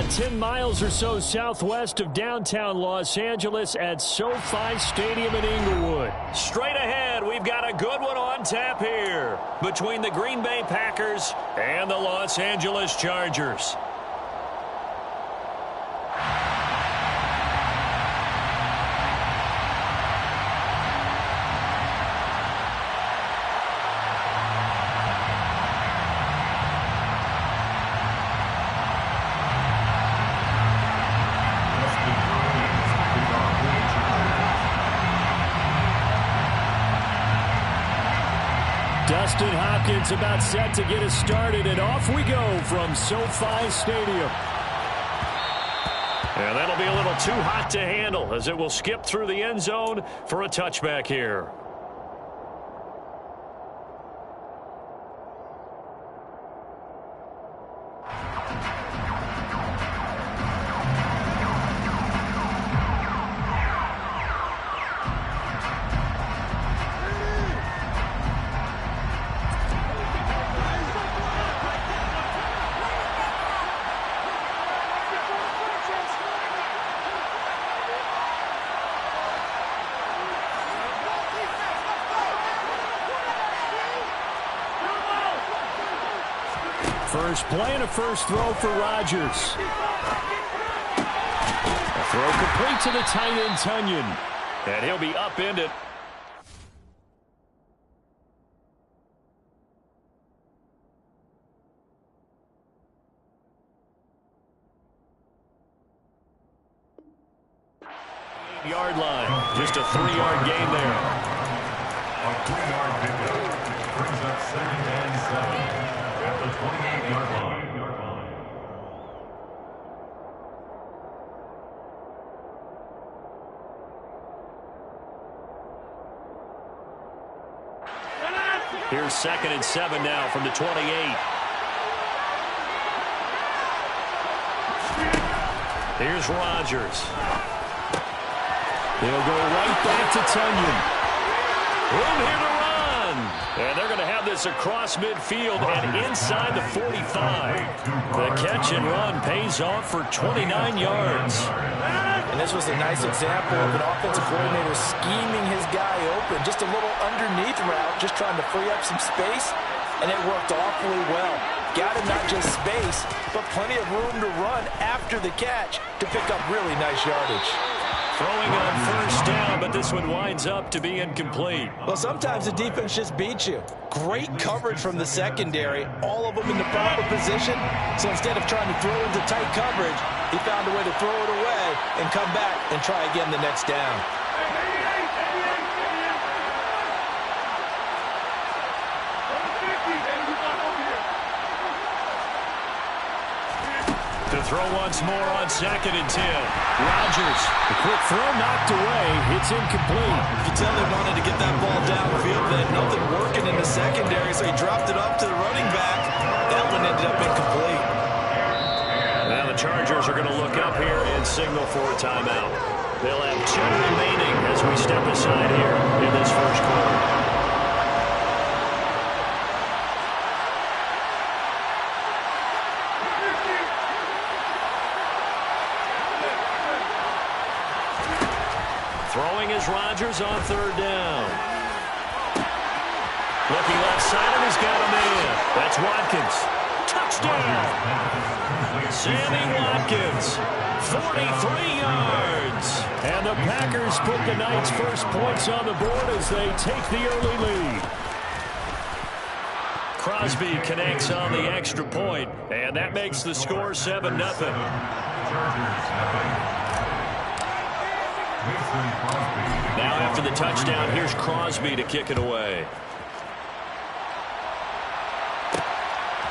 about 10 miles or so southwest of downtown Los Angeles at SoFi Stadium in Inglewood. Straight ahead, we've got a good one on tap here between the Green Bay Packers and the Los Angeles Chargers. Dustin Hopkins about set to get us started, and off we go from SoFi Stadium. And that'll be a little too hot to handle as it will skip through the end zone for a touchback here. First play and a first throw for Rodgers. A throw complete to the tight end, Tunyon. And he'll be upended. Yard line. Just a 3-yard gain there. A 3-yard pickup brings up 2nd and 7 at the 28-yard line. Here's 2nd and 7 now from the 28. Here's Rodgers. They'll go right back to Tunyon. Room here to run. And they're going to have this across midfield and inside the 45. The catch and run pays off for 29 yards. And this was a nice example of an offensive coordinator scheming his guy open. Just a little underneath route, just trying to free up some space, and it worked awfully well. Got him not just space, but plenty of room to run after the catch to pick up really nice yardage. Throwing on first down, but this one winds up to be incomplete. Well, sometimes the defense just beats you. Great coverage from the secondary, all of them in the proper position. So instead of trying to throw into tight coverage, he found a way to throw it away and come back and try again the next down. To throw once more on 2nd and 10. Rodgers, the quick throw knocked away. It's incomplete. You can tell they wanted to get that ball downfield. They had nothing working in the secondary, so he dropped it up to the running back. That one ended up incomplete. Now the Chargers are going to look up here and signal for a timeout. They'll have 2 remaining as we step aside here in this first quarter. Throwing is Rodgers on 3rd down. Looking left side, and he's got a man. That's Watkins. Touchdown! Sammy Watkins, 43 yards. And the Packers put the night's first points on the board as they take the early lead. Crosby connects on the extra point, and that makes the score 7-0. Now after the touchdown, here's Crosby to kick it away.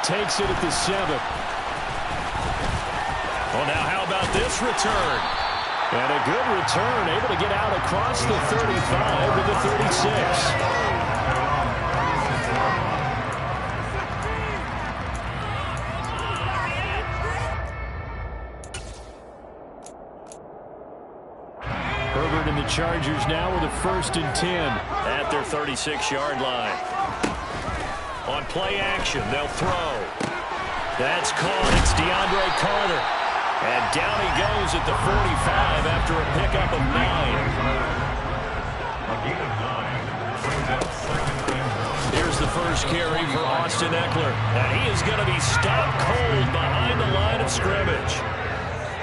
Takes it at the 7. Well, now how about this return? And a good return, able to get out across the 35 to the 36. Herbert and the Chargers now with a 1st and 10. At their 36-yard line. On play action, they'll throw. That's caught. It's DeAndre Carter. And down he goes at the 45 after a pickup of 9. A gain of 9 brings up 2nd and 1. Here's the first carry for Austin Eckler. And he is going to be stopped cold behind the line of scrimmage.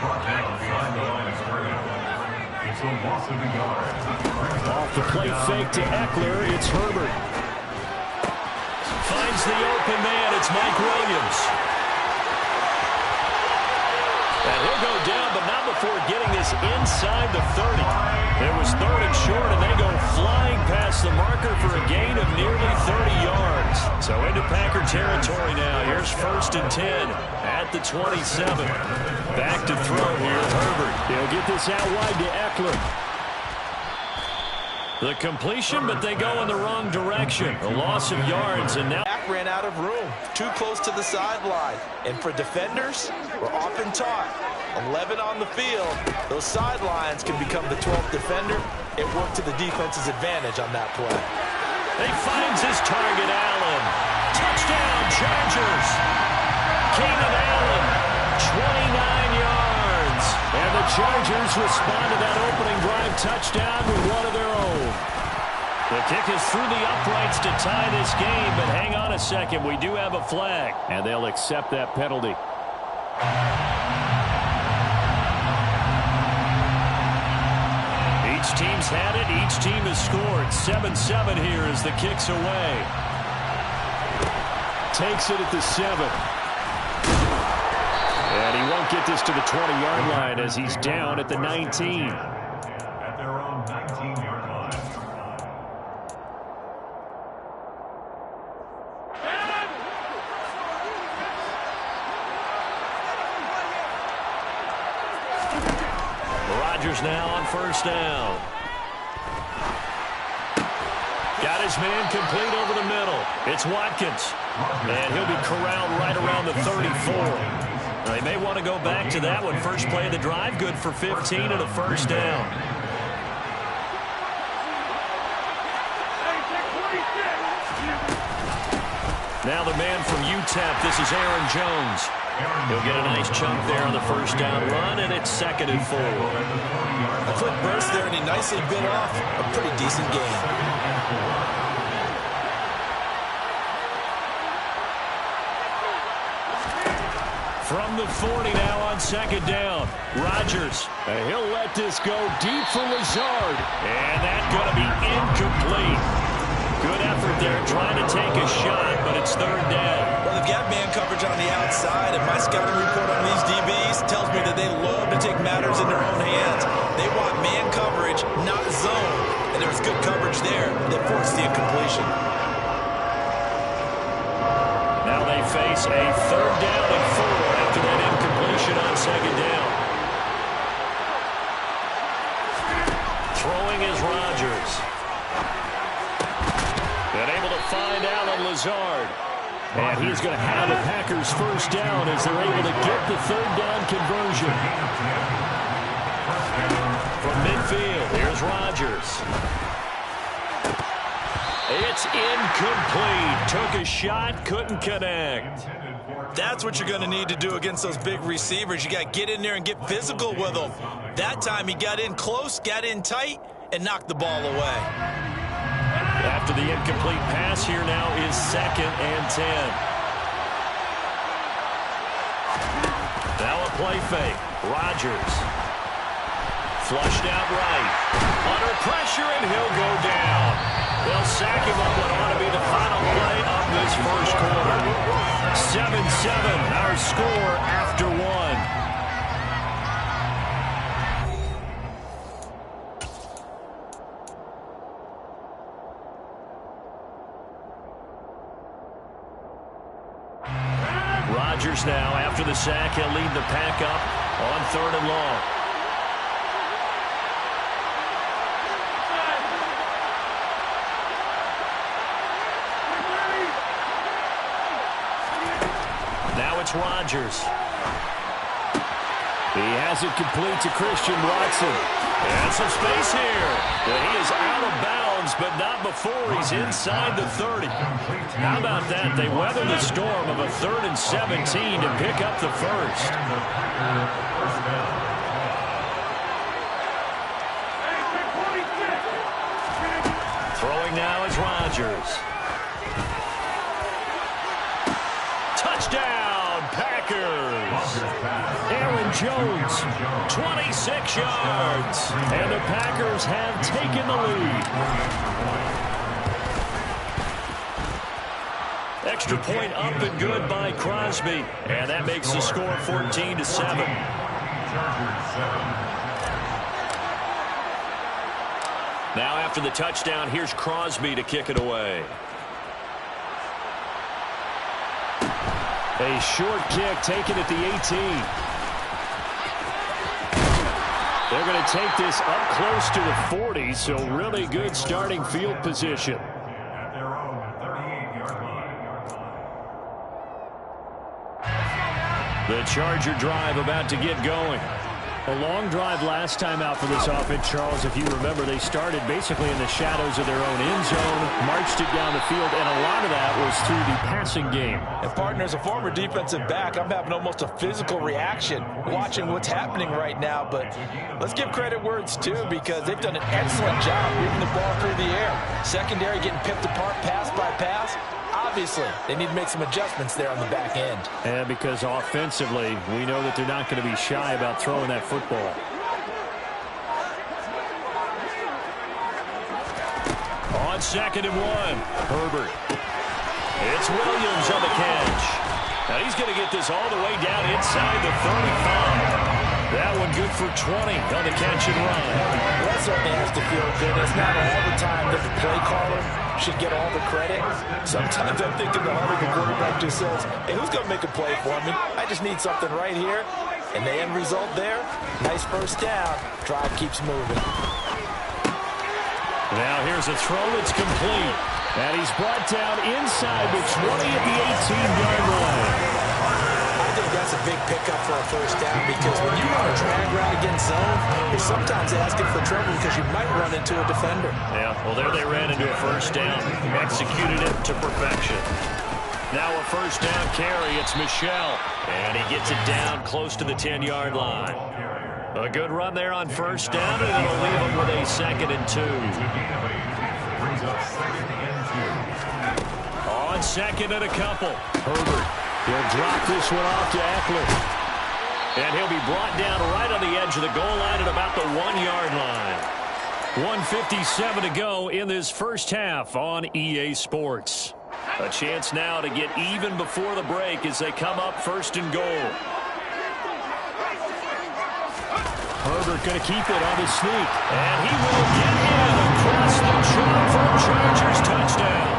Brought down behind the line of scrimmage. It's a loss of a yard. Off the play fake to Eckler, it's Herbert. Finds the open man, it's Mike Williams. And he'll go down, but not before getting this inside the 30. It was 3rd and short, and they go flying past the marker for a gain of nearly 30 yards. So into Packer territory now. Here's 1st and 10 at the 27. Back to throw here, Herbert. He'll get this out wide to Eckler. The completion, but they go in the wrong direction. A loss of yards, and now Back ran out of room, too close to the sideline. And for defenders, we're often taught, 11 on the field, those sidelines can become the 12th defender. It worked to the defense's advantage on that play. he finds his target, Allen. Touchdown, Chargers. Keenan Allen, 29 yards. And the Chargers respond to that opening drive touchdown with one of their own. The kick is through the uprights to tie this game, but hang on a second. We do have a flag. And they'll accept that penalty. Each team's had it. Each team has scored. 7-7 here as the kick's away. Takes it at the 7. And he won't get this to the 20-yard line as he's down at the 19. At their own 19-yard line. Rodgers now on 1st down. Got his man complete over the middle. It's Watkins. And he'll be corralled right around the 34. They may want to go back to that one. First play of the drive, good for 15 and a 1st down. Now the man from UTEP, this is Aaron Jones. He'll get a nice chunk there on the 1st down run, and it's 2nd and 4. A quick burst there, and he nicely bit off a pretty decent game. From the 40 now on 2nd down. Rodgers. And he'll let this go deep for Lazard. And that's going to be incomplete. Good effort there trying to take a shot, but it's 3rd down. Well, they've got man coverage on the outside, and my scouting report on these DBs tells me that they love to take matters in their own hands. They want man coverage, not zone. And there was good coverage there that forced the incompletion. Now they face a 3rd down and 4 after that incompletion on 2nd down. Throwing is Rodgers. And able to find Allen Lazard. And he's going to have the Packers 1st down as they're able to get the 3rd down conversion. From midfield, here's Rodgers. It's incomplete. Took a shot, couldn't connect. That's what you're going to need to do against those big receivers. You got to get in there and get physical with them. That time he got in close, got in tight, and knocked the ball away. After the incomplete pass, here now is 2nd and 10. Now a play fake. Rodgers. Flushed out right. Under pressure, and he'll go down. They'll sack him on what ought to be the final play of this 1st quarter. 7-7, our score after 1. Rodgers now, after the sack, he'll lead the pack up on 3rd and long. Now it's Rodgers. He has it complete to Christian Watson. And some space here. But he is out of bounds, but not before he's inside the 30. How about that? They weather the storm of a 3rd and 17 to pick up the 1st. Chargers. Touchdown, Packers. Aaron Jones, 26 yards. And the Packers have taken the lead. Extra point up and good by Crosby. And that makes the score 14-7. Now after the touchdown, here's Crosby to kick it away. A short kick taken at the 18. They're going to take this up close to the 40, so really good starting field position. At their own 38-yard line. The Charger drive about to get going. A long drive last time out for this offense, Charles. If you remember, they started basically in the shadows of their own end zone, marched it down the field, and a lot of that was through the passing game. And, partner, as a former defensive back, I'm having almost a physical reaction watching what's happening right now. But let's give credit where it's due, because they've done an excellent job moving the ball through the air. Secondary getting picked apart pass by pass. Obviously, they need to make some adjustments there on the back end. And because offensively, we know that they're not going to be shy about throwing that football. On 2nd and 1, Herbert. It's Williams on the catch. Now he's going to get this all the way down inside the 35. That one good for 20 on the catch and run. That certainly has to feel good. It's not all the time that the play caller should get all the credit. Sometimes I'm thinking the heart of the quarterback just says, hey, who's going to make a play for me? I just need something right here. And the end result there, nice first down. Drive keeps moving. Now here's a throw that's complete. And he's brought down inside the 20 at the 18-yard line. I think that's a big pickup for a first down, because when you run a drag route against zone, you're sometimes asking for trouble because you might run into a defender. Yeah, well, there they ran into a first down. Executed it to perfection. Now a first down carry. It's Michel. And he gets it down close to the 10-yard line. A good run there on first down, and it'll leave him with a 2nd and 2. Brings up 2nd and 2. On 2nd and a couple. Herbert. He'll drop this one off to Eckler. And he'll be brought down right on the edge of the goal line at about the 1-yard line. 1:57 to go in this first half on EA Sports. A chance now to get even before the break as they come up 1st and goal. Herbert going to keep it on his sneak. And he will get in across the chalk for a Chargers touchdown.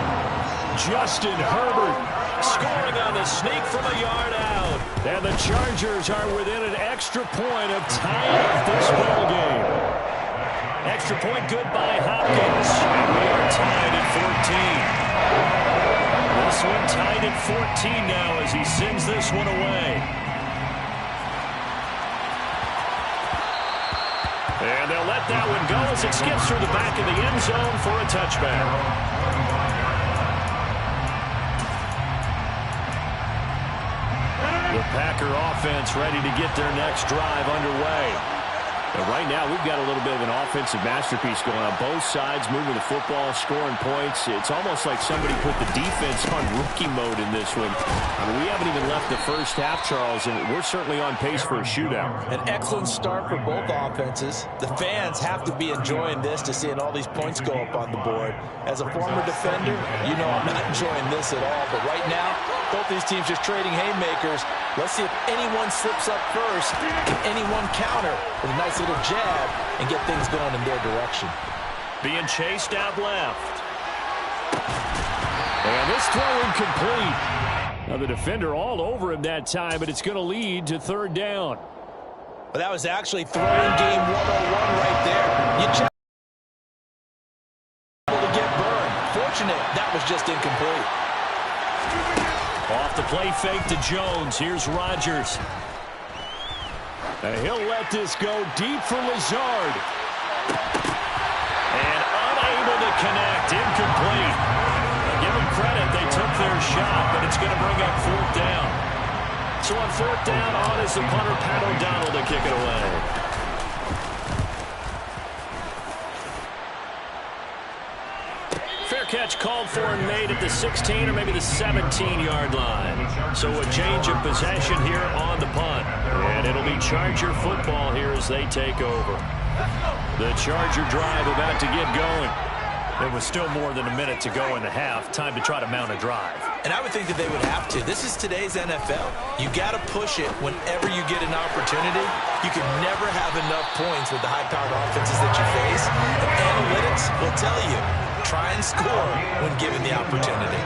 Justin Herbert scoring on the sneak from a yard out. And the Chargers are within an extra point of tying up this ball game. Extra point good by Hopkins. And we are tied at 14. This one tied at 14 now as he sends this one away. And they'll let that one go as it skips through the back of the end zone for a touchback. The Packer offense ready to get their next drive underway. And right now, we've got a little bit of an offensive masterpiece going on. Both sides moving the football, scoring points. It's almost like somebody put the defense on rookie mode in this one. We haven't even left the first half, Charles, and we're certainly on pace for a shootout. An excellent start for both offenses. The fans have to be enjoying this, to seeing all these points go up on the board. As a former defender, you know I'm not enjoying this at all. But right now, both these teams just trading haymakers. Let's see if anyone slips up first, can anyone counter with a nice little jab and get things going in their direction. Being chased out left. And this throw incomplete. Now the defender all over him that time, but it's going to lead to 3rd down. But that was actually throwing game 101 right there. You check to get burned. Fortunate that was just incomplete. Off the play fake to Jones. Here's Rodgers. And he'll let this go deep for Lazard. And unable to connect. Incomplete. Now give them credit. They took their shot, but it's going to bring up 4th down. So on 4th down, on is the punter, Pat O'Donnell, to kick it away. Fair catch called for and made at the 16 or maybe the 17-yard line. So a change of possession here on the punt. And it'll be Charger football here as they take over. The Charger drive about to get going. There was still more than a minute to go in the half. Time to try to mount a drive. And I would think that they would have to. This is today's NFL. You got to push it whenever you get an opportunity. You can never have enough points with the high-powered offenses that you face. And analytics will tell you, try and score when given the opportunity.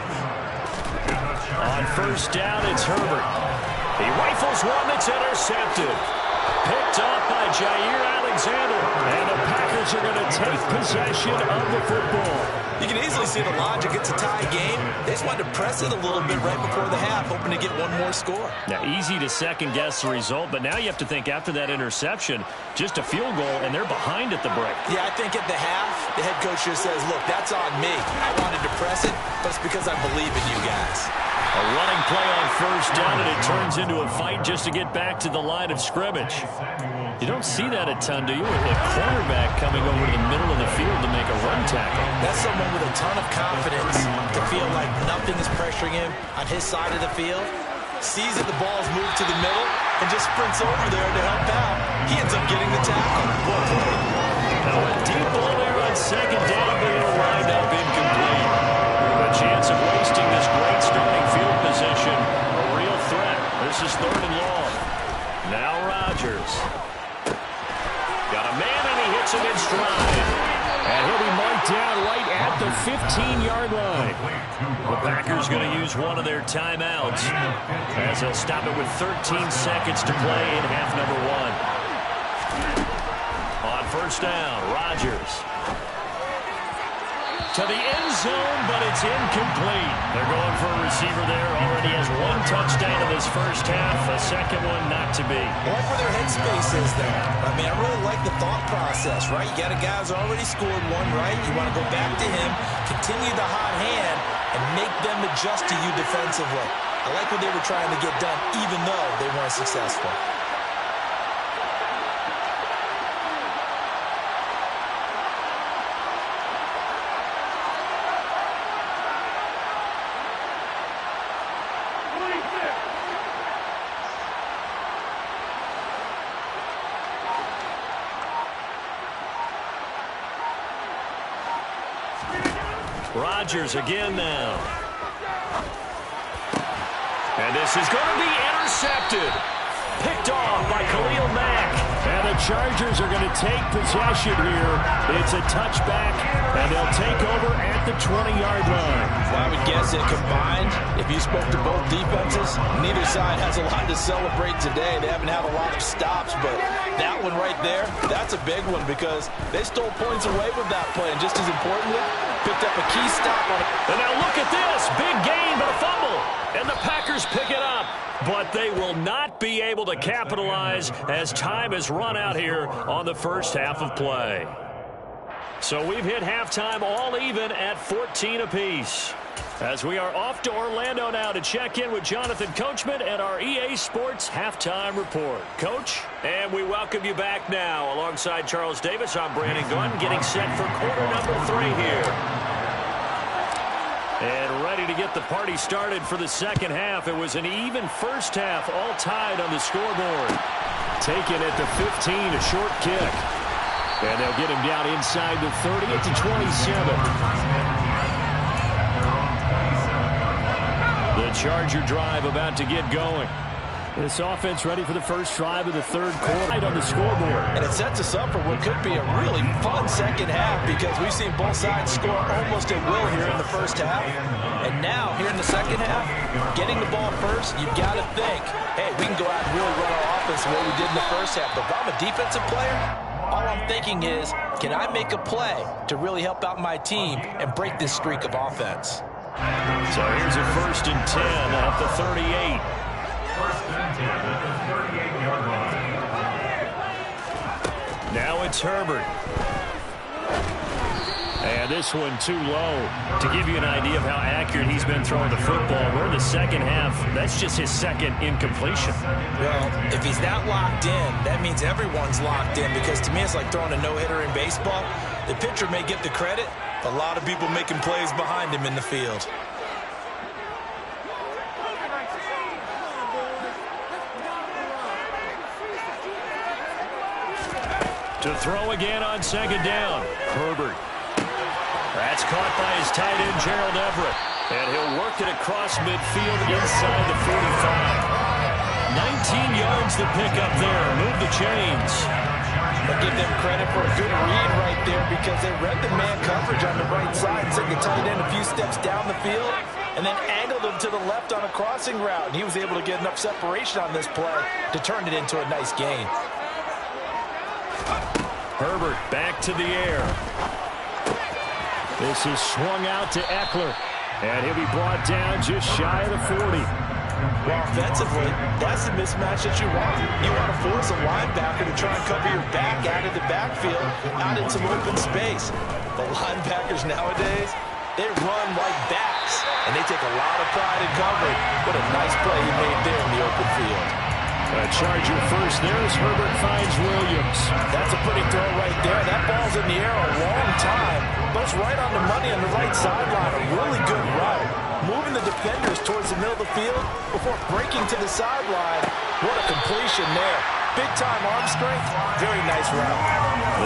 On first down, it's Herbert. He rifles one that's intercepted. Picked off by Jair Alexander. And the Packers are going to take possession of the football. You can easily see the logic. It's a tie game. They just wanted to press it a little bit right before the half, hoping to get one more score. Now, easy to second-guess the result, but now you have to think after that interception, just a field goal, and they're behind at the break. Yeah, I think at the half, the head coach just says, look, that's on me. I wanted to press it, but it's because I believe in you guys. A running play on first down, and it turns into a fight just to get back to the line of scrimmage. You don't see that a ton, do you? With a cornerback coming over to the middle of the field to make a run tackle. That's someone with a ton of confidence to feel like nothing is pressuring him on his side of the field. Sees that the ball's moved to the middle and just sprints over there to help out. He ends up getting the tackle. Now a deep ball there on second down, but it'll wind up incomplete. A chance of wasting this great starting field position. A real threat. This is third and long. Now Rodgers. Got a man, and he hits him in stride. And he'll be marked down right at the 15-yard line. The Packers going to use one of their timeouts as they'll stop it with 13 seconds to play in half number one. On first down, Rodgers. To the end zone, but it's incomplete. They're going for a receiver there. Already has one touchdown in this first half. A second one not to be. I like where their headspace is there. I mean, I really like the thought process, right? You got a guy who's already scored one, right? You want to go back to him, continue the hot hand, and make them adjust to you defensively. I like what they were trying to get done, even though they weren't successful. Rodgers again now. And this is going to be intercepted. Picked off by Khalil Mack. And the Chargers are going to take possession here. It's a touchback, and they'll take over at the 20-yard line. Well, I would guess that combined, if you spoke to both defenses, neither side has a lot to celebrate today. They haven't had a lot of stops, but that one right there, that's a big one because they stole points away with that play. And just as importantly, picked up a key stop on it. And now look at this. Big gain, but a fumble. And the Packers pick it up. But they will not be able to capitalize as time has run out here on the first half of play. So we've hit halftime all even at 14 apiece. As we are off to Orlando now to check in with Jonathan Coachman and our EA Sports Halftime Report. Coach, and we welcome you back now. Alongside Charles Davis, I'm Brandon Gunn, getting set for quarter number 3 here. And ready to get the party started for the second half. It was an even first half, all tied on the scoreboard. Taken at the 15, a short kick. And they'll get him down inside the 30 at the 27. The Charger drive about to get going. This offense ready for the first drive of the third quarter. Right on the scoreboard. And it sets us up for what could be a really fun second half because we've seen both sides score almost at will here in the first half. And now, here in the second half, getting the ball first, you've got to think, hey, we can go out and really run our offense the way we did in the first half. But if I'm a defensive player, all I'm thinking is, can I make a play to really help out my team and break this streak of offense? So here's a 1st and 10 at the 38. First and 10 at the 38-yard line. Now it's Herbert. And this one too low. To give you an idea of how accurate he's been throwing the football, we're in the second half. That's just his second incompletion. Well, if he's that locked in, that means everyone's locked in because to me it's like throwing a no-hitter in baseball. The pitcher may get the credit, A lot of people making plays behind him in the field. To throw again on second down. Herbert. That's caught by his tight end, Gerald Everett. And he'll work it across midfield inside the 45. 19 yards to pick up there. Move the chains. I'll give them credit for a good read right there because they read the man coverage on the right side and sent the tight end a few steps down the field and then angled him to the left on a crossing route. And he was able to get enough separation on this play to turn it into a nice gain. Herbert back to the air. This is swung out to Eckler. And he'll be brought down just shy of the 40. Well, offensively, that's the mismatch that you want. You want to force a linebacker to try and cover your back out of the backfield, out in some open space. The linebackers nowadays, they run like backs, and they take a lot of pride in covering. What a nice play he made there in the open field. A Charger first there as Herbert finds Williams. That's a pretty throw right there. That ball's in the air a long time, but it's right on the money on the right sideline. A really good route. Moving the defenders towards the middle of the field before breaking to the sideline. What a completion there. Big-time arm strength. Very nice route.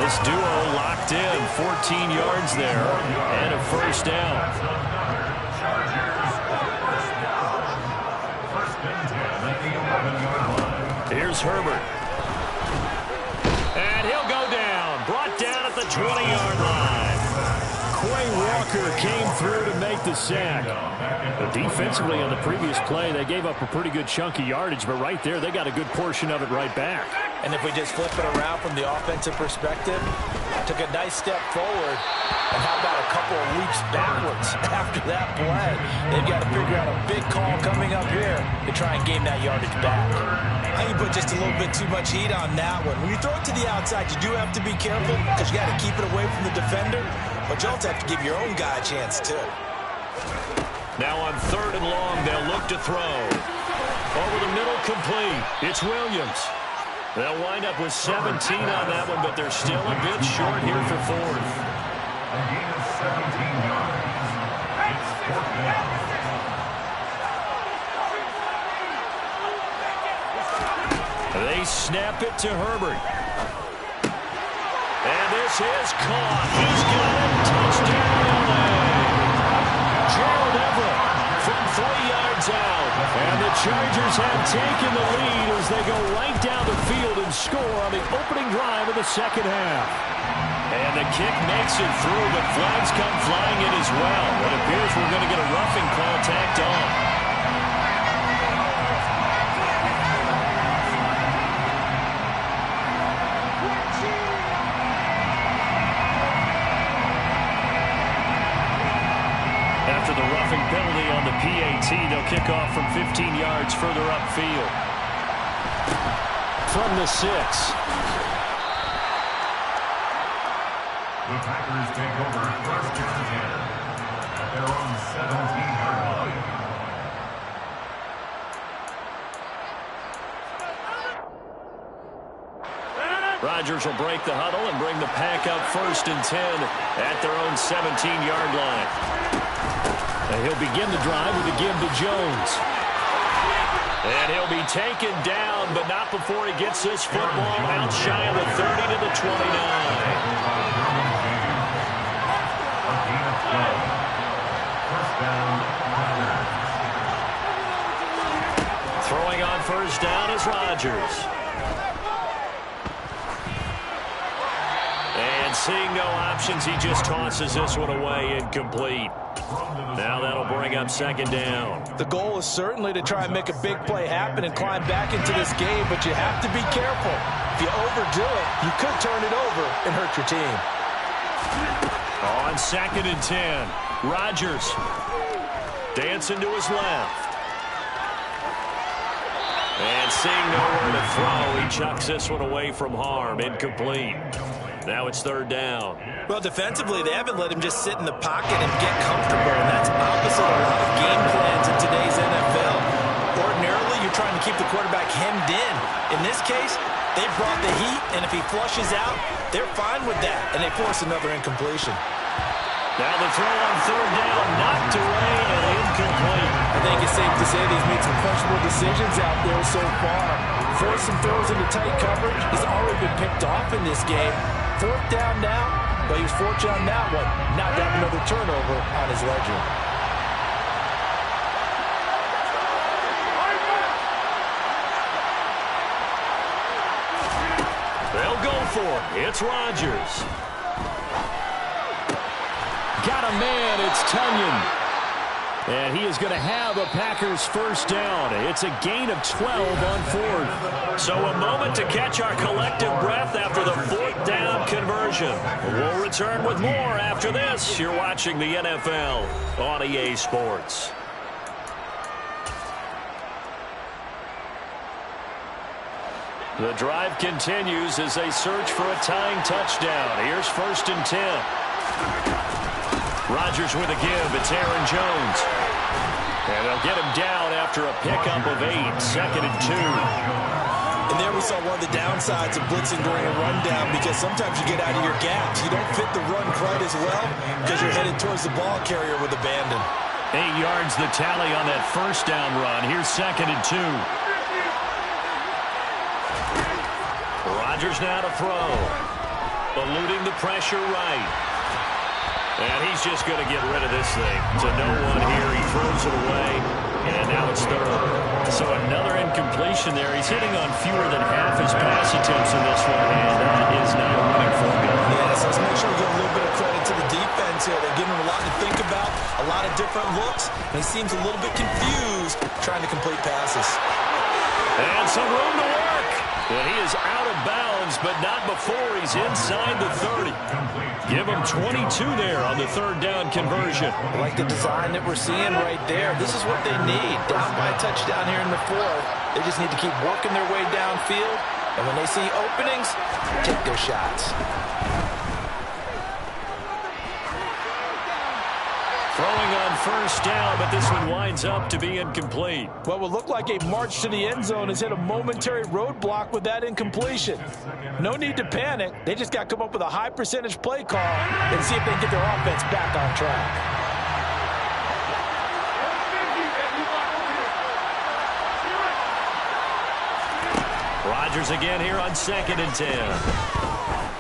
This duo locked in. 14 yards there and a first down. Here's Herbert. And he'll go down. Brought down at the 20-yard line. Quay Walker came through to make the sack. But defensively on the previous play, they gave up a pretty good chunk of yardage, but right there, they got a good portion of it right back. And if we just flip it around from the offensive perspective, took a nice step forward, and how about a couple of leaps backwards after that play? They've got to figure out a big call coming up here to try and gain that yardage back. I think you put just a little bit too much heat on that one. When you throw it to the outside, you do have to be careful because you got to keep it away from the defender, but you also have to give your own guy a chance too. Now on 3rd and long, they'll look to throw. Over the middle, complete. It's Williams. They'll wind up with 17 on that one, but they're still a bit short here for 4th. A gain of 17 yards. It's 4th down. They snap it to Herbert. And this is caught. He's got it. Touchdown, LA. Gerald Everett from 3 yards out. And the Chargers have taken the lead as they go right down the field and score on the opening drive of the second half. And the kick makes it through, but flags come flying in as well. It appears we're going to get a roughing call tacked on. After the roughing penalty on the PAT, they'll kick off from 15 yards further upfield. From the 6. The Packers take over 1st and 10 at their own 17-yard line. Rodgers will break the huddle and bring the pack up 1st and 10 at their own 17-yard line. And he'll begin the drive with a give to Jones. And he'll be taken down, but not before he gets this football out shy of the 30 to the 29. Throwing on 1st down is Rodgers. And seeing no options, he just tosses this one away incomplete. Now that'll bring up 2nd down. The goal is certainly to try and make a big play happen and climb back into this game, but you have to be careful. If you overdo it, you could turn it over and hurt your team. On 2nd and 10, Rodgers dancing to his left. And seeing nowhere to throw, he chucks this one away from harm, incomplete. Now it's 3rd down. Well, defensively, they haven't let him just sit in the pocket and get comfortable, and that's opposite a lot of game plans in today's NFL. Ordinarily, you're trying to keep the quarterback hemmed in. In this case, they brought the heat, and if he flushes out, they're fine with that, and they force another incompletion. Now the throw on third down, knocked away and incomplete. I think it's safe to say that he's made some questionable decisions out there so far. Forced some throws into tight coverage. He's already been picked off in this game. Fourth down now, but he was fortunate on that one, not to have another turnover on his ledger. They'll go for it. It's Rodgers. Got a man. It's Tunyon. And he is going to have a Packers first down. It's a gain of 12 on fourth. So a moment to catch our collective breath after the fourth down conversion. We'll return with more after this. You're watching the NFL on EA Sports. The drive continues as they search for a tying touchdown. Here's 1st and 10. Rodgers with a give. It's Aaron Jones. And they'll get him down after a pickup of 8. 2nd and 2. And there we saw one of the downsides of blitzing during a rundown, because sometimes you get out of your gaps. You don't fit the run quite as well because you're headed towards the ball carrier with abandon. 8 yards the tally on that first down run. Here's 2nd and 2. Rodgers now to throw. Eluding the pressure right. And he's just going to get rid of this thing. To no one here. He throws it away. And now it's third. So another incompletion there. He's hitting on fewer than half his pass attempts in this one. And that is not a winning formula. Yes, let's make sure we give a little bit of credit to the defense here. They're giving him a lot to think about, a lot of different looks. And he seems a little bit confused trying to complete passes. And some room to work. And he is out of bounds, but not before he's inside the 30. Give him 22 there on the third down conversion. I like the design that we're seeing right there. This is what they need. Down by a touchdown here in the fourth. They just need to keep working their way downfield. And when they see openings, take their shots. Throwing on first down, but this one winds up to be incomplete. What will look like a march to the end zone has hit a momentary roadblock with that incompletion. No need to panic. They just got to come up with a high percentage play call and see if they can get their offense back on track. Rodgers again here on 2nd and 10.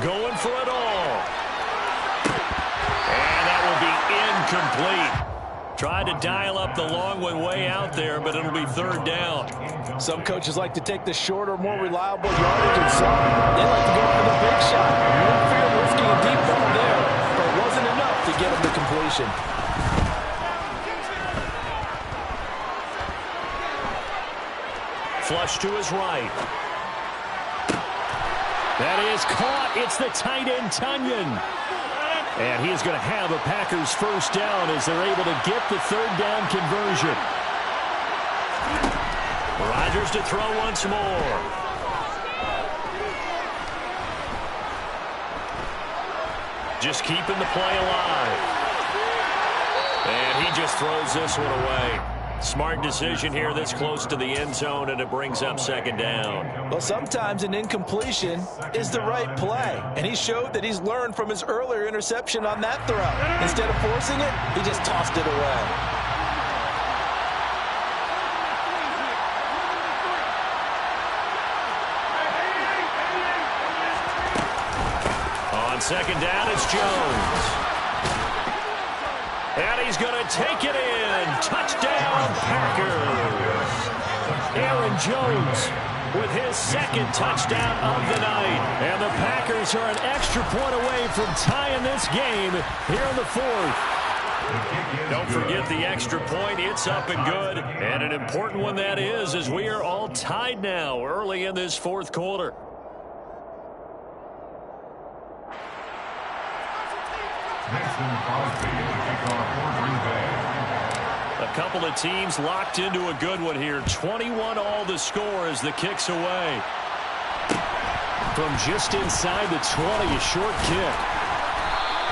Going for it all. And that will be incomplete. Tried to dial up the long one way out there, but it'll be third down. Some coaches like to take the shorter, more reliable yardage, and some they like to go for the big shot. No fear of risking a deep ball there, but it wasn't enough to get him to completion. Flush to his right. That is caught. It's the tight end, Tunyon. And he is going to have a Packers first down as they're able to get the third down conversion. Rodgers to throw once more. Just keeping the play alive. And he just throws this one away. Smart decision here this close to the end zone, and it brings up second down. Well, sometimes an incompletion is the right play, and he showed that he's learned from his earlier interception on that throw. Instead of forcing it, he just tossed it away. On second down, it's Jones. And he's going to take it in. Touchdown, Packers. Aaron Jones with his second touchdown of the night. And the Packers are an extra point away from tying this game here in the fourth. Don't forget the extra point. It's up and good. And an important one that is, as we are all tied now early in this fourth quarter. A couple of teams locked into a good one here. 21 all the score as the kick's away. From just inside the 20, a short kick.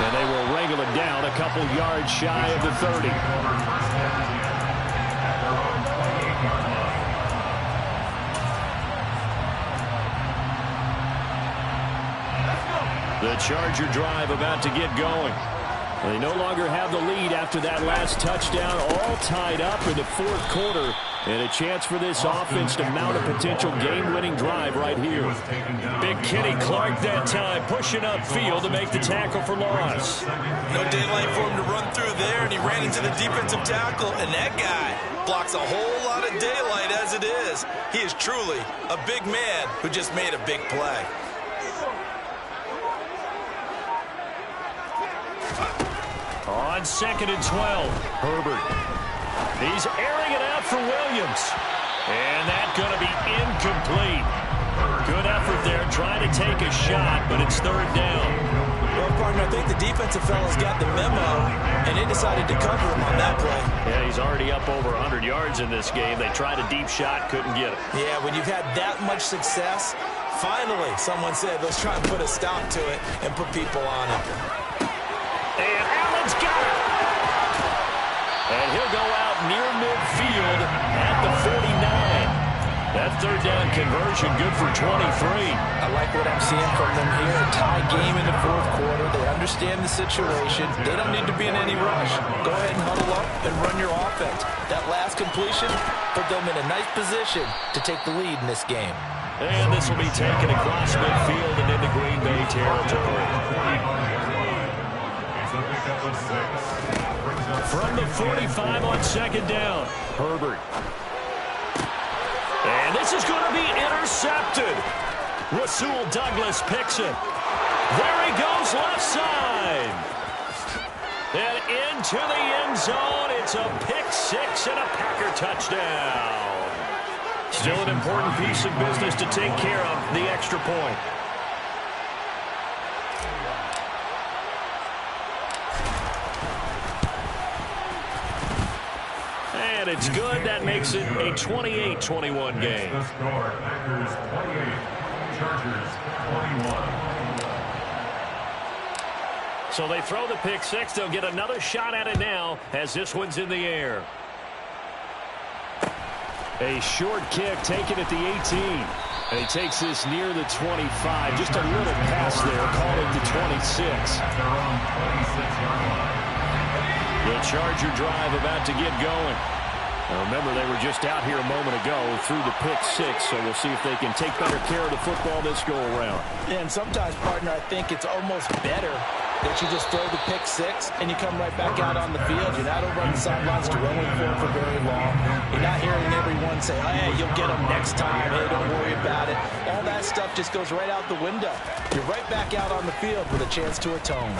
And they will wrangle it down a couple yards shy of the 30. The Charger drive about to get going. They no longer have the lead after that last touchdown, all tied up in the fourth quarter. And a chance for this offense to mount a potential game-winning drive right here. Big Kenny Clark that time, pushing upfield to make the tackle for loss. No daylight for him to run through there, and he ran into the defensive tackle, and that guy blocks a whole lot of daylight as it is. He is truly a big man who just made a big play. On 2nd and 12, Herbert. He's airing it out for Williams. And that's going to be incomplete. Good effort there, trying to take a shot, but it's 3rd down. Well, partner, I think the defensive fellas got the memo, and they decided to cover him on that play. Yeah, he's already up over 100 yards in this game. They tried a deep shot, couldn't get it. Yeah, when you've had that much success, finally, someone said, let's try and put a stop to it and put people on it. And Allen's got it. And he'll go out near midfield at the 49. That 3rd down conversion good for 23. I like what I'm seeing from them here. A tie game in the 4th quarter. They understand the situation. They don't need to be in any rush. Go ahead and huddle up and run your offense. That last completion put them in a nice position to take the lead in this game. And this will be taken across midfield and into Green Bay territory. From the 45 on 2nd down, Herbert. And this is going to be intercepted. Rasul Douglas picks it. There he goes left side. And into the end zone. It's a pick 6 and a Packer touchdown. Still an important piece of business to take care of, the extra point. And it's good. That makes it a 28-21 game. The score, Packers 28, Chargers 21. So they throw the pick 6. They'll get another shot at it now as this one's in the air. A short kick taken at the 18. And he takes this near the 25. Just a little pass there. Call it the 26. At their own 26-yard line. The Charger drive about to get going. Now remember, they were just out here a moment ago through the pick 6, so we'll see if they can take better care of the football this go-around. Yeah, and sometimes, partner, I think it's almost better that you just throw the pick 6 and you come right back out on the field. You're not over on the sidelines dwelling for very long. You're not hearing everyone say, hey, you'll get them next time. Hey, don't worry about it. All that stuff just goes right out the window. You're right back out on the field with a chance to atone.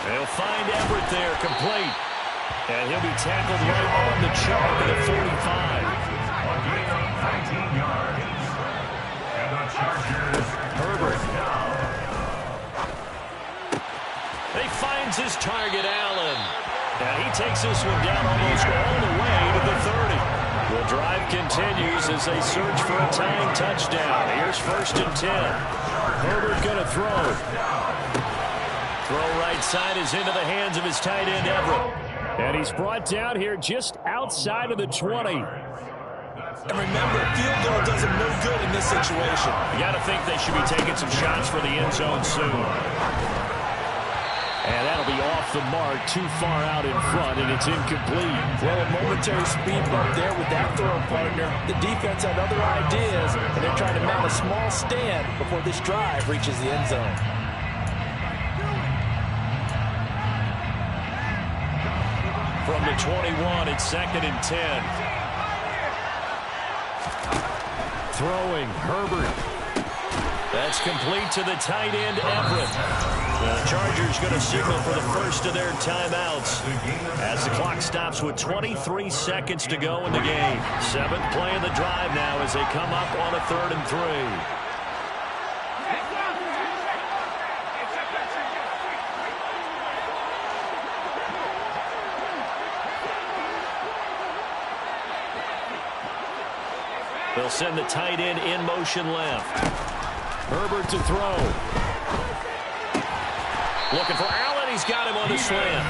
They'll find Everett there, complete. And he'll be tackled right on the chalk at 45. 19 yards. And the Chargers, Herbert. He finds his target, Allen. And he takes this one down almost all the way to the 30. The drive continues as they search for a tying touchdown. Here's 1st and 10. Herbert going to throw. Throw right side is into the hands of his tight end, Everett. And he's brought down here just outside of the 20. And remember, field goal does him no good in this situation. You got to think they should be taking some shots for the end zone soon. And that'll be off the mark, too far out in front, and it's incomplete. Well, a momentary speed bump there with that throw, partner. The defense had other ideas, and they're trying to mount a small stand before this drive reaches the end zone. From the 21, it's 2nd and 10. Throwing, Herbert. That's complete to the tight end, Everett. The Chargers going to signal for the first of their timeouts as the clock stops with 23 seconds to go in the game. 7th play of the drive now as they come up on a 3rd and 3. They'll send the tight end in motion left. Herbert to throw. Looking for Allen. He's got him on the slant.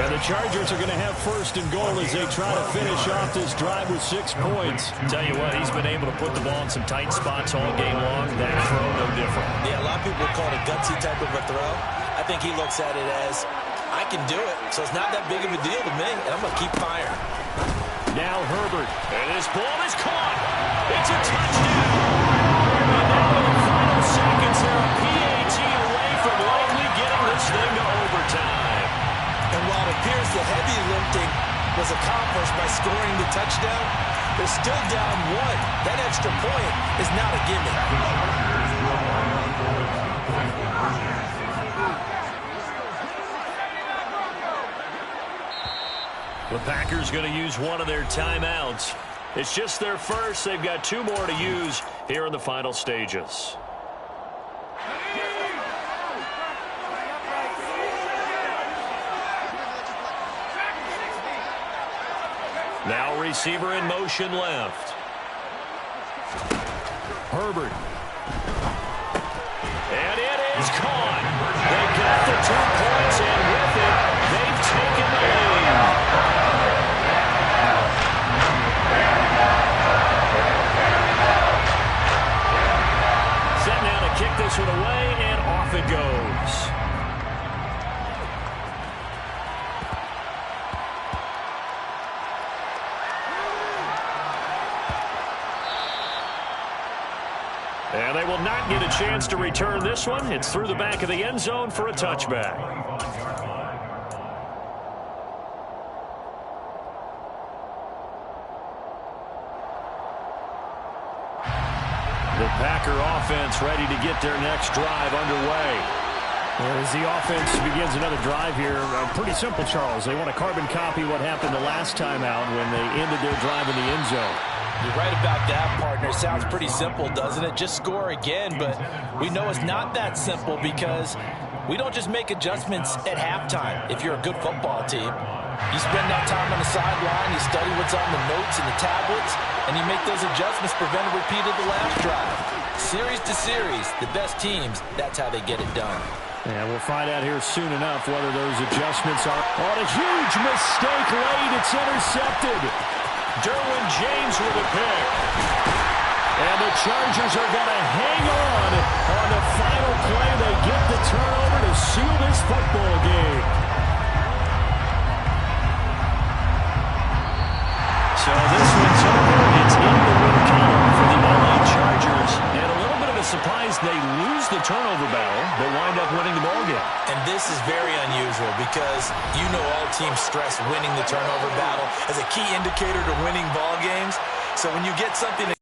And the Chargers are going to have 1st and goal as they try to finish off this drive with 6 points. Tell you what, he's been able to put the ball in some tight spots all game long. That throw, no different. Yeah, a lot of people would call it a gutsy type of a throw. I I think he looks at it as, I can do it, so it's not that big of a deal to me, and I'm going to keep firing. Now Herbert. And his ball is caught. It's a touchdown. And now in the final seconds, they're a PAT away from likely getting this thing to overtime. And while it appears the heavy lifting was accomplished by scoring the touchdown, they're still down one. That extra point is not a gimme. The Packers going to use one of their timeouts. It's just their first. They've got 2 more to use here in the final stages. Now receiver in motion left. Herbert. And it is caught. They got the 2 points, and with it, they've taken the lead. Set now to kick this one away, and off it goes. And they will not get a chance to return this one. It's through the back of the end zone for a touchback. The Packer offense ready to get their next drive underway. As the offense begins another drive here, pretty simple, Charles. They want to carbon copy what happened the last time out when they ended their drive in the end zone. You're right about that, partner. Sounds pretty simple, doesn't it? Just score again, but we know it's not that simple because we don't just make adjustments at halftime if you're a good football team. You spend that time on the sideline, you study what's on the notes and the tablets, and you make those adjustments, prevent a repeat of the last drive. Series to series, the best teams, that's how they get it done. And we'll find out here soon enough whether those adjustments are on a huge mistake late. It's intercepted. Derwin James with a pick. And the Chargers are going to hang on the final play. They get the turnover to seal this football game. So this one's over. It's in the win column for the LA Chargers. And a little bit of a surprise, they lose the turnover battle, but wind up winning the ballgame. And this is very unusual because you know all teams stress winning the turnover battle as a key indicator to winning ball games. So when you get something that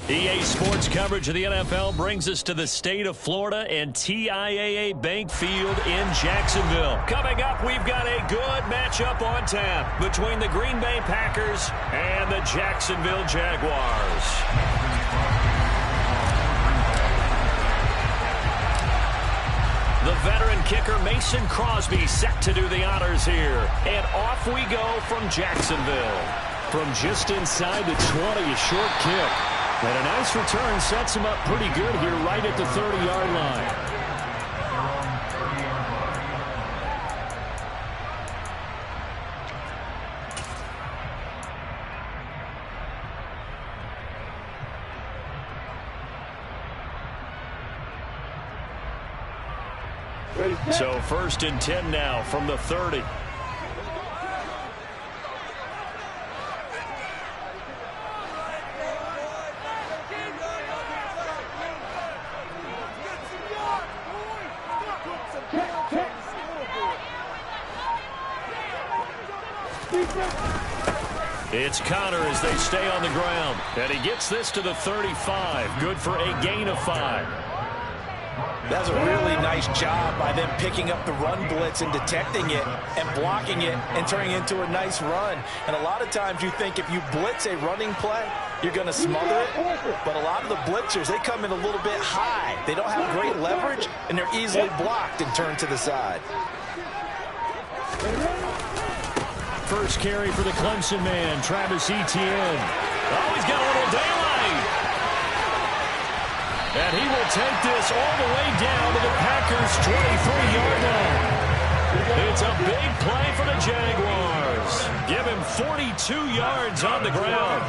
EA Sports coverage of the NFL brings us to the state of Florida and TIAA Bank Field in Jacksonville. Coming up, we've got a good matchup on tap between the Green Bay Packers and the Jacksonville Jaguars. The veteran kicker Mason Crosby set to do the honors here. And off we go from Jacksonville. From just inside the 20, a short kick. And a nice return sets him up pretty good here right at the 30-yard line. So 1st and 10 now from the 30. It's Connor as they stay on the ground. And he gets this to the 35. Good for a gain of 5. That's a really nice job by them picking up the run blitz and detecting it and blocking it and turning it into a nice run. And a lot of times you think if you blitz a running play, you're going to smother it. But a lot of the blitzers, they come in a little bit high. They don't have great leverage, and they're easily blocked and turned to the side. First carry for the Clemson man, Travis Etienne. Oh, he's got a little daylight. And he will take this all the way down to the Packers' 23-yard line. It's a big play for the Jaguars. Give him 42 yards on the ground.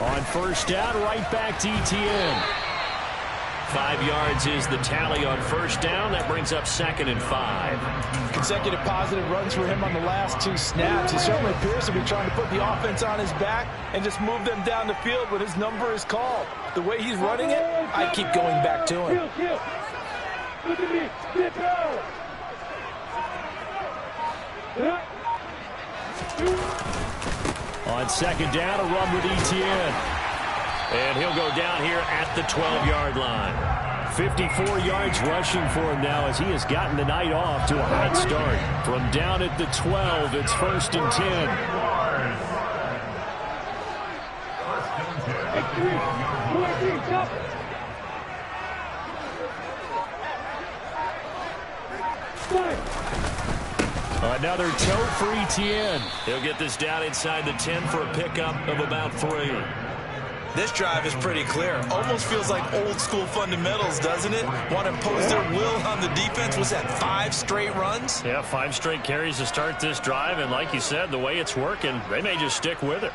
On first down, right back to Etienne. 5 yards is the tally on first down. That brings up 2nd and 5. Consecutive positive runs for him on the last 2 snaps. He certainly appears to be trying to put the offense on his back and just move them down the field when his number is called. The way he's running it, I keep going back to him. On second down, a run with Etienne. And he'll go down here at the 12-yard line. 54 yards rushing for him now as he has gotten the night off to a hot start. From down at the 12, it's 1st and 10. Another tote for Etienne. He'll get this down inside the 10 for a pickup of about 3. This drive is pretty clear. Almost feels like old school fundamentals, doesn't it? Want to impose their will on the defense. Was that 5 straight runs? Yeah, 5 straight carries to start this drive. And like you said, the way it's working, they may just stick with it.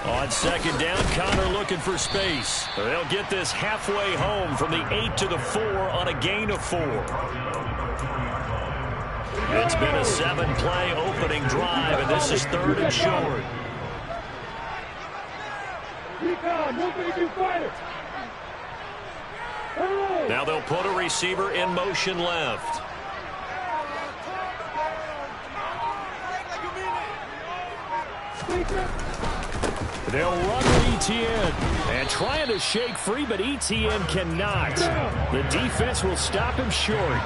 On second down, Connor looking for space. They'll get this halfway home from the 8 to the 4 on a gain of 4. It's been a 7-play opening drive, and this is 3rd and short. Now they'll put a receiver in motion left. They'll run with Etienne. And trying to shake free, but Etienne cannot. The defense will stop him short.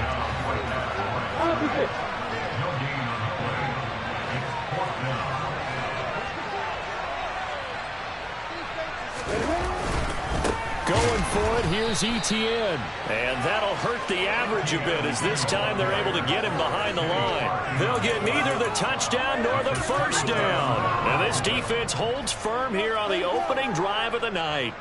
Going for it, here's Etienne. And that'll hurt the average a bit as this time they're able to get him behind the line. They'll get neither the touchdown nor the first down. And this defense holds firm here on the opening drive of the night.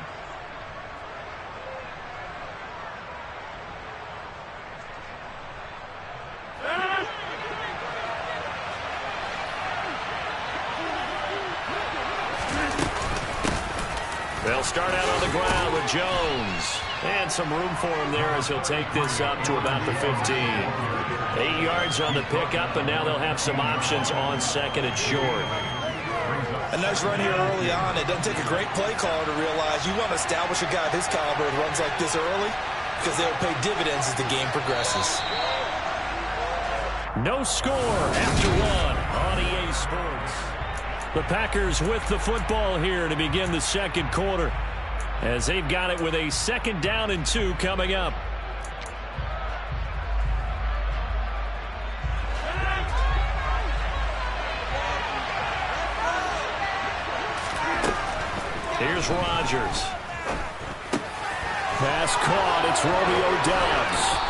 They'll start out on the ground with Jones. And some room for him there as he'll take this up to about the 15. 8 yards on the pickup, and now they'll have some options on second and short. A nice run here early on. It doesn't take a great play caller to realize you want to establish a guy of his caliber that runs like this early because they'll pay dividends as the game progresses. No score after 1 on EA Sports. The Packers with the football here to begin the second quarter as they've got it with a 2nd down and 2 coming up. Here's Rodgers. Pass caught. It's Romeo Doubs.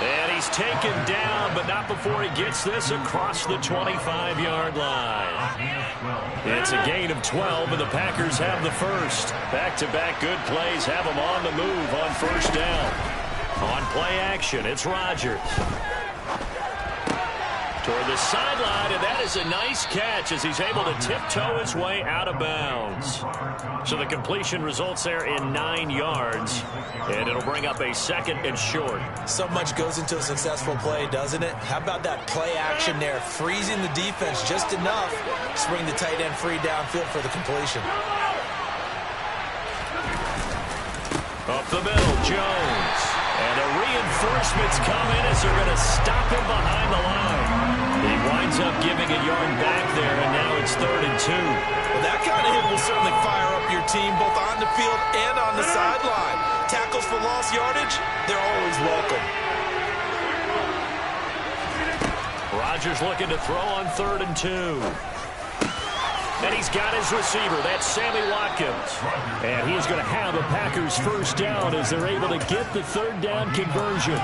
And he's taken down, but not before he gets this across the 25-yard line. It's a gain of 12, and the Packers have the first. Back-to-back good plays have them on the move on first down. On play action, it's Rodgers. Toward the sideline, and that is a nice catch as he's able to tiptoe his way out of bounds. So the completion results there in 9 yards, and it'll bring up a 2nd and short. So much goes into a successful play, doesn't it? How about that play action there, freezing the defense just enough to bring the tight end free downfield for the completion. Up the middle, Jones. And the reinforcements come in as they're going to stop him behind the line. He winds up giving a yard back there, and now it's 3rd and 2. Well, that kind of hit will certainly fire up your team both on the field and on the sideline. Tackles for lost yardage, they're always welcome. Rodgers looking to throw on 3rd and 2. And he's got his receiver. That's Sammy Watkins. And he's going to have a Packers first down as they're able to get the 3rd down conversion.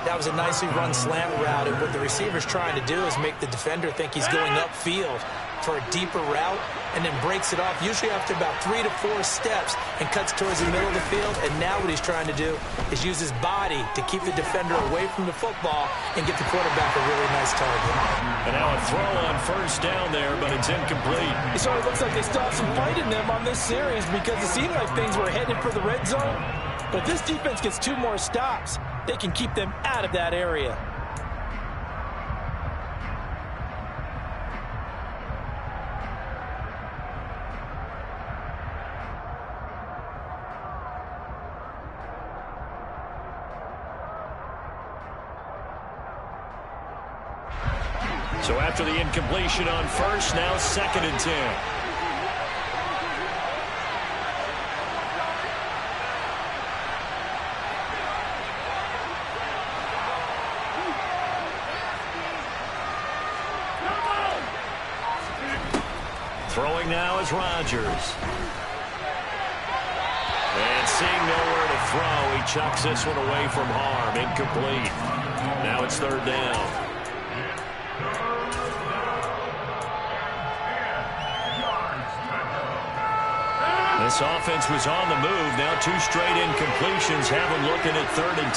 That was a nicely run slant route, and what the receiver's trying to do is make the defender think he's going upfield for a deeper route, and then breaks it off, usually after about 3 to 4 steps, and cuts towards the middle of the field. And now what he's trying to do is use his body to keep the defender away from the football and get the quarterback a really nice target. And now a throw on 1st down there, but it's incomplete. So it looks like they still have some fight in them on this series because it seemed like things were headed for the red zone. But if this defense gets 2 more stops, they can keep them out of that area. So after the incompletion on 1st, now 2nd and 10. Throwing now is Rodgers. And seeing nowhere to throw, he chucks this one away from harm. Incomplete. Now it's 3rd down. This offense was on the move. Now 2 straight incompletions have them looking at 3rd and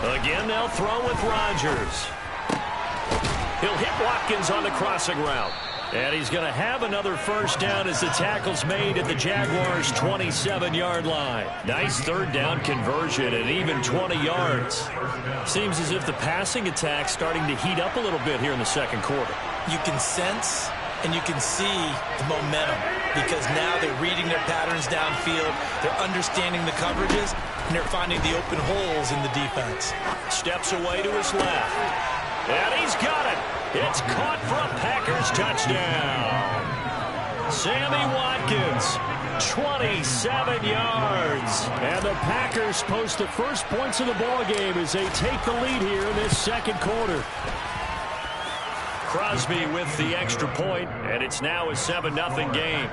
10. Again, they'll throw with Rodgers. He'll hit Watkins on the crossing route. And he's going to have another 1st down as the tackle's made at the Jaguars' 27-yard line. Nice 3rd down conversion and even 20 yards. Seems as if the passing attack's starting to heat up a little bit here in the 2nd quarter. You can sense and you can see the momentum because now they're reading their patterns downfield, they're understanding the coverages, and they're finding the open holes in the defense. Steps away to his left. And he's got it. It's caught for a Packers touchdown. Sammy Watkins, 27 yards. And the Packers post the first points of the ballgame as they take the lead here in this 2nd quarter. Crosby with the extra point, and it's now a 7-0 game.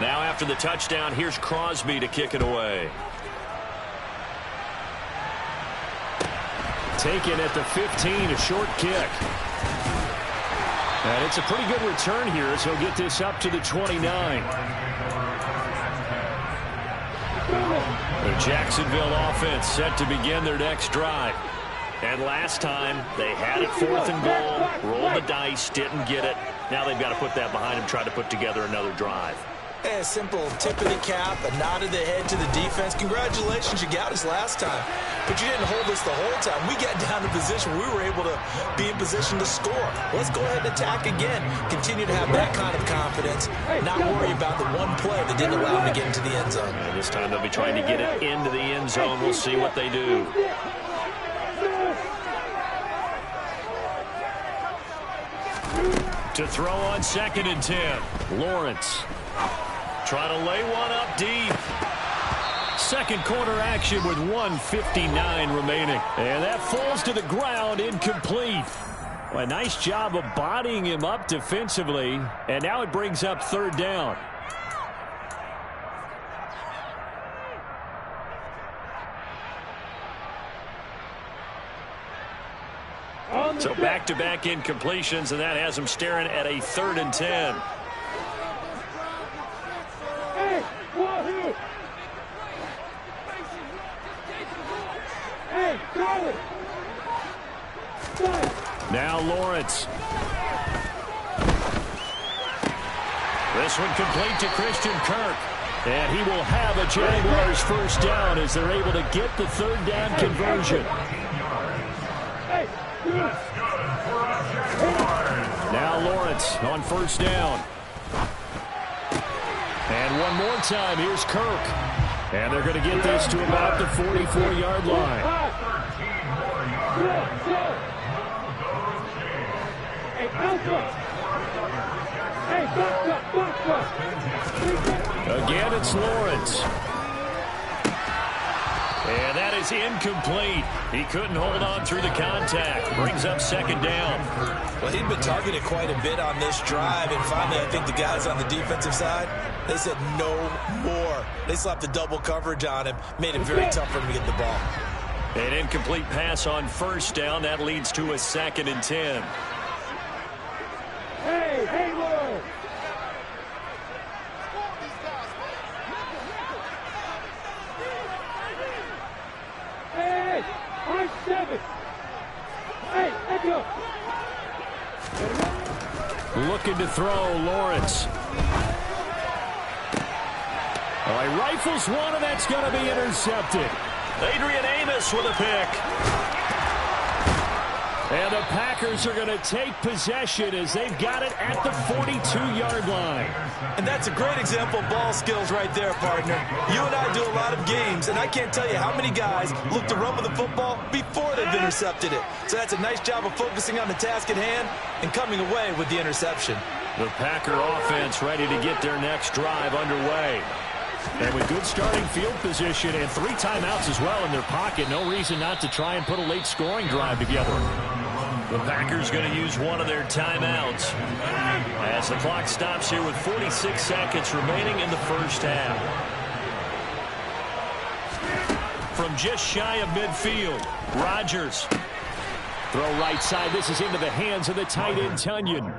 Now after the touchdown, here's Crosby to kick it away. Taken at the 15, a short kick. And it's a pretty good return here as he'll get this up to the 29. The Jacksonville offense set to begin their next drive. And last time, they had it 4th and goal, rolled the dice, didn't get it. Now they've got to put that behind them, try to put together another drive. A simple tip of the cap, a nod of the head to the defense. Congratulations, you got us last time. But you didn't hold us the whole time. We got down to position. We were able to be in position to score. Let's go ahead and attack again. Continue to have that kind of confidence. Not worry about the one play that didn't allow them to get into the end zone. And this time they'll be trying to get it into the end zone. We'll see what they do. To throw on 2nd and 10. Lawrence. Trying to lay one up deep. 2nd quarter action with 1:59 remaining. And that falls to the ground, incomplete. A nice job of bodying him up defensively. And now it brings up 3rd down. So back-to-back incompletions, and that has them staring at a 3rd and 10. Now Lawrence. This one complete to Christian Kirk. And he will have a Jaguars first down as they're able to get the third down conversion. Now Lawrence on first down. And one more time, here's Kirk. And they're going to get this to about the 44-yard line. Again, it's Lawrence. And that is incomplete. He couldn't hold on through the contact. Brings up second down. Well, he'd been targeted quite a bit on this drive, and finally I think the guys on the defensive side, they said no more. They slapped the double coverage on him, made it very tough for him to get the ball. An incomplete pass on first down. That leads to a 2nd and 10. Hey, Hayward! Hey, I'm 7. Hey, echo. Looking to throw, Lawrence. Oh, he rifles one, and that's going to be intercepted. Adrian Amos with a pick. And the Packers are going to take possession as they've got it at the 42-yard line. And that's a great example of ball skills right there, partner. You and I do a lot of games, and I can't tell you how many guys look to run with the football before they've intercepted it. So that's a nice job of focusing on the task at hand and coming away with the interception. The Packer offense ready to get their next drive underway. And with good starting field position and 3 timeouts as well in their pocket, no reason not to try and put a late scoring drive together. The Packers going to use one of their timeouts as the clock stops here with 46 seconds remaining in the first half. From just shy of midfield, Rodgers. Throw right side. This is into the hands of the tight end, Tunyon.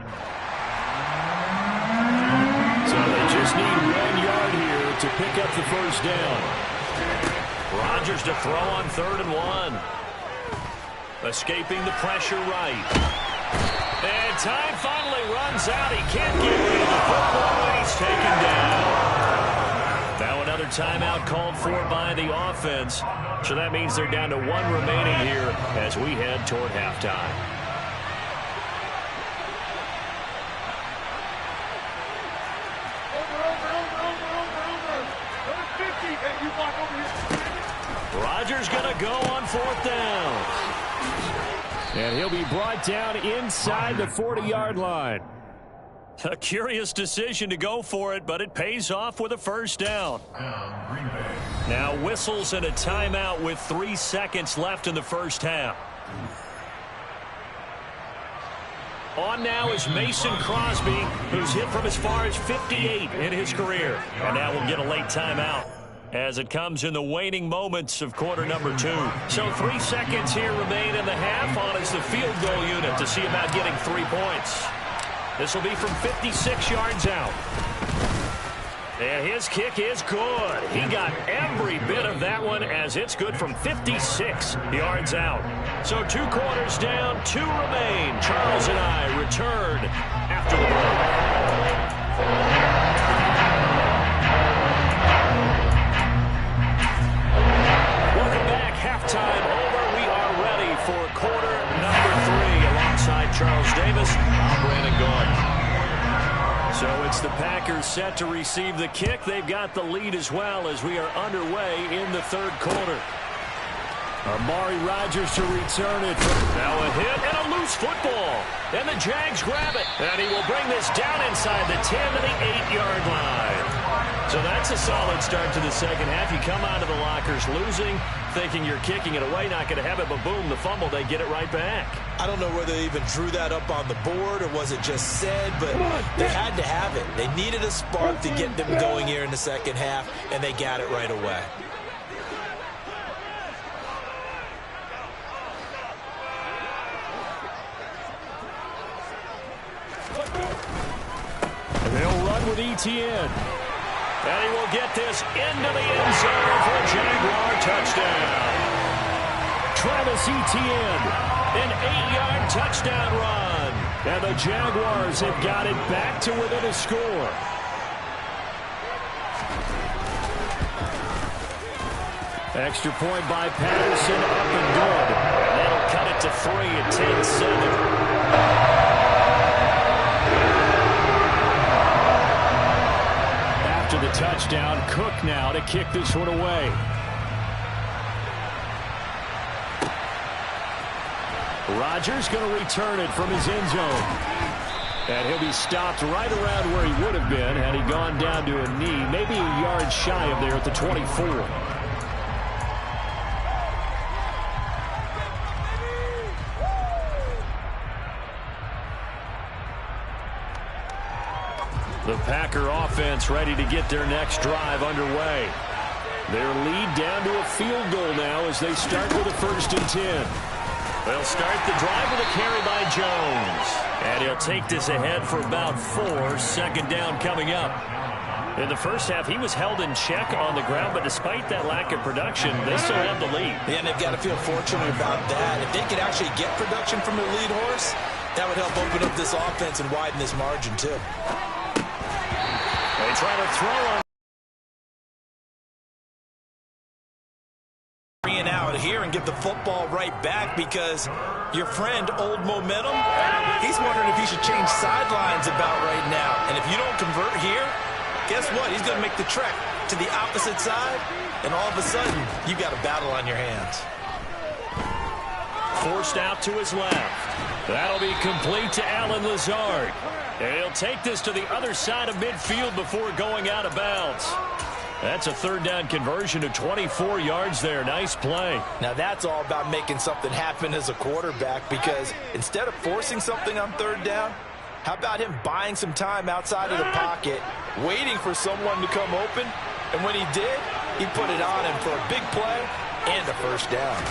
So they just need 1 yard here to pick up the first down. Rodgers to throw on 3rd and 1. Escaping the pressure right. And time finally runs out. He can't get rid of the football, and he's taken down. Now another timeout called for by the offense. So that means they're down to 1 remaining here as we head toward halftime. Rodgers going to go on 4th down. And he'll be brought down inside the 40-yard line. A curious decision to go for it, but it pays off with a first down. Now whistles and a timeout with 3 seconds left in the first half. On now is Mason Crosby, who's hit from as far as 58 in his career. And now we'll get a late timeout as it comes in the waning moments of quarter number 2. So 3 seconds here remain in the half. On is the field goal unit to see about getting 3 points. This will be from 56 yards out. And his kick is good. He got every bit of that one as it's good from 56 yards out. So 2 quarters down, 2 remain. Charles and I return after the break. Halftime over. We are ready for quarter number 3 alongside Charles Davis. I'm Brandon Gordon. So it's the Packers set to receive the kick. They've got the lead as well as we are underway in the 3rd quarter. Amari Rodgers to return it. Now a hit and a loose football. And the Jags grab it. And he will bring this down inside the 10 to the 8-yard line. So that's a solid start to the second half. You come out of the lockers losing, thinking you're kicking it away, not going to have it, but boom, the fumble, they get it right back. I don't know whether they even drew that up on the board or was it just said, but they had to have it. They needed a spark to get them going here in the second half, and they got it right away. They'll run with ETN. And he will get this into the end zone for a Jaguar touchdown. Travis Etienne, an 8-yard touchdown run. And the Jaguars have got it back to within a score. Extra point by Patterson, up and good. And that'll cut it to 3 at 10-7. After the touchdown, Cook now to kick this one away. Rodgers going to return it from his end zone. And he'll be stopped right around where he would have been had he gone down to a knee, maybe a yard shy of there at the 24. The Packer offense ready to get their next drive underway. Their lead down to a field goal now as they start with a 1st and 10. They'll start the drive with a carry by Jones. And he'll take this ahead for about 4. 2nd down coming up. In the first half, he was held in check on the ground, but despite that lack of production, they still have the lead. Yeah, and they've got to feel fortunate about that. If they could actually get production from their lead horse, that would help open up this offense and widen this margin, too. They try to throw on. And out here and get the football right back because your friend, Old Momentum, he's wondering if he should change sidelines about right now. And if you don't convert here, guess what? He's going to make the trek to the opposite side, and all of a sudden, you've got a battle on your hands. Forced out to his left. That'll be complete to Allen Lazard. And he'll take this to the other side of midfield before going out of bounds. That's a 3rd down conversion of 24 yards there. Nice play. Now that's all about making something happen as a quarterback, because instead of forcing something on 3rd down, how about him buying some time outside of the pocket, waiting for someone to come open, and when he did, he put it on him for a big play and a 1st down.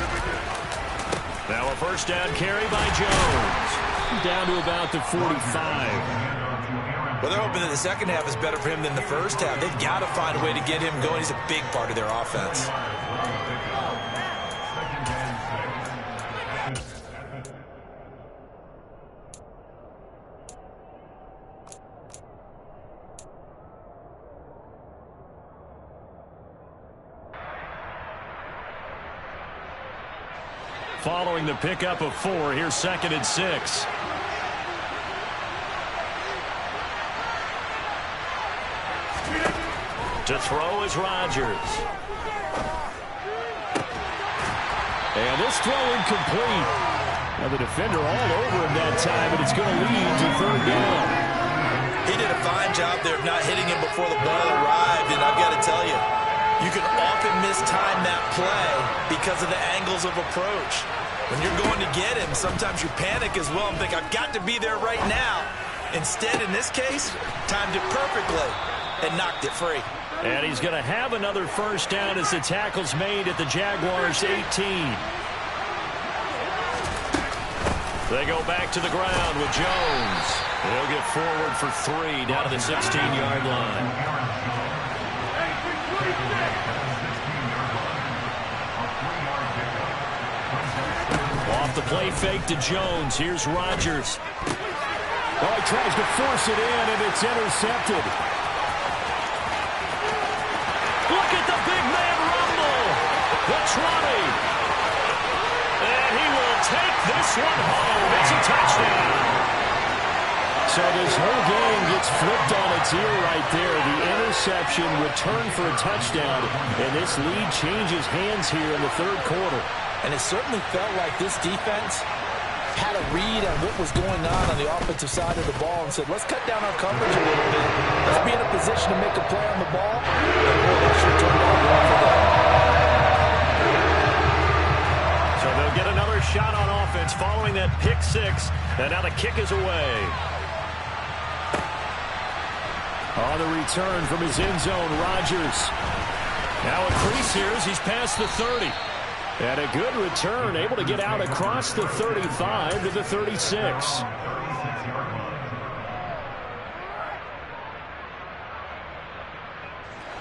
Now a 1st down carry by Jones. Down to about the 45. Well, they're hoping that the second half is better for him than the first half. They've got to find a way to get him going. He's a big part of their offense. Following the pickup of 4, here's 2nd and 6. To throw is Rodgers. And this throw incomplete. Now the defender all over him that time, and it's going to lead to 3rd down. He did a fine job there of not hitting him before the ball arrived, and I've got to tell you, you can often mistime that play because of the angles of approach. When you're going to get him, sometimes you panic as well and think, I've got to be there right now. Instead, in this case, timed it perfectly and knocked it free. And he's going to have another 1st down as the tackle's made at the Jaguars' 18. They go back to the ground with Jones. They'll get forward for 3 down to the 16-yard line. Off the play fake to Jones. Here's Rodgers. Oh, he tries to force it in, and it's intercepted. Look at the big man rumble. The 20. And he will take this one home. It's a touchdown. So this whole game gets flipped on its ear right there. The interception returned for a touchdown, and this lead changes hands here in the 3rd quarter. And it certainly felt like this defense had a read on what was going on the offensive side of the ball and said, let's cut down our coverage a little bit. Let's be in a position to make a play on the ball. And boy, that sure turned out well for them. So they'll get another shot on offense following that pick 6. And now the kick is away. On the return from his end zone, Rodgers. Now a crease here as he's past the 30. And a good return, able to get out across the 35 to the 36.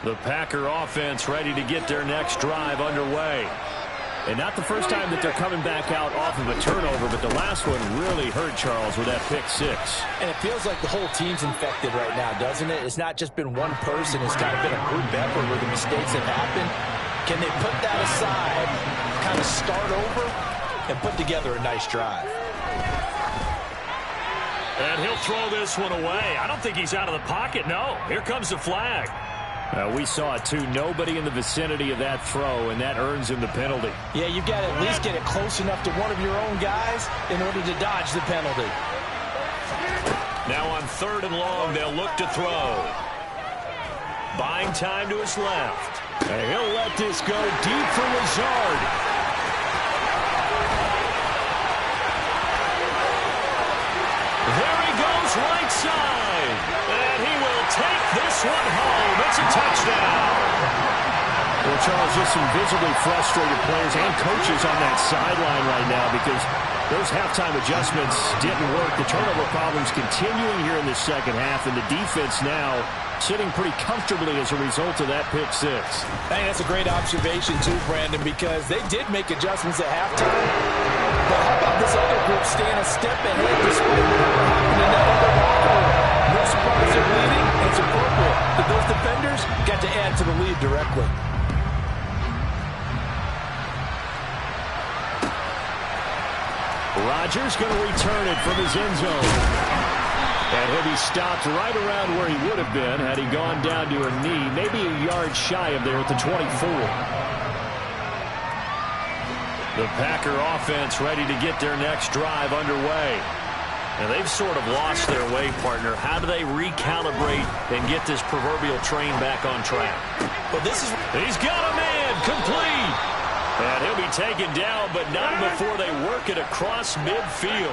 The Packer offense ready to get their next drive underway. And not the first time that they're coming back out off of a turnover, but the last one really hurt Charles with that pick six. And it feels like the whole team's infected right now, doesn't it? It's not just been one person. It's kind of been a group effort where the mistakes have happened. Can they put that aside, kind of start over, and put together a nice drive? And he'll throw this one away. I don't think he's out of the pocket, no. Here comes the flag. We saw it, too. Nobody in the vicinity of that throw, and that earns him the penalty. Yeah, you've got to at least get it close enough to one of your own guys in order to dodge the penalty. Now on 3rd and long, they'll look to throw. Buying time to his left. And he'll let this go deep for Lazard. There he goes, right side. And he will take this one home. It's a touchdown. Well, Charles, just some visibly frustrated players and coaches on that sideline right now because those halftime adjustments didn't work. The turnover problems continuing here in the second half, and the defense now sitting pretty comfortably as a result of that pick six. I think that's a great observation, too, Brandon, because they did make adjustments at halftime. But how about this other group staying a step ahead despite whatever happened in that other locker room? No surprise they're leading, and it's appropriate that those defenders got to add to the lead directly. Rodgers going to return it from his end zone. And he'll be stopped right around where he would have been had he gone down to a knee, maybe a yard shy of there at the 24. The Packer offense ready to get their next drive underway. And they've sort of lost their way, partner. How do they recalibrate and get this proverbial train back on track? Well, He's got a man, complete. And he'll be taken down, but not before they work it across midfield.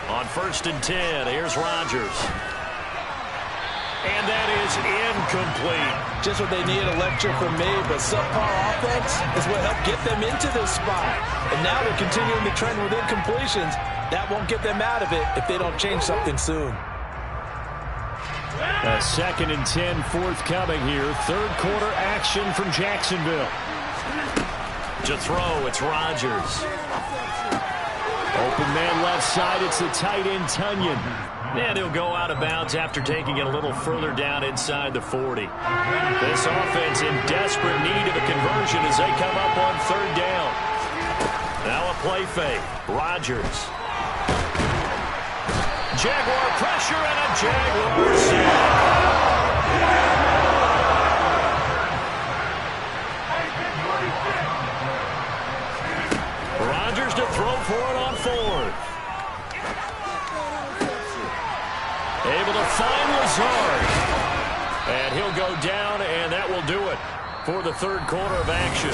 On 1st and 10, here's Rodgers. And that is incomplete. just what they need, a lecture from me, but subpar offense is what helped get them into this spot. And now they're continuing the trend with incompletions. That won't get them out of it if they don't change something soon. A 2nd and 10 forthcoming here. Third quarter action from Jacksonville. To throw, it's Rodgers. Open man left side, it's the tight end Tunyon. And he'll go out of bounds after taking it a little further down inside the 40. This offense in desperate need of a conversion as they come up on 3rd down. Now a play fake. Rodgers. Jaguar pressure and a Jaguar sack. Rodgers to throw for it on 4th. Able to find Lazard. And he'll go down, and that will do it for the 3rd quarter of action.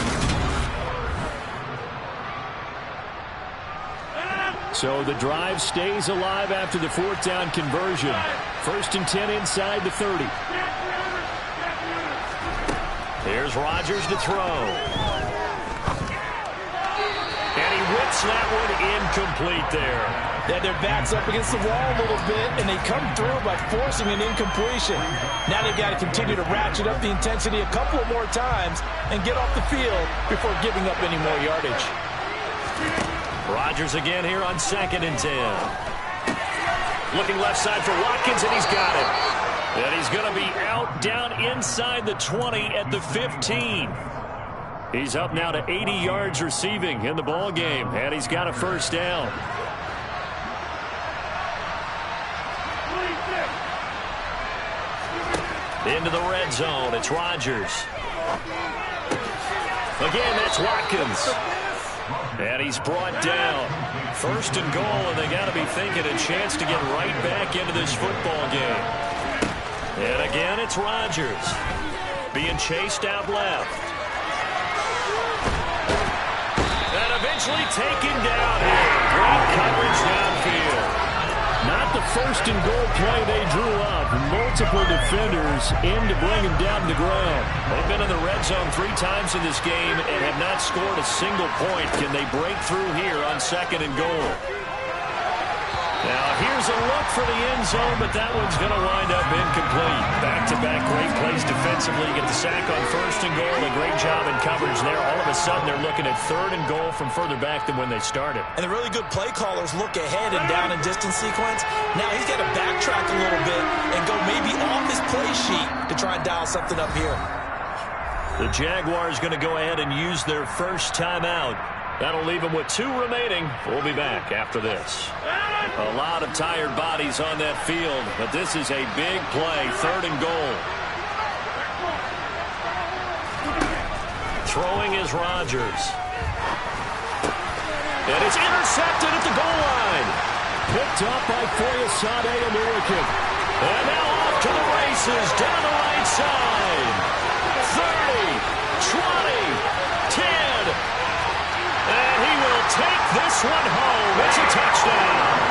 So the drive stays alive after the 4th down conversion. 1st and 10 inside the 30. Here's Rodgers to throw. And he whips that one incomplete there. They had their backs up against the wall a little bit, and they come through by forcing an incompletion. Now they've got to continue to ratchet up the intensity a couple of more times and get off the field before giving up any more yardage. Rodgers again here on 2nd and 10. Looking left side for Watkins, and he's got it. And he's going to be out down inside the 20 at the 15. He's up now to 80 yards receiving in the ball game, and he's got a 1st down. Into the red zone, it's Rodgers. Again, that's Watkins. And he's brought down. 1st and goal, and they got to be thinking a chance to get right back into this football game. And again, it's Rodgers. Being chased out left. And eventually taken down here. Great coverage downfield. Not the 1st and goal play they drew up. Multiple defenders in to bring him down to the ground. They've been in the red zone 3 times in this game and have not scored a single point. Can they break through here on 2nd and goal? Now, here's a look for the end zone, but that one's going to wind up incomplete. Back-to-back great plays defensively. Get the sack on 1st and goal. A great job in coverage there. All of a sudden, they're looking at 3rd and goal from further back than when they started. And the really good play callers look ahead and down and distance sequence. Now he's got to backtrack a little bit and go maybe off his play sheet to try and dial something up here. The Jaguars going to go ahead and use their first timeout. That'll leave them with 2 remaining. We'll be back after this. A lot of tired bodies on that field, but this is a big play, 3rd and goal. Throwing is Rodgers. And it's intercepted at the goal line. Picked up by Foyesade American. And now off to the races down the right side. 30, 20, 10. And he will take this one home. It's a touchdown.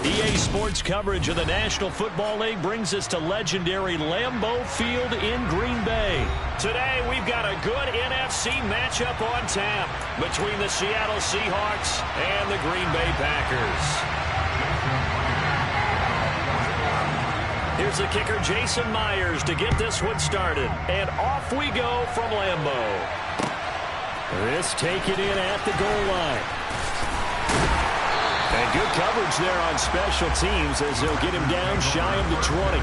EA Sports coverage of the National Football League brings us to legendary Lambeau Field in Green Bay. Today, we've got a good NFC matchup on tap between the Seattle Seahawks and the Green Bay Packers. Here's the kicker, Jason Myers, to get this one started. And off we go from Lambeau. This taken in at the goal line. And good coverage there on special teams as they'll get him down shy of the 20.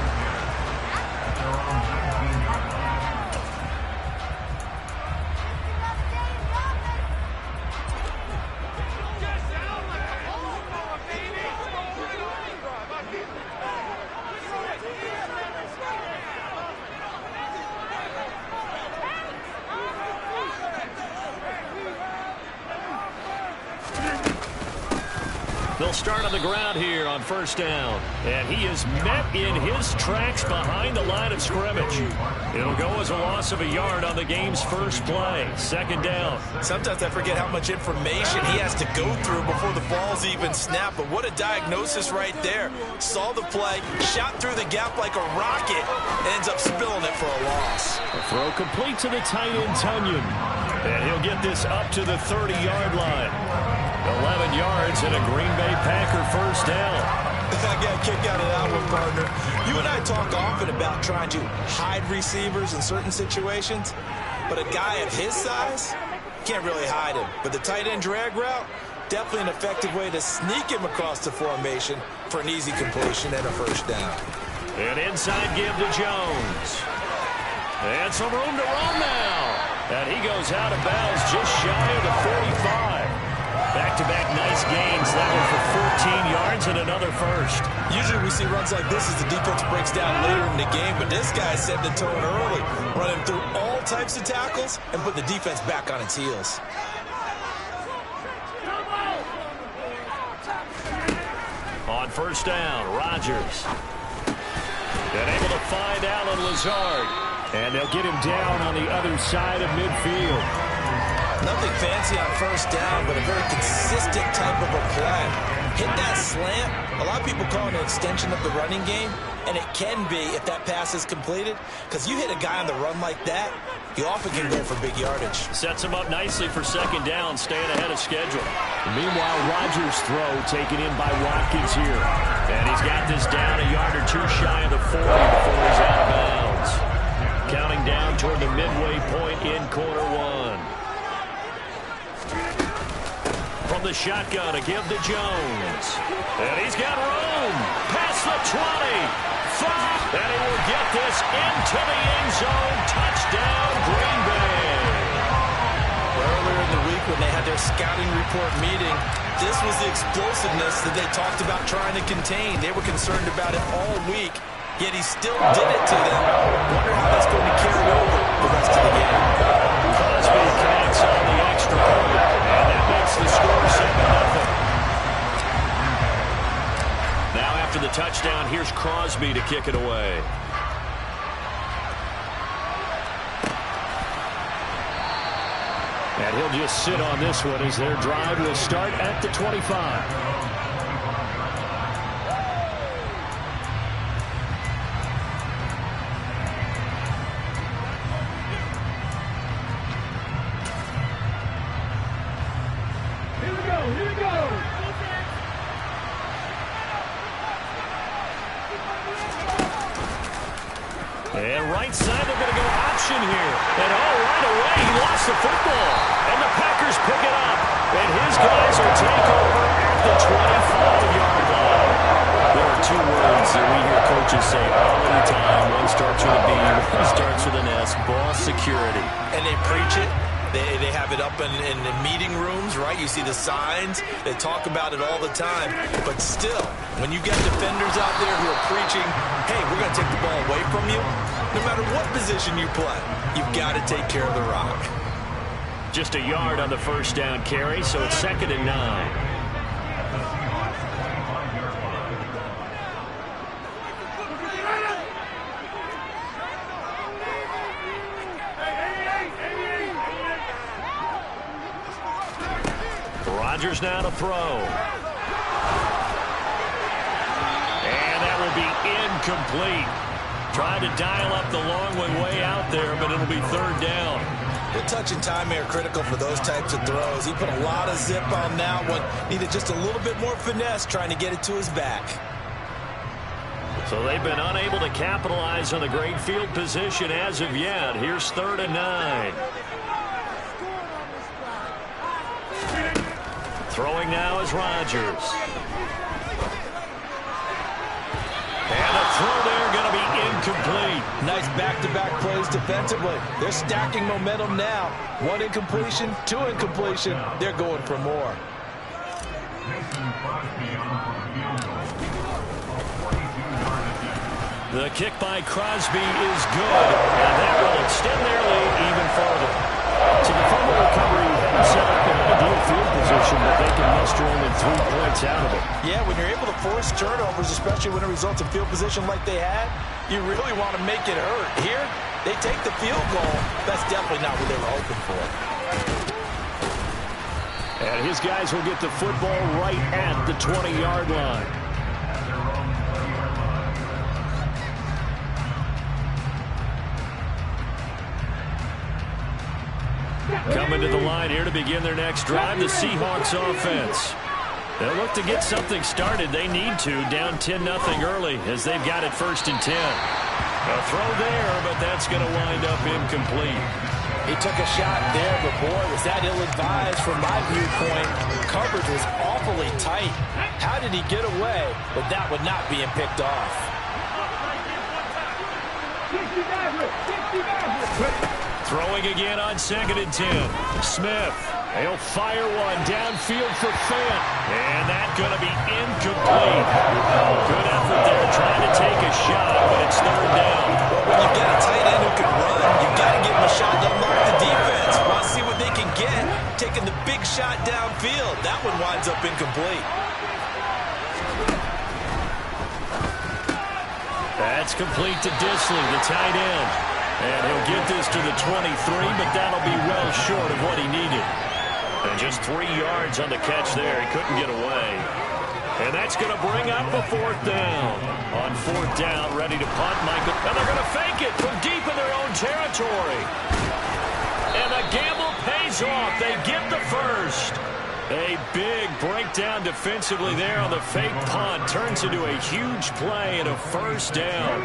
They'll start on the ground here on 1st down. And he is met in his tracks behind the line of scrimmage. It'll go as a loss of a yard on the game's first play. 2nd down. Sometimes I forget how much information he has to go through before the ball's even snapped. But what a diagnosis right there. Saw the play, shot through the gap like a rocket, and ends up spilling it for a loss. A throw complete to the tight end, Tunyon. And he'll get this up to the 30-yard line. 11 yards and a Green Bay Packer 1st down. I got a kick out of that one, partner. You and I talk often about trying to hide receivers in certain situations, but a guy of his size can't really hide him. But the tight end drag route, definitely an effective way to sneak him across the formation for an easy completion and a 1st down. An inside give to Jones. And some room to run now. And he goes out of bounds just shy of the 45. Back-to-back nice gains. That one for 14 yards and another 1st. Usually we see runs like this as the defense breaks down later in the game, but this guy set the tone early, running through all types of tackles and put the defense back on its heels. On 1st down, Rodgers. And able to find Alan Lazard. And they'll get him down on the other side of midfield. Nothing fancy on 1st down, but a very consistent type of a play. Hit that slant. A lot of people call it an extension of the running game, and And it can be if that pass is completed, because you hit a guy on the run like that, you often can go for big yardage. Sets him up nicely for second down, staying ahead of schedule. Meanwhile, Rodgers' throw taken in by Watkins here. And he's got this down a yard or two shy of the 40 before he's out of bounds. Counting down toward the midway point in quarter one. From the shotgun, a give to Jones. And he's got room. Past the 20. 5. And he will get this into the end zone. Touchdown, Green Bay. Earlier in the week when they had their scouting report meeting, this was the explosiveness that they talked about trying to contain. They were concerned about it all week, yet he still did it to them. Wonder how that's going to carry over the rest of the game. Crosby connects on the extra point, and that makes the score 7-0. Now after the touchdown, here's Crosby to kick it away. And he'll just sit on this one as their drive will start at the 25. And right side, they're going to go option here. And right away, he lost the football. And the Packers pick it up. And his guys will take over at the 25-yard line. There are two words that we hear coaches say all the time. One starts with a B, one starts with an S. Ball security. And they preach it. They have it up in the meeting rooms, right? You see the signs. They talk about it all the time. But still, when you get defenders out there who are preaching, hey, we're going to take the ball away from you, no matter what position you play, you've got to take care of the rock. Just a yard on the first down carry, so it's 2nd and 9. Rodgers now to throw. And that will be incomplete. Trying to dial up the long one way out there, but it'll be 3rd down. The touch and time are critical for those types of throws. He put a lot of zip on that one. Needed just a little bit more finesse trying to get it to his back. So they've been unable to capitalize on the great field position as of yet. Here's 3rd and 9. Throwing now is Rodgers. And a throw there going to be incomplete. Nice back-to-back plays defensively. They're stacking momentum now. 1 incompletion, 2 incompletion. They're going for more. The kick by Crosby is good, and that will extend their lead even further. So the fumble recovery had set up an ideal field position, but they can muster only 3 points out of it. Yeah, when you're able to force turnovers, especially when it results in field position like they had, you really want to make it hurt. Here, they take the field goal. That's definitely not what they were hoping for. And his guys will get the football right at the 20-yard line. Coming to the line here to begin their next drive, the Seahawks offense. They'll look to get something started. They need to, down 10-0 early as they've got it 1st and 10. A throw there, but that's going to wind up incomplete. He took a shot there, but boy, was that ill-advised from my viewpoint. Coverage was awfully tight. How did he get away with that one not being picked off? Throwing again on 2nd and 10. Smith. He'll fire one downfield for Fant. And that's going to be incomplete. Good effort there trying to take a shot, but it's 3rd down. When you've got a tight end who can run, you've got to give him a shot to unlock the defense. Want to see what they can get. Taking the big shot downfield. That one winds up incomplete. That's complete to Disley, the tight end. And he'll get this to the 23, but that'll be well short of what he needed. And just 3 yards on the catch there. He couldn't get away. And that's going to bring up a 4th down. On 4th down, ready to punt, Michael. And they're going to fake it from deep in their own territory. And the gamble pays off. They get the first. A big breakdown defensively there on the fake punt. Turns into a huge play and a 1st down.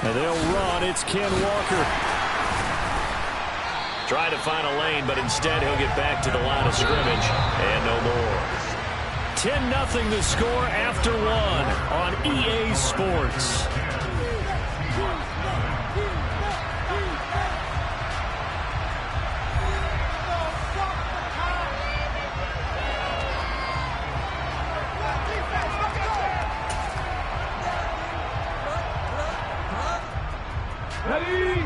And they'll run. It's Ken Walker. Trying to find a lane, but instead he'll get back to the line of scrimmage. And no more. 10-0 the score after 1 on EA Sports. Ready?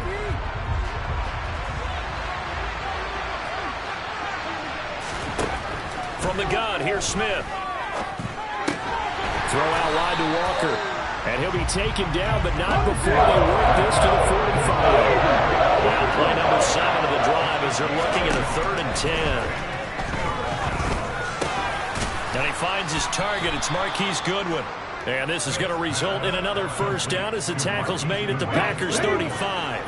From the gun, here's Smith. Throw out wide to Walker. And he'll be taken down, but not before they work this to the 45. Now play number 7 of the drive as they're looking at a 3rd and 10. And he finds his target. It's Marquise Goodwin. And this is going to result in another 1st down as the tackle's made at the Packers' 35.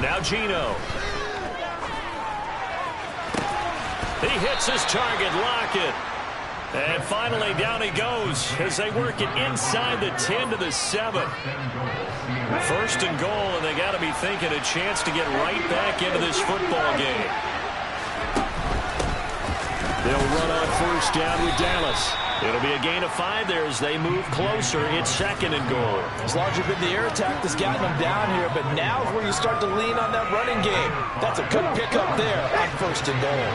Now Geno. He hits his target, Lockett. And finally down he goes as they work it inside the 10 to the 7. 1st and goal, and they got to be thinking a chance to get right back into this football game. They'll run on 1st down with Dallas. It'll be a gain of 5 there as they move closer. It's 2nd and goal. It's largely been the air attack that's gotten them down here, but now is where you start to lean on that running game. That's a good pickup there on 1st and goal.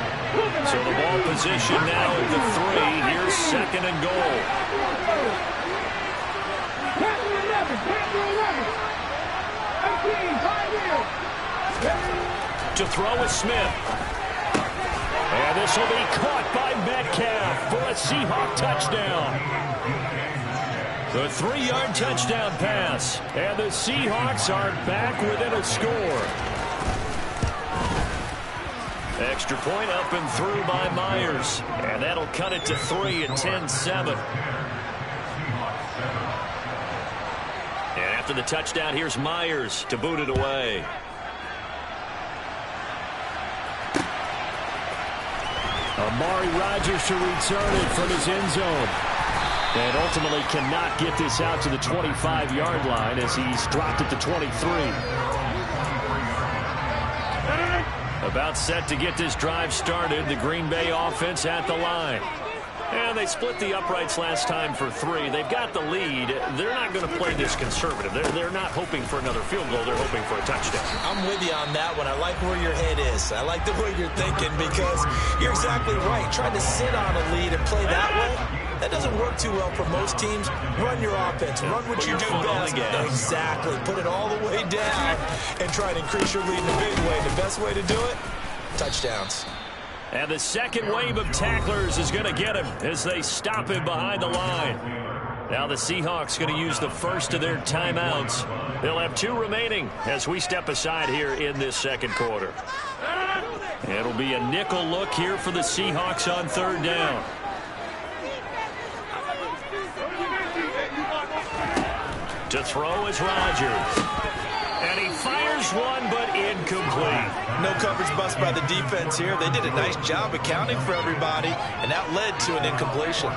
So the ball position now at the 3. Here's 2nd and goal. To throw is Smith. And this will be caught by Metcalf for a Seahawk touchdown. The 3-yard touchdown pass. And the Seahawks are back within a score. Extra point up and through by Myers. And that'll cut it to 3 at 10-7. And after the touchdown, here's Myers to boot it away. Amari Rodgers to return it from his end zone. And ultimately cannot get this out to the 25-yard line as he's dropped at the 23. About set to get this drive started. The Green Bay offense at the line. And they split the uprights last time for 3. They've got the lead. They're not going to play this conservative. They're not hoping for another field goal. They're hoping for a touchdown. I'm with you on that one. I like where your head is. I like the way you're thinking because you're exactly right. Trying to sit on a lead and play that way, that doesn't work too well for most teams. Run your offense. Run what you do best. Exactly. Put it all the way down and try and increase your lead in a big way. The best way to do it, touchdowns. And the second wave of tacklers is going to get him as they stop him behind the line. Now the Seahawks going to use the first of their timeouts. They'll have 2 remaining as we step aside here in this second quarter. It'll be a nickel look here for the Seahawks on 3rd down. To throw is Rodgers. And he fires one, but incomplete. No coverage bust by the defense here. They did a nice job accounting for everybody, and that led to an incompletion.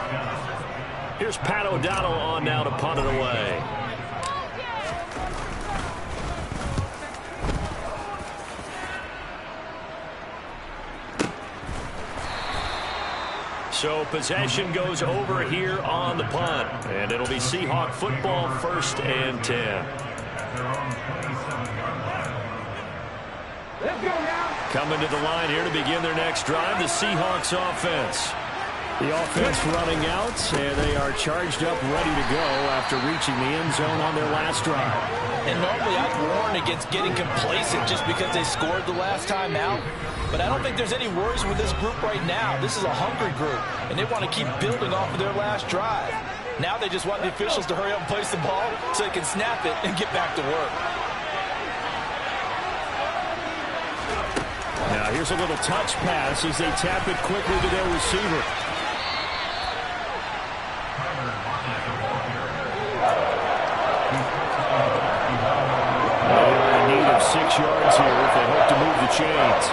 Here's Pat O'Donnell on now to punt it away. So possession goes over here on the punt. And it'll be Seahawk football, 1st and 10. Coming to the line here to begin their next drive, the Seahawks offense. The offense running out, and they are charged up, ready to go after reaching the end zone on their last drive. And normally I'd warn against getting complacent just because they scored the last time out. But I don't think there's any worries with this group right now. This is a hungry group, and they want to keep building off of their last drive. Now they just want the officials to hurry up and place the ball so they can snap it and get back to work. Now here's a little touch pass as they tap it quickly to their receiver. They're in need of 6 yards here if they hope to move the chains.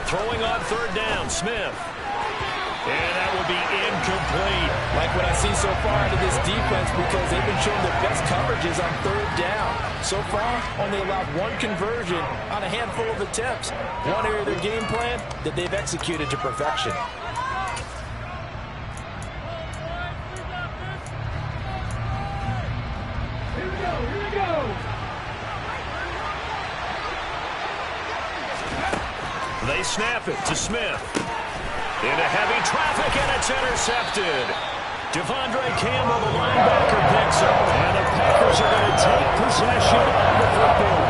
Throwing on third down, Smith. And that will be incomplete. Like what I see so far out of this defense, because they've been showing their best coverages on third down. So far, only allowed 1 conversion on a handful of attempts. One area of their game plan that they've executed to perfection. Here we go. They snap it to Smith. Into heavy traffic, and it's intercepted. Devondre Campbell, the linebacker, picks up. And the Packers are going to take possession of the football.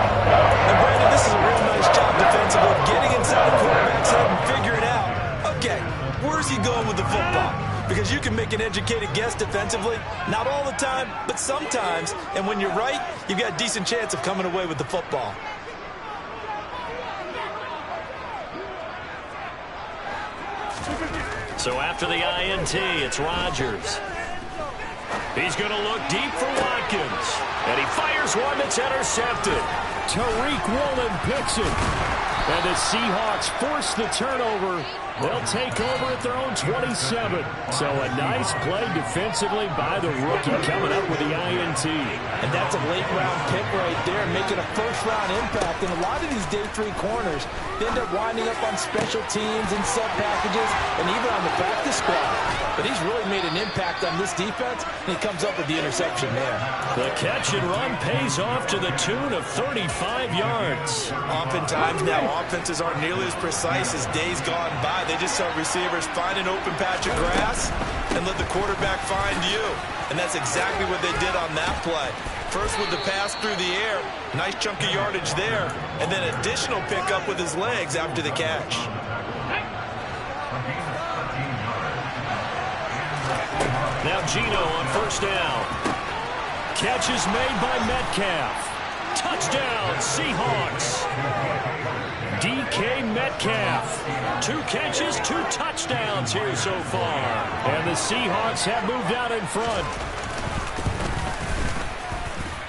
And Brandon, this is a real nice job defensively, getting inside the quarterback's head and figuring out, okay, where's he going with the football? Because you can make an educated guess defensively. Not all the time, but sometimes. And when you're right, you've got a decent chance of coming away with the football. So after the INT, it's Rodgers. He's going to look deep for Watkins. And he fires one that's intercepted. Tariq Woolen picks it. And the Seahawks force the turnover. They'll take over at their own 27. So a nice play defensively by the rookie coming up with the INT. And that's a late-round pick right there, making a first-round impact. And a lot of these day 3 corners, they end up winding up on special teams and sub packages and even on the practice squad. But he's really made an impact on this defense, and he comes up with the interception there. The catch and run pays off to the tune of 35 yards. Oftentimes now, offenses aren't nearly as precise as days gone by. They just saw receivers find an open patch of grass and let the quarterback find you. And that's exactly what they did on that play. First with the pass through the air, nice chunk of yardage there, and then additional pickup with his legs after the catch. Now Gino on first down. Catch is made by Metcalf. Touchdown, Seahawks. DK Metcalf. 2 catches, 2 touchdowns here so far. And the Seahawks have moved out in front.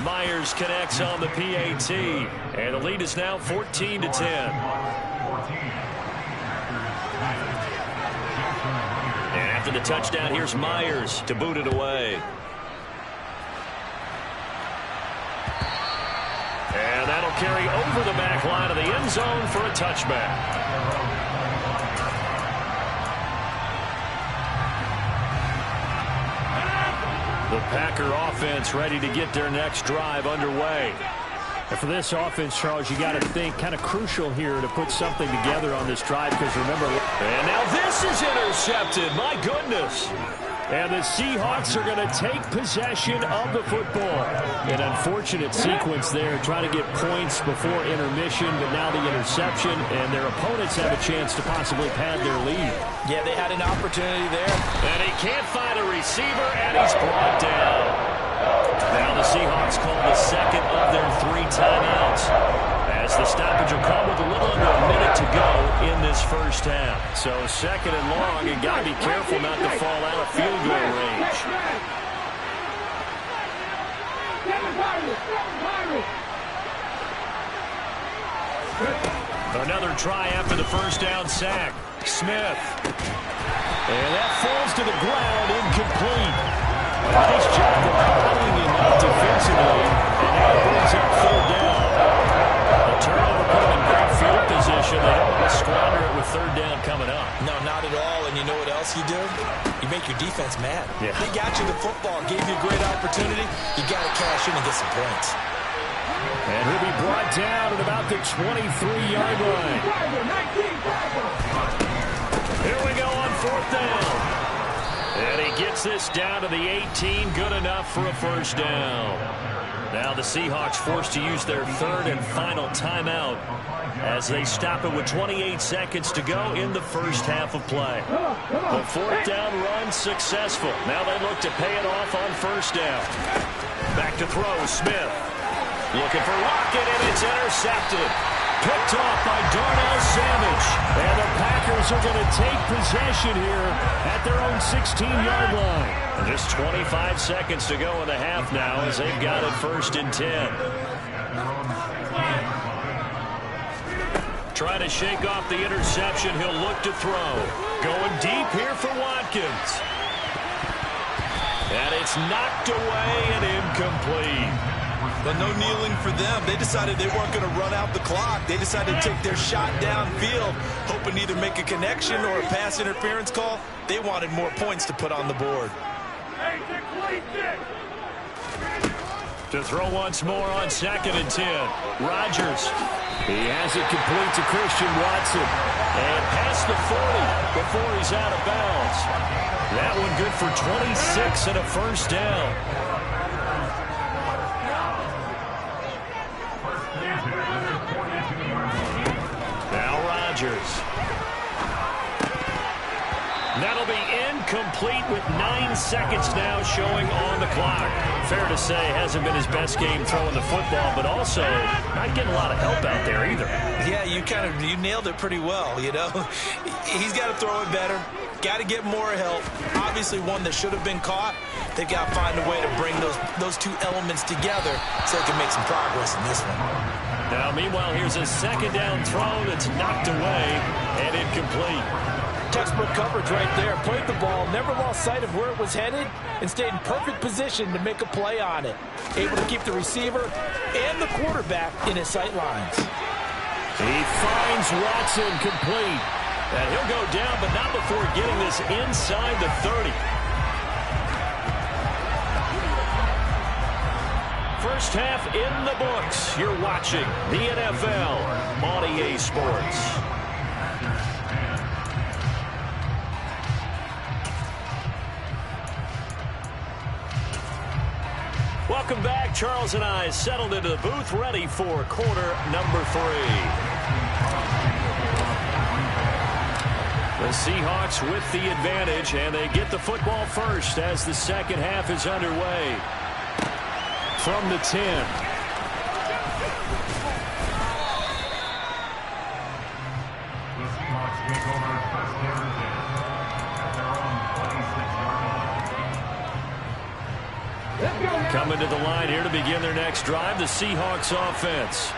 Myers connects on the PAT. And the lead is now 14-10. And after the touchdown, here's Myers to boot it away. And that'll carry over the back line of the end zone for a touchback. The Packer offense ready to get their next drive underway. And for this offense, Charles, you got to think kind of crucial here to put something together on this drive because remember... And now this is intercepted. My goodness. And the Seahawks are going to take possession of the football. An unfortunate sequence there, trying to get points before intermission, but now the interception, and their opponents have a chance to possibly pad their lead. Yeah, they had an opportunity there. And he can't find a receiver, and he's brought down. Now the Seahawks call the second of their 3 timeouts, as the stoppage will come with a little under a minute to go in this first half. So second and long, you got to be careful not to fall out of field goal range. Another try after the first down sack. Smith. And that falls to the ground, incomplete. Nice job of holding him up defensively, and now it brings up third down. A turnover put him in great field position. They don't want to squander it with third down coming up. No, not at all. And you know what else you do? You make your defense mad. Yeah. They got you the football, gave you a great opportunity. You got to cash in and get some points. And he'll be brought down at about the 23-yard line. Here we go on fourth down. And he gets this down to the 18. Good enough for a first down. Now the Seahawks forced to use their third and final timeout as they stop it with 28 seconds to go in the first half of play. The fourth down run successful. Now they look to pay it off on first down. Back to throw, Smith. Looking for Lockett, and it's intercepted. Picked off by Darnell Savage. And the Packers are going to take possession here at their own 16-yard line. And just 25 seconds to go in the half now as they've got it first and 10. Trying to shake off the interception. He'll look to throw. Going deep here for Watkins. And it's knocked away and incomplete. But no kneeling for them. They decided they weren't going to run out the clock. They decided to take their shot downfield, hoping to either make a connection or a pass interference call. They wanted more points to put on the board. To throw once more on second and 10. Rodgers. He has it complete to Christian Watson. And past the 40 before he's out of bounds. That one good for 26 and a first down. Now Rodgers. That'll be incomplete with 9 seconds now showing on the clock. Fair to say, hasn't been his best game throwing the football, but also not getting a lot of help out there either. Yeah, you nailed it pretty well, you know. He's got to throw it better. Got to get more help. Obviously one that should have been caught. They've got to find a way to bring those two elements together so they can make some progress in this one. Now, meanwhile, here's a second down throw that's knocked away and incomplete. Textbook coverage right there. Played the ball, never lost sight of where it was headed, and stayed in perfect position to make a play on it. Able to keep the receiver and the quarterback in his sight lines. He finds Watson complete. And he'll go down, but not before getting this inside the 30. First half in the books. You're watching the NFL on EA Sports. Welcome back. Charles and I settled into the booth, ready for quarter number 3. The Seahawks with the advantage, and they get the football first as the second half is underway. From the 10. The Seahawks take over first down and 10 at their own 26-yard line. Coming to the line here to begin their next drive, the Seahawks offense.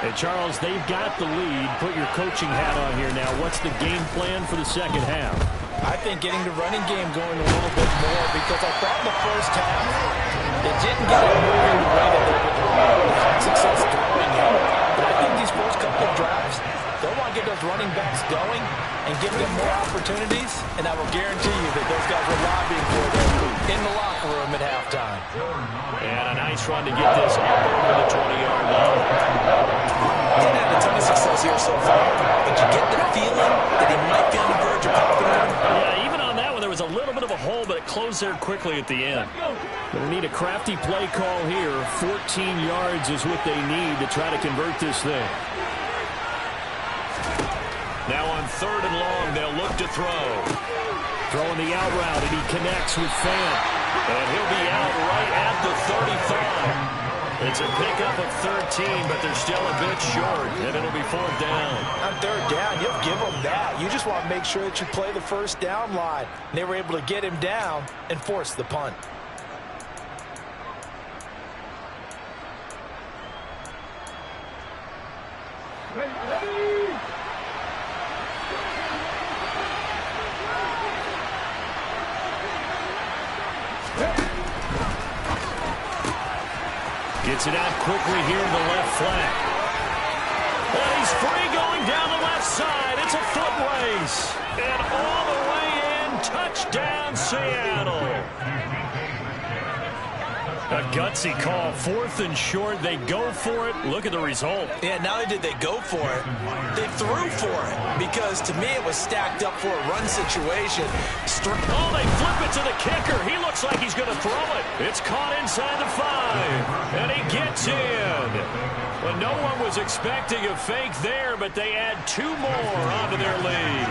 Hey, Charles, they've got the lead. Put your coaching hat on here now. What's the game plan for the second half? I think getting the running game going a little bit more, because I thought in the first half it didn't get it moving the way that they had success throwing it. But I think these first couple of drives, they'll want to get those running backs going and give them more opportunities, and I will guarantee you that those guys are lobbying for them in the locker room at halftime. And a nice run to get this up over the 20-yard line. He's had a ton of success here so far, but you get the feeling that he might be on the verge of popping one. Yeah, even on that one, there was a little bit of a hole, but it closed there quickly at the end. Going to need a crafty play call here. 14 yards is what they need to try to convert this thing. Now on third and long, they'll look to throw. Throwing the out route, and he connects with Fant. And he'll be out right at the 35. It's a pickup of 13, but they're still a bit short, and it'll be fourth down. On third down, you'll give them that. You just want to make sure that you play the first down line. And they were able to get him down and force the punt. Gets it out quickly here to the left flank. And he's free going down the left side. It's a foot race. And all the way in, touchdown Seattle. A gutsy call. 4th and short. They go for it. Look at the result. Yeah, not only did they go for it, they threw for it. Because to me, it was stacked up for a run situation. Oh, they flip it to the kicker. He looks like he's going to throw it. It's caught inside the 5. And he gets in. Well, no one was expecting a fake there, but they add 2 more onto their lead.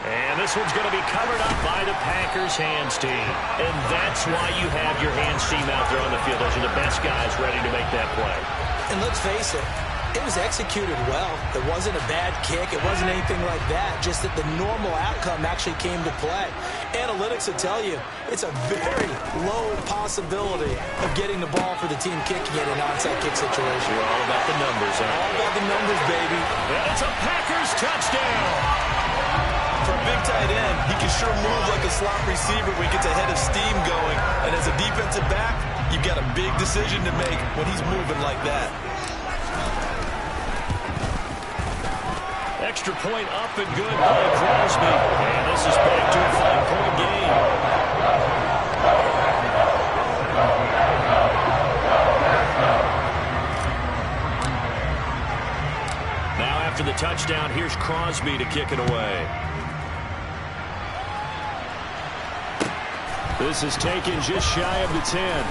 And this one's going to be covered up by the Packers hands team. And that's why you have your hands team out there on the field. Those are the best guys ready to make that play. And let's face it, it was executed well. It wasn't a bad kick. It wasn't anything like that. Just that the normal outcome actually came to play. Analytics will tell you it's a very low possibility of getting the ball for the team kicking it in an onside kick situation. We're all about the numbers, huh? All about the numbers, baby. And it's a Packers touchdown. For a big tight end, he can sure move like a slot receiver when he gets a head of steam going. And as a defensive back, you've got a big decision to make when he's moving like that. Extra point up and good by Crosby. And this is back to a 5-point game. Now after the touchdown, here's Crosby to kick it away. This is taken just shy of the 10.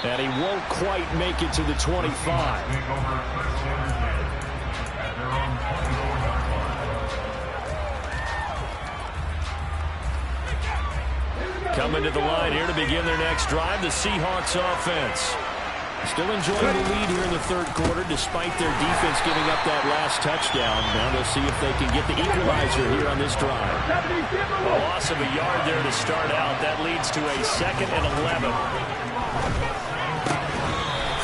And he won't quite make it to the 25. Coming to the line here to begin their next drive, the Seahawks offense. Still enjoying the lead here in the 3rd quarter despite their defense giving up that last touchdown. Now they'll see if they can get the equalizer here on this drive. A loss of a yard there to start out. That leads to a 2nd and 11.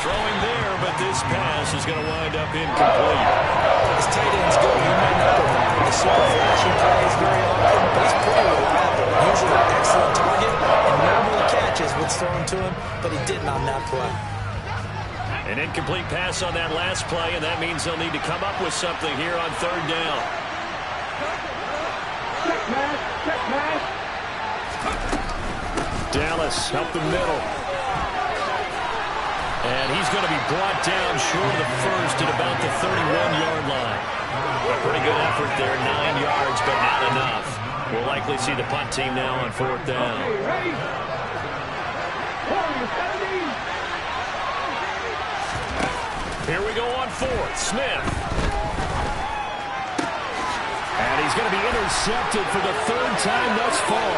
Throwing there, but this pass is going to wind up incomplete. His tight end's good. He might not provide the super flashy plays very often, but he's pretty reliable. Usually an excellent target and normal catches what's thrown to him, but he didn't on that play. An incomplete pass on that last play, and that means they'll need to come up with something here on 3rd down. Dallas up the middle. And he's going to be brought down short of the first at about the 31-yard line. A pretty good effort there, 9 yards, but not enough. We'll likely see the punt team now on 4th down. Here we go on 4th. Smith. And he's going to be intercepted for the 3rd time thus far.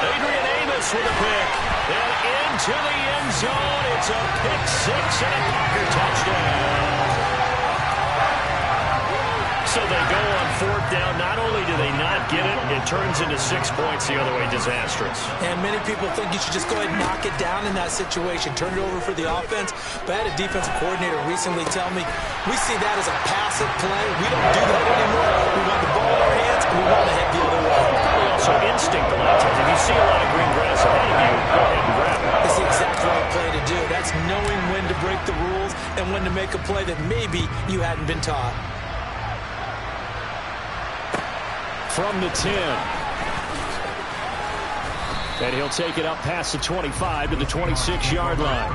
Adrian Amos with a pick. And into the end zone. It's a pick 6 and a Packer touchdown. So they go on 4th down. Not only do they not get it, it turns into 6 points the other way. Disastrous. And many people think you should just go ahead and knock it down in that situation. Turn it over for the offense. But I had a defensive coordinator recently tell me, we see that as a passive play. We don't do that anymore. We want the ball in our hands, and we want to head the other way. Probably also instinct a lot of times. If you see a lot of green grass ahead of you, go ahead and grab it. It's the exact right play to do. That's knowing when to break the rules and when to make a play that maybe you hadn't been taught. From the 10. And he'll take it up past the 25 to the 26-yard line.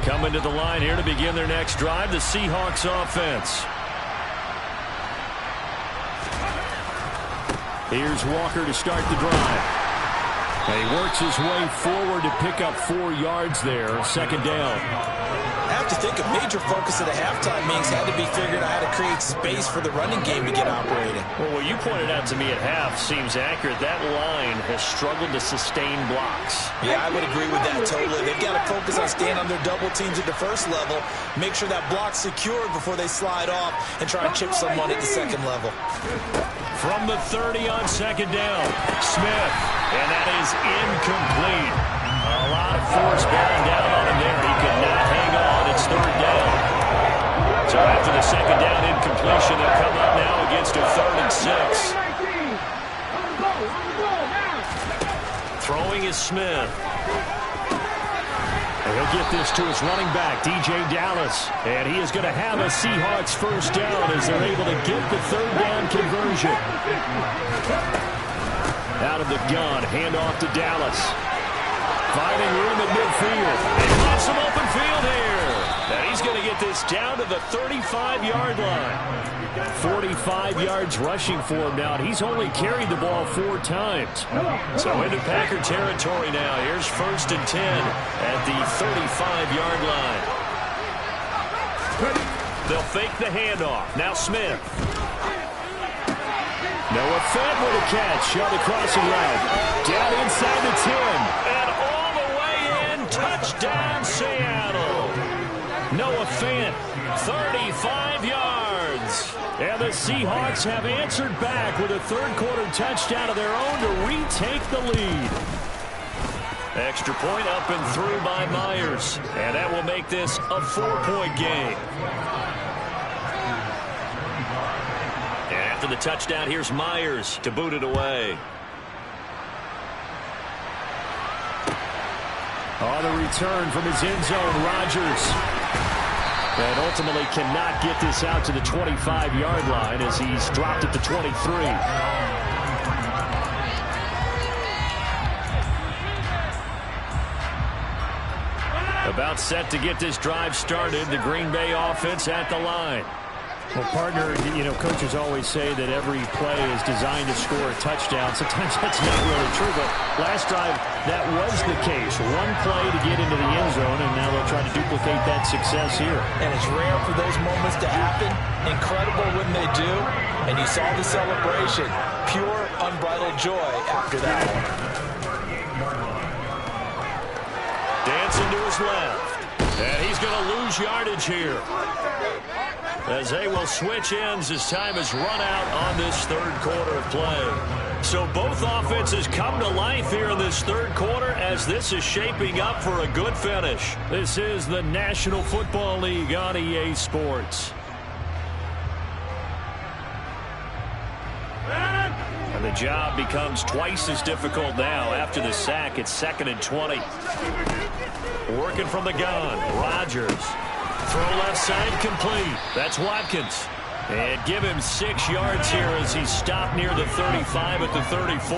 Coming to the line here to begin their next drive, the Seahawks offense. Here's Walker to start the drive. And he works his way forward to pick up 4 yards there. 2nd down. I have to think a major focus of the halftime meetings had to be figuring out how to create space for the running game to get operating. Well, what you pointed out to me at half seems accurate. That line has struggled to sustain blocks. Yeah, I would agree with that totally. They've got to focus on staying on their double teams at the first level, make sure that block's secured before they slide off, and try and chip someone at the 2nd level. From the 30 on 2nd down, Smith, and that is incomplete. A lot of force bearing down on him there. He could not hang on. It's 3rd down. So after the 2nd down incompletion, they'll come up now against a 3rd and 6. Throwing is Smith. And he'll get this to his running back, DJ Dallas. And he is going to have a Seahawks first down as they're able to get the third down conversion. Out of the gun, handoff to Dallas. Finding room at midfield. They find some open field here. And he's going to get this down to the 35-yard line. 45 yards rushing for him now. He's only carried the ball 4 times. So into Packer territory now. Here's 1st and 10 at the 35-yard line. They'll fake the handoff. Now Smith. Noah Fant with a catch on the crossing route. Down inside the 10. And all the way in. Touchdown, Seattle. Noah Fant, 35 yards. And the Seahawks have answered back with a third-quarter touchdown of their own to retake the lead. Extra point up and through by Myers. And that will make this a 4-point game. And after the touchdown, here's Myers to boot it away. On the return from his end zone, Rodgers. And ultimately cannot get this out to the 25-yard line as he's dropped at the 23. About set to get this drive started. The Green Bay offense at the line. Well, partner, you know, coaches always say that every play is designed to score a touchdown. Sometimes that's not really true, but last drive, that was the case. One play to get into the end zone, and now they'll try to duplicate that success here. And it's rare for those moments to happen. Incredible when they do. And you saw the celebration. Pure, unbridled joy after that one. Dancing to his left. And he's going to lose yardage here. As they will switch ends as time has run out on this third quarter of play. So both offenses come to life here in this third quarter as this is shaping up for a good finish. This is the National Football League on EA Sports. And the job becomes twice as difficult now after the sack. It's 2nd and 20. Working from the gun, Rodgers. Throw left side complete. That's Watkins. And give him 6 yards here as he's stopped near the 35 at the 34.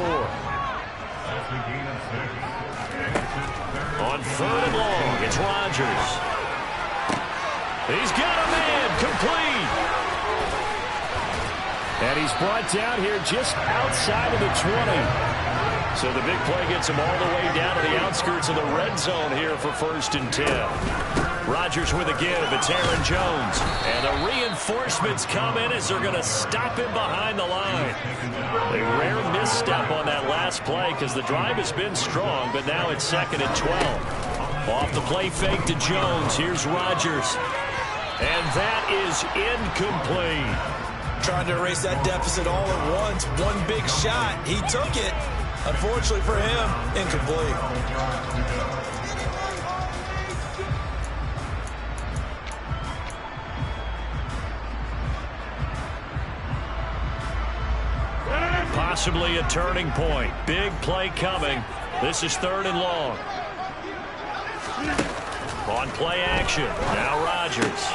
On 3rd and long, it's Rodgers. He's got a man complete. And he's brought down here just outside of the 20. So the big play gets him all the way down to the outskirts of the red zone here for 1st and 10. Rodgers with a give. It's Aaron Jones. And the reinforcements come in as they're going to stop him behind the line. A rare misstep on that last play because the drive has been strong, but now it's 2nd and 12. Off the play fake to Jones. Here's Rodgers. And that is incomplete. Trying to erase that deficit all at once. One big shot. He took it. Unfortunately for him, incomplete. Possibly a turning point. Big play coming. This is 3rd and long. On play action. Now Rodgers.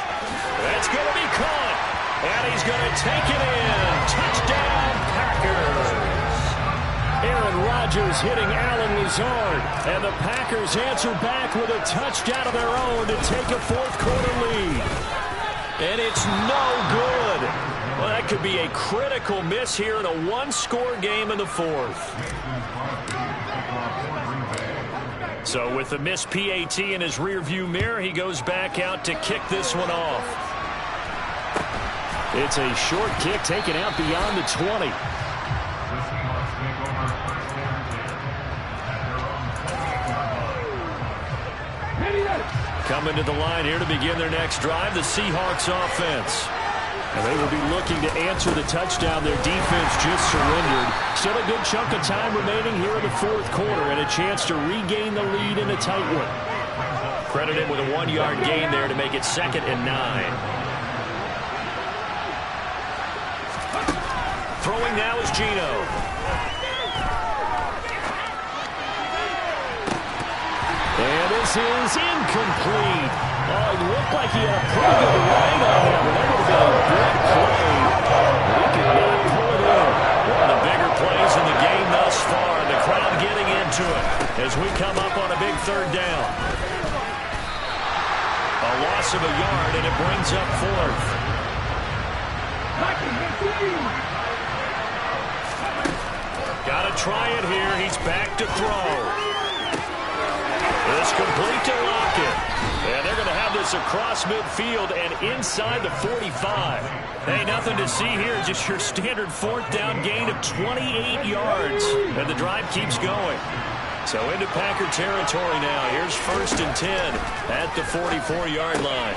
That's going to be caught. And he's going to take it in. Touchdown, Packers. Aaron Rodgers hitting Allen Lazard. And the Packers answer back with a touchdown of their own to take a 4th quarter lead. And it's no good. Well, that could be a critical miss here in a 1-score game in the 4th. So with the missed PAT in his rearview mirror, he goes back out to kick this one off. It's a short kick taken out beyond the 20. Coming to the line here to begin their next drive, the Seahawks offense. And they will be looking to answer the touchdown their defense just surrendered. Still a good chunk of time remaining here in the 4th quarter and a chance to regain the lead in a tight one. Credited with a 1-yard gain there to make it 2nd and 9. Throwing now is Geno. And this is incomplete. Oh, it looked like he had a pretty good line on him, but that would have been a big play. But he could not pull it in. One of the bigger plays in the game thus far. The crowd getting into it as we come up on a big third down. A loss of a yard, and it brings up fourth. Got to try it here. He's back to throw. It's complete to Lockett. And they're going to have this across midfield and inside the 45. Hey, nothing to see here. Just your standard fourth down gain of 28 yards. And the drive keeps going. So into Packer territory now. Here's 1st and 10 at the 44-yard line.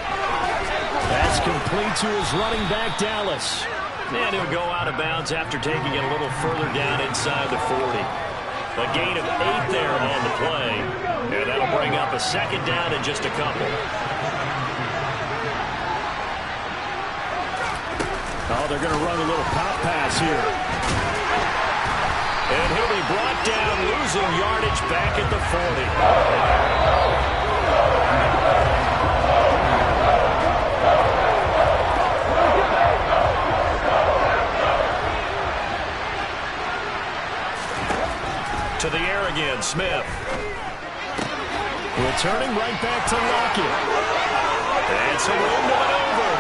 That's complete to his running back, Dallas. And he'll go out of bounds after taking it a little further down inside the 40. A gain of 8 there on the play. And that'll bring up a second down in just a couple. Oh, they're going to run a little pop pass here. And he'll be brought down, losing yardage back at the 40. To the air again, Smith. Returning right back to Lockett. And some room to maneuver.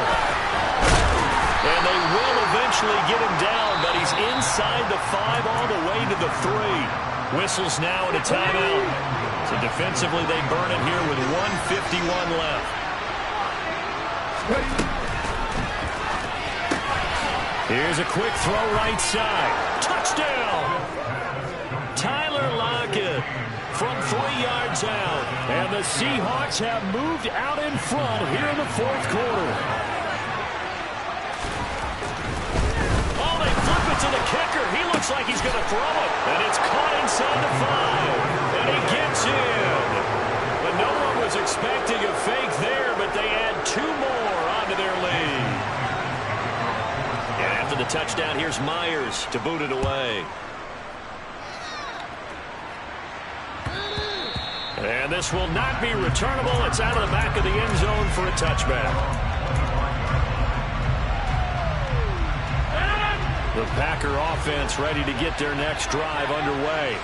And they will eventually get him down, but he's inside the 5 all the way to the 3. Whistles now at a timeout. So defensively they burn it here with 1:51 left. Here's a quick throw right side. Touchdown! Tyler Lockett from 3 yards out. And the Seahawks have moved out in front here in the 4th quarter. Oh, they flip it to the kicker. He looks like he's going to throw it. And it's caught inside the 5. And he gets in. But no one was expecting a fake there, but they add 2 more onto their lead. And after the touchdown, here's Myers to boot it away. And this will not be returnable. It's out of the back of the end zone for a touchback. The Packer offense ready to get their next drive underway.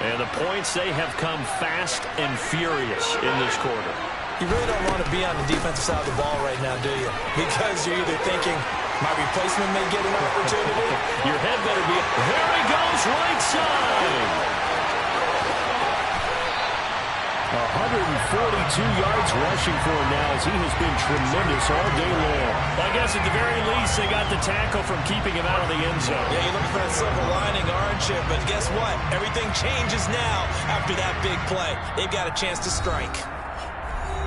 And the points, they have come fast and furious in this quarter. You really don't want to be on the defensive side of the ball right now, do you? Because you're either thinking, my replacement may get an opportunity. Your head better be, there he goes, right side. 142 yards rushing for him now as he has been tremendous all day long. I guess at the very least they got the tackle from keeping him out of the end zone. Yeah, you're looking for that silver lining, aren't you? But guess what? Everything changes now after that big play. They've got a chance to strike.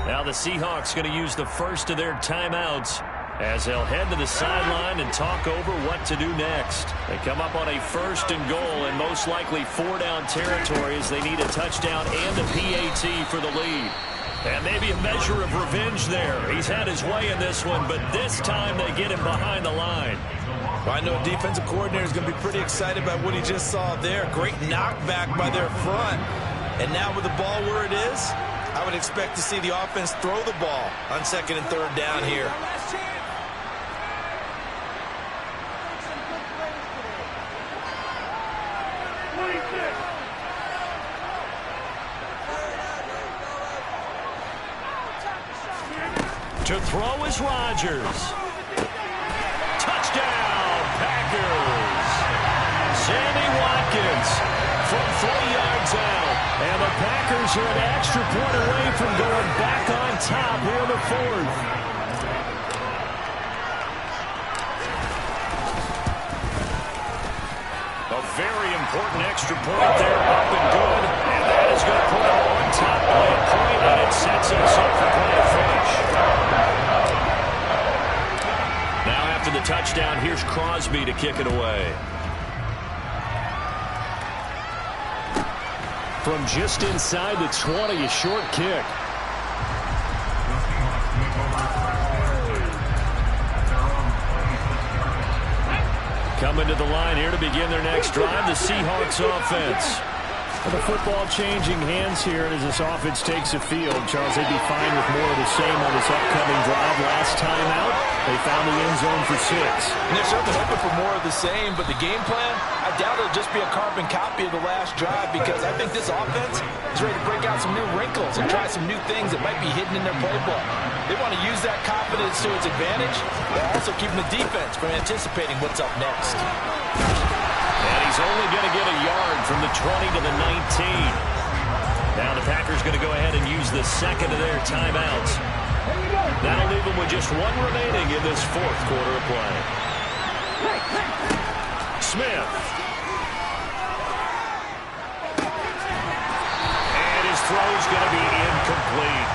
Now the Seahawks going to use the first of their timeouts as they'll head to the sideline and talk over what to do next. They come up on a 1st and goal and most likely 4-down territory as they need a touchdown and a PAT for the lead. And maybe a measure of revenge there. He's had his way in this one, but this time they get him behind the line. Well, I know defensive coordinator is going to be pretty excited about what he just saw there. Great knockback by their front. And now with the ball where it is, I would expect to see the offense throw the ball on 2nd and 3rd down here. To throw is Rodgers. Touchdown, Packers. Sammy Watkins from 3 yards out. And the Packers are an extra point away from going back on top here in the 4th. A very important extra point there, up and good. And that is going to put them on top by a point, and it sets us up for quite a finish. Now after the touchdown, here's Crosby to kick it away. From just inside the 20, a short kick. Coming to the line here to begin their next drive, the Seahawks offense. The football changing hands here as this offense takes the field. Charles, they'd be fine with more of the same on this upcoming drive. Last time out, they found the end zone for 6. And they're certainly hoping for more of the same, but the game plan, I doubt it'll just be a carbon copy of the last drive, because I think this offense is ready to break out some new wrinkles and try some new things that might be hidden in their playbook. They want to use that confidence to its advantage, while also keeping the defense from anticipating what's up next. And he's only going to get a yard from the 20 to the 19. Now the Packers going to go ahead and use the second of their timeouts. That'll leave them with just one remaining in this fourth quarter of play. Smith. And his throw's going to be incomplete.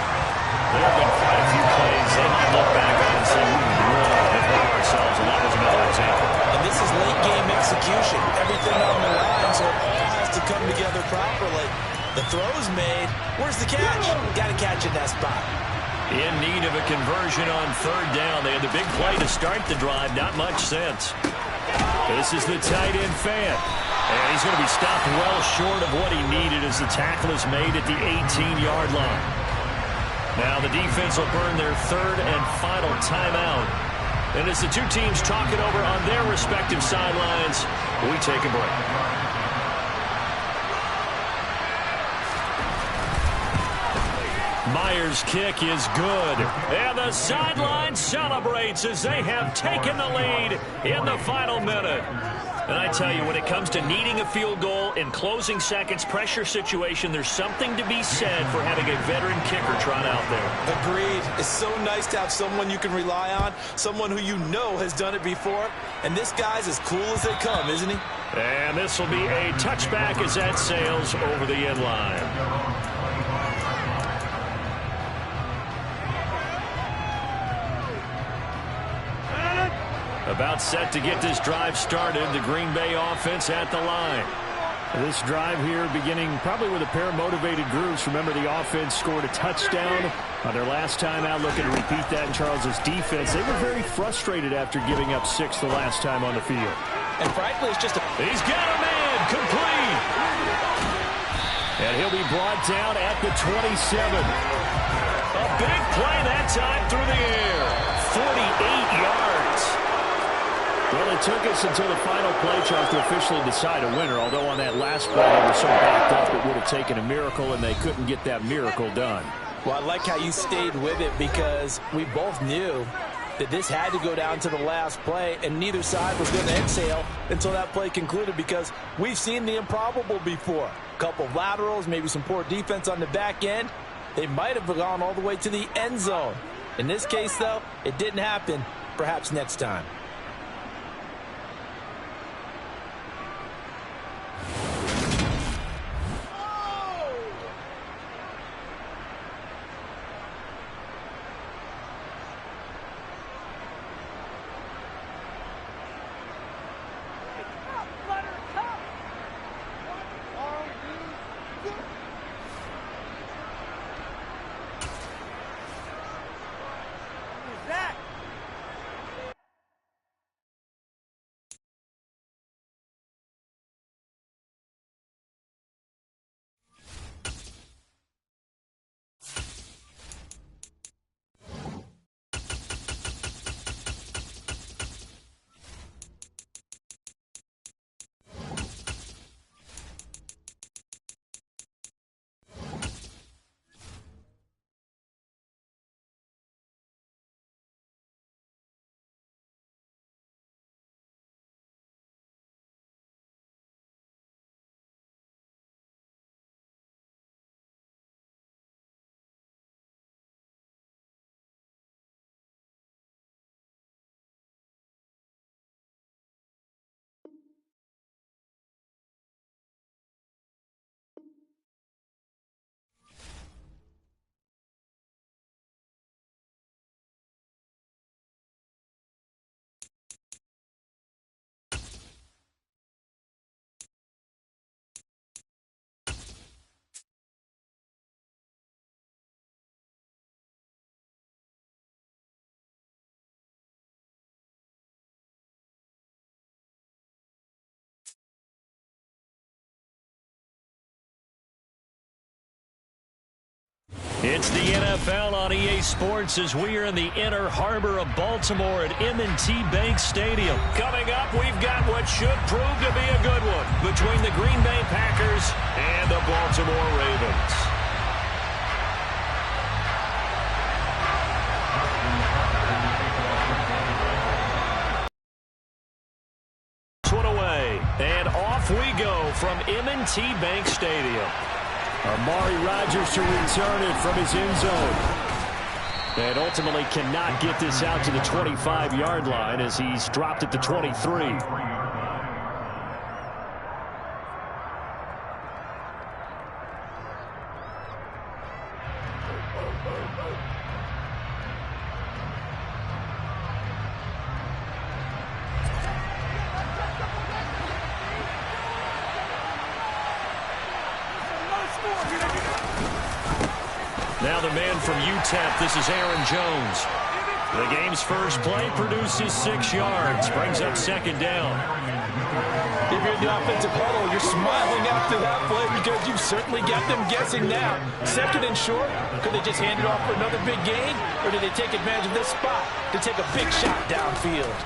There have been quite a few plays they might look back on and say, we really have hurt ourselves, and that was another example. And this is late game execution. Everything on the line, so it all has to come together properly. The throw's made. Where's the catch? Got to catch in that spot. In need of a conversion on third down. They had the big play to start the drive. Not much sense. This is the tight end fan. And he's going to be stopped well short of what he needed as the tackle is made at the 18-yard line. Now the defense will burn their third and final timeout. And as the two teams talk it over on their respective sidelines, we take a break. Myers' kick is good. And the sideline celebrates as they have taken the lead in the final minute. And I tell you, when it comes to needing a field goal in closing seconds, pressure situation, there's something to be said for having a veteran kicker trot out there. Agreed. It's so nice to have someone you can rely on, someone who you know has done it before. And this guy's as cool as they come, isn't he? And this will be a touchback as that sails over the end line. About set to get this drive started. The Green Bay offense at the line. This drive here beginning probably with a pair of motivated groups. Remember, the offense scored a touchdown on their last time out. Looking to repeat that in Charles's defense. They were very frustrated after giving up 6 the last time on the field. And frankly, it's just a... He's got a man complete. And he'll be brought down at the 27. A big play that time through the air. 48 yards. Well, it took us until the final play, Charles, to officially decide a winner. Although on that last play, they were so backed up, it would have taken a miracle, and they couldn't get that miracle done. Well, I like how you stayed with it, because we both knew that this had to go down to the last play, and neither side was going to exhale until that play concluded, because we've seen the improbable before. A couple of laterals, maybe some poor defense on the back end. They might have gone all the way to the end zone. In this case, though, it didn't happen. Perhaps next time. It's the NFL on EA Sports as we are in the inner harbor of Baltimore at M&T Bank Stadium. Coming up, we've got what should prove to be a good one between the Green Bay Packers and the Baltimore Ravens. One away, and off we go from M&T Bank Stadium. Amari Rodgers to return it from his end zone. And ultimately cannot get this out to the 25-yard line as he's dropped at the 23. Now the man from UTEP, this is Aaron Jones. The game's first play produces 6 yards, brings up second down. If you're in the offensive huddle, you're smiling after that play because you've certainly got them guessing now. Second and short, could they just hand it off for another big gain? Or did they take advantage of this spot to take a big shot downfield?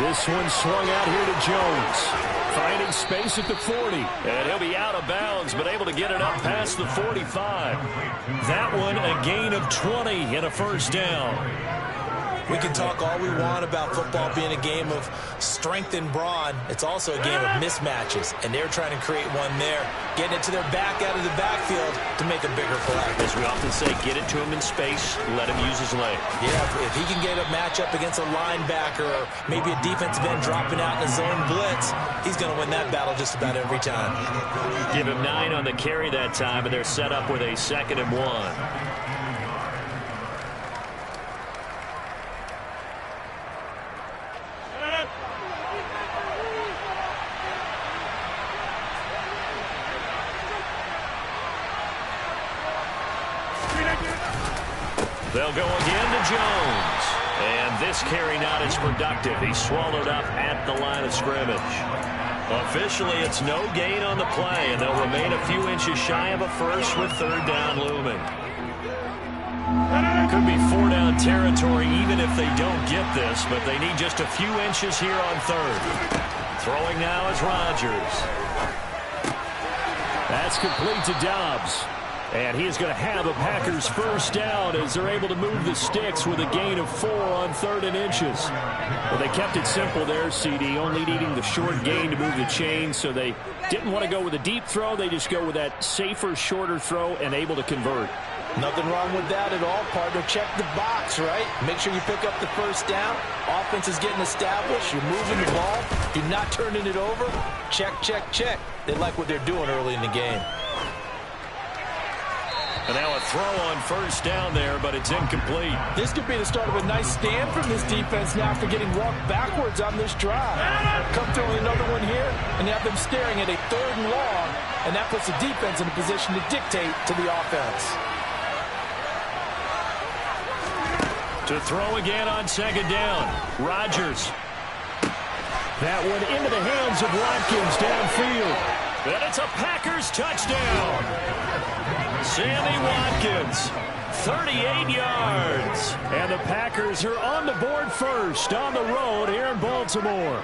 This one swung out here to Jones. Finding space at the 40. And he'll be out of bounds, but able to get it up past the 45. That one a gain of 20 and a first down. We can talk all we want about football being a game of strength and brawn. It's also a game of mismatches, and they're trying to create one there, getting it to their back out of the backfield to make a bigger play. As we often say, get it to him in space, let him use his leg. Yeah, if he can get a matchup against a linebacker or maybe a defensive end dropping out in a zone blitz, he's going to win that battle just about every time. Give him 9 on the carry that time, and they're set up with a 2nd and 1. They'll go again to Jones. And this carry not as productive. He's swallowed up at the line of scrimmage. Officially, it's no gain on the play, and they'll remain a few inches shy of a first with 3rd down looming. Could be 4-down territory even if they don't get this, but they need just a few inches here on 3rd. Throwing now is Rodgers. That's complete to Dobbs. And he is going to have a Packers first down as they're able to move the sticks with a gain of 4 on 3rd and inches. Well, they kept it simple there, CD, only needing the short gain to move the chain, so they didn't want to go with a deep throw. They just go with that safer, shorter throw and able to convert. Nothing wrong with that at all, partner. Check the box, right? Make sure you pick up the first down. Offense is getting established. You're moving the ball. You're not turning it over. Check, check, check. They like what they're doing early in the game. And now a throw on first down there, but it's incomplete. This could be the start of a nice stand from this defense now after getting walked backwards on this drive. Come through with another one here, and you have them staring at a 3rd and long, and that puts the defense in a position to dictate to the offense. To throw again on 2nd down, Rodgers. That one into the hands of Watkins downfield. And it's a Packers touchdown. Sammy Watkins, 38 yards. And the Packers are on the board first on the road here in Baltimore.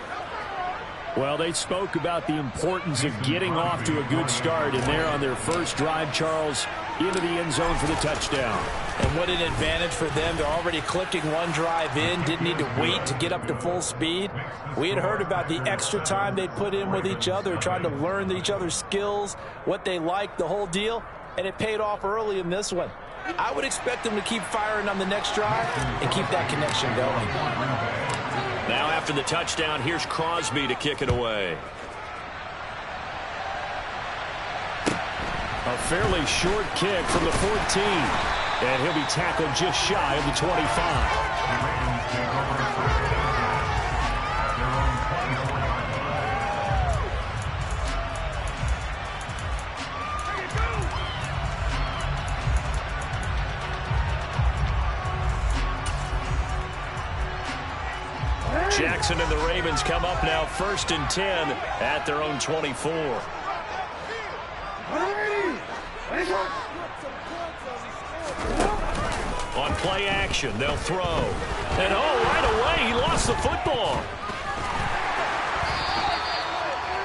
Well, they spoke about the importance of getting off to a good start, and they're on their first drive, Charles, into the end zone for the touchdown. And what an advantage for them. They're already clicking one drive in, didn't need to wait to get up to full speed. We had heard about the extra time they put in with each other, trying to learn each other's skills, what they like, the whole deal, and it paid off early in this one. I would expect them to keep firing on the next drive and keep that connection going. Now after the touchdown, here's Crosby to kick it away. A fairly short kick from the 14. And he'll be tackled just shy of the 25. Jackson and the Ravens come up now 1st and 10 at their own 24. On play action, they'll throw. And right away, he lost the football.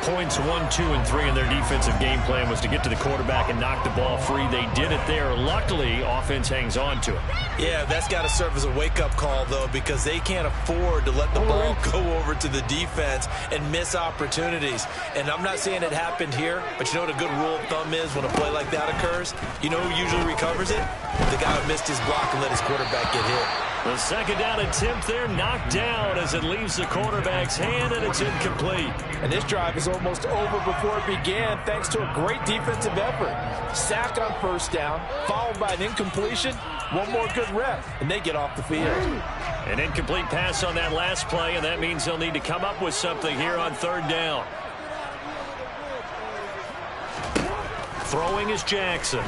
Points 1, 2, and 3 in their defensive game plan was to get to the quarterback and knock the ball free. They did it there. Luckily, offense hangs on to it. Yeah, that's got to serve as a wake-up call, though, because they can't afford to let the ball go over to the defense and miss opportunities. And I'm not saying it happened here, but you know what a good rule of thumb is when a play like that occurs? You know who usually recovers it? The guy who missed his block and let his quarterback get hit. The second down attempt there knocked down as it leaves the quarterback's hand, and it's incomplete. And this drive is almost over before it began thanks to a great defensive effort. Sack on first down, followed by an incompletion, one more good rep, and they get off the field. An incomplete pass on that last play, and that means they'll need to come up with something here on third down. Throwing is Jackson.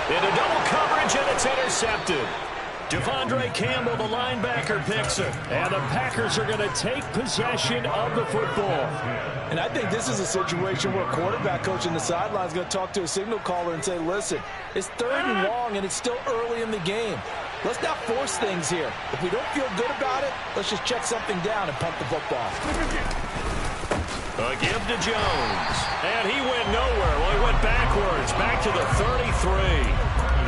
Into double coverage, and it's intercepted. Devondre Campbell, the linebacker, picks it. And the Packers are going to take possession of the football. And I think this is a situation where a quarterback coach in the sideline is going to talk to a signal caller and say, listen, it's 3rd and long, and it's still early in the game. Let's not force things here. If we don't feel good about it, let's just check something down and punt the football. A give to Jones. And he went nowhere. Well, he went backwards, back to the 33.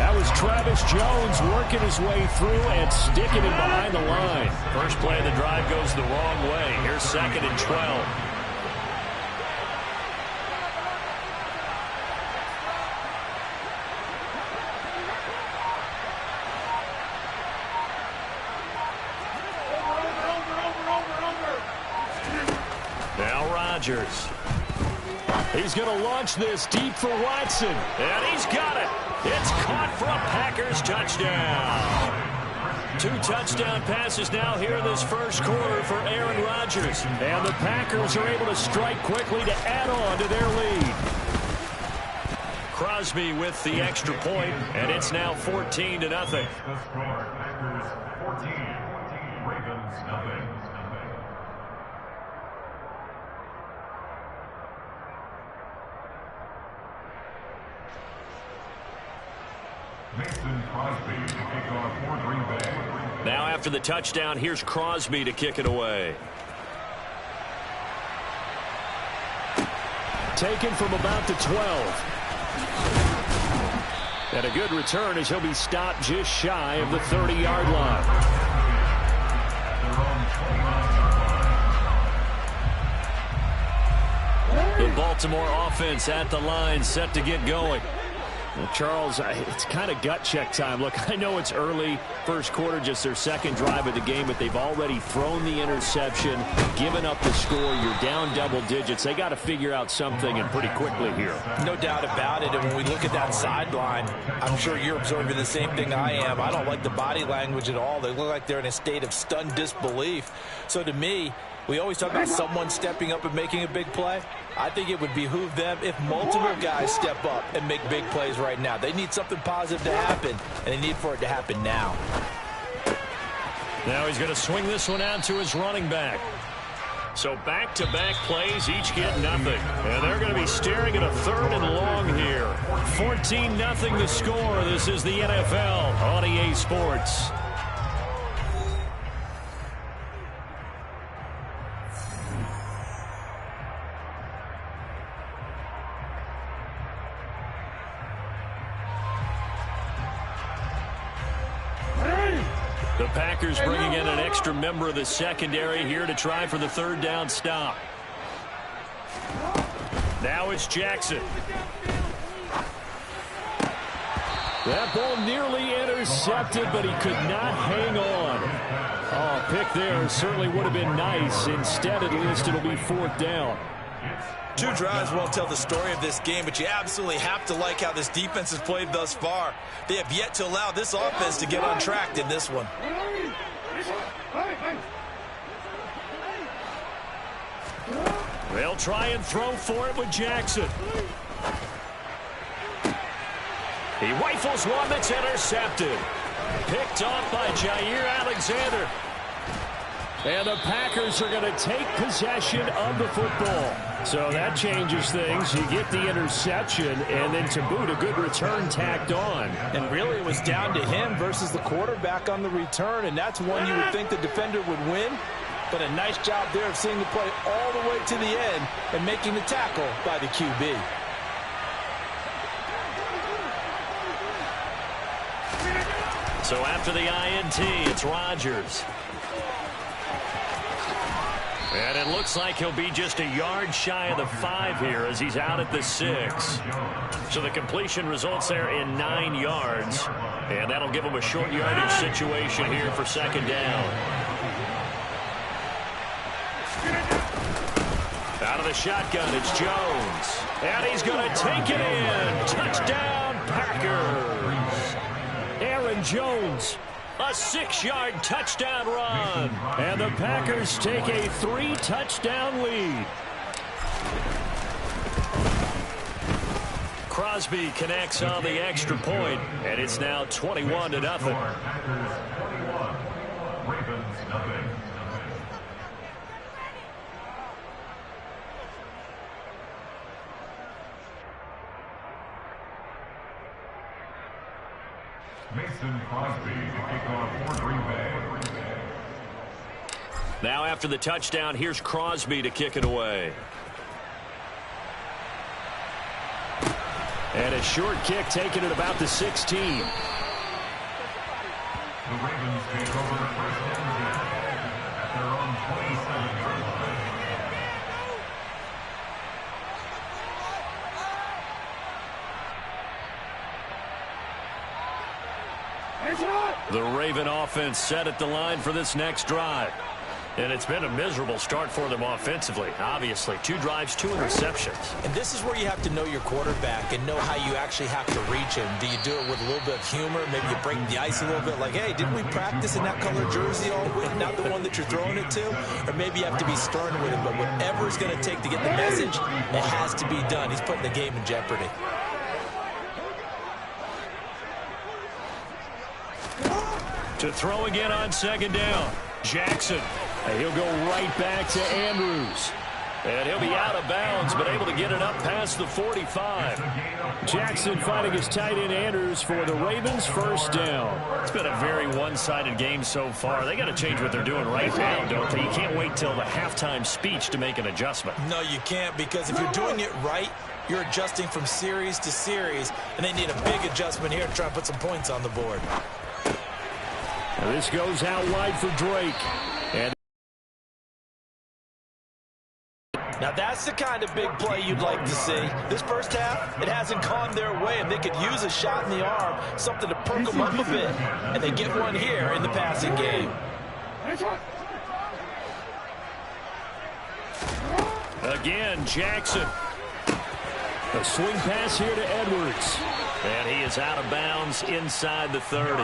That was Travis Jones working his way through and sticking it behind the line. First play of the drive goes the wrong way. Here's 2nd and 12. Now Rodgers. He's going to launch this deep for Watson. And he's got it. It's caught for a Packers touchdown. 2 touchdown passes now here in this first quarter for Aaron Rodgers. And the Packers are able to strike quickly to add on to their lead. Crosby with the extra point, and it's now 14-0. The score, Packers 14, Ravens nothing. Mason Crosby to kick off for Green Bay. Now after the touchdown, here's Crosby to kick it away. Taken from about the 12. And a good return as he'll be stopped just shy of the 30-yard line. The Baltimore offense at the line, set to get going. Well, Charles, it's kind of gut check time. Look, I know it's early, first quarter, just their second drive of the game, but they've already thrown the interception, given up the score. You're down double digits. They got to figure out something, and pretty quickly here. No doubt about it. And when we look at that sideline, I'm sure you're observing the same thing I am. I don't like the body language at all. They look like they're in a state of stunned disbelief. So to me, we always talk about someone stepping up and making a big play. I think it would behoove them if multiple guys step up and make big plays right now. They need something positive to happen, and they need for it to happen now. Now he's going to swing this one out to his running back. So back-to-back plays, each get nothing. And they're going to be staring at a 3rd and long here. 14-0 the score. This is the NFL on EA Sports. The Packers bringing in an extra member of the secondary here to try for the 3rd down stop. Now it's Jackson. That ball nearly intercepted, but he could not hang on. Oh, pick there certainly would have been nice. Instead, at least, it'll be 4th down. 2 drives won't tell the story of this game, but you absolutely have to like how this defense has played thus far. They have yet to allow this offense to get on track in this one. They'll try and throw for it with Jackson. He rifles one that's intercepted. Picked off by Jair Alexander. And the Packers are going to take possession of the football. So that changes things. You get the interception, and then to boot, a good return tacked on. And really, it was down to him versus the quarterback on the return, and that's one you would think the defender would win. But a nice job there of seeing the play all the way to the end and making the tackle by the QB. So after the INT, it's Rodgers. And it looks like he'll be just a yard shy of the 5 here as he's out at the 6. So the completion results there in 9 yards. And that'll give him a short yardage situation here for second down. Out of the shotgun, it's Jones. And he's going to take it in. Touchdown, Packers. Aaron Jones. A 6-yard touchdown run. And the Packers take a 3-touchdown lead. Crosby connects on the extra point, and it's now 21-0. Mason Crosby to kick off for Green Bay. Now after the touchdown, here's Crosby to kick it away. And a short kick taken at about the 16. The Ravens take over first and 10 at their own 27-yard line. The Raven offense set at the line for this next drive. And it's been a miserable start for them offensively. Obviously, 2 drives, 2 interceptions. And this is where you have to know your quarterback and know how you actually have to reach him. Do you do it with a little bit of humor? Maybe you break the ice a little bit like, hey, didn't we practice in that color jersey all week? Not the one that you're throwing it to? Or maybe you have to be stern with him. But whatever it's going to take to get the message, it has to be done. He's putting the game in jeopardy. To throw again on second down. Jackson. And he'll go right back to Andrews. And he'll be out of bounds, but able to get it up past the 45. Jackson finding his tight end Andrews for the Ravens' first down. It's been a very one-sided game so far. They got to change what they're doing right now, don't they? You can't wait till the halftime speech to make an adjustment. No, you can't, because if you're doing it right, you're adjusting from series to series, and they need a big adjustment here to try and put some points on the board. Now this goes out wide for Drake. And now that's the kind of big play you'd like to see. This first half, it hasn't gone their way, and they could use a shot in the arm, something to perk them up a bit. And they get one here in the passing game. Again, Jackson. a swing pass here to Edwards. And he is out of bounds inside the 30.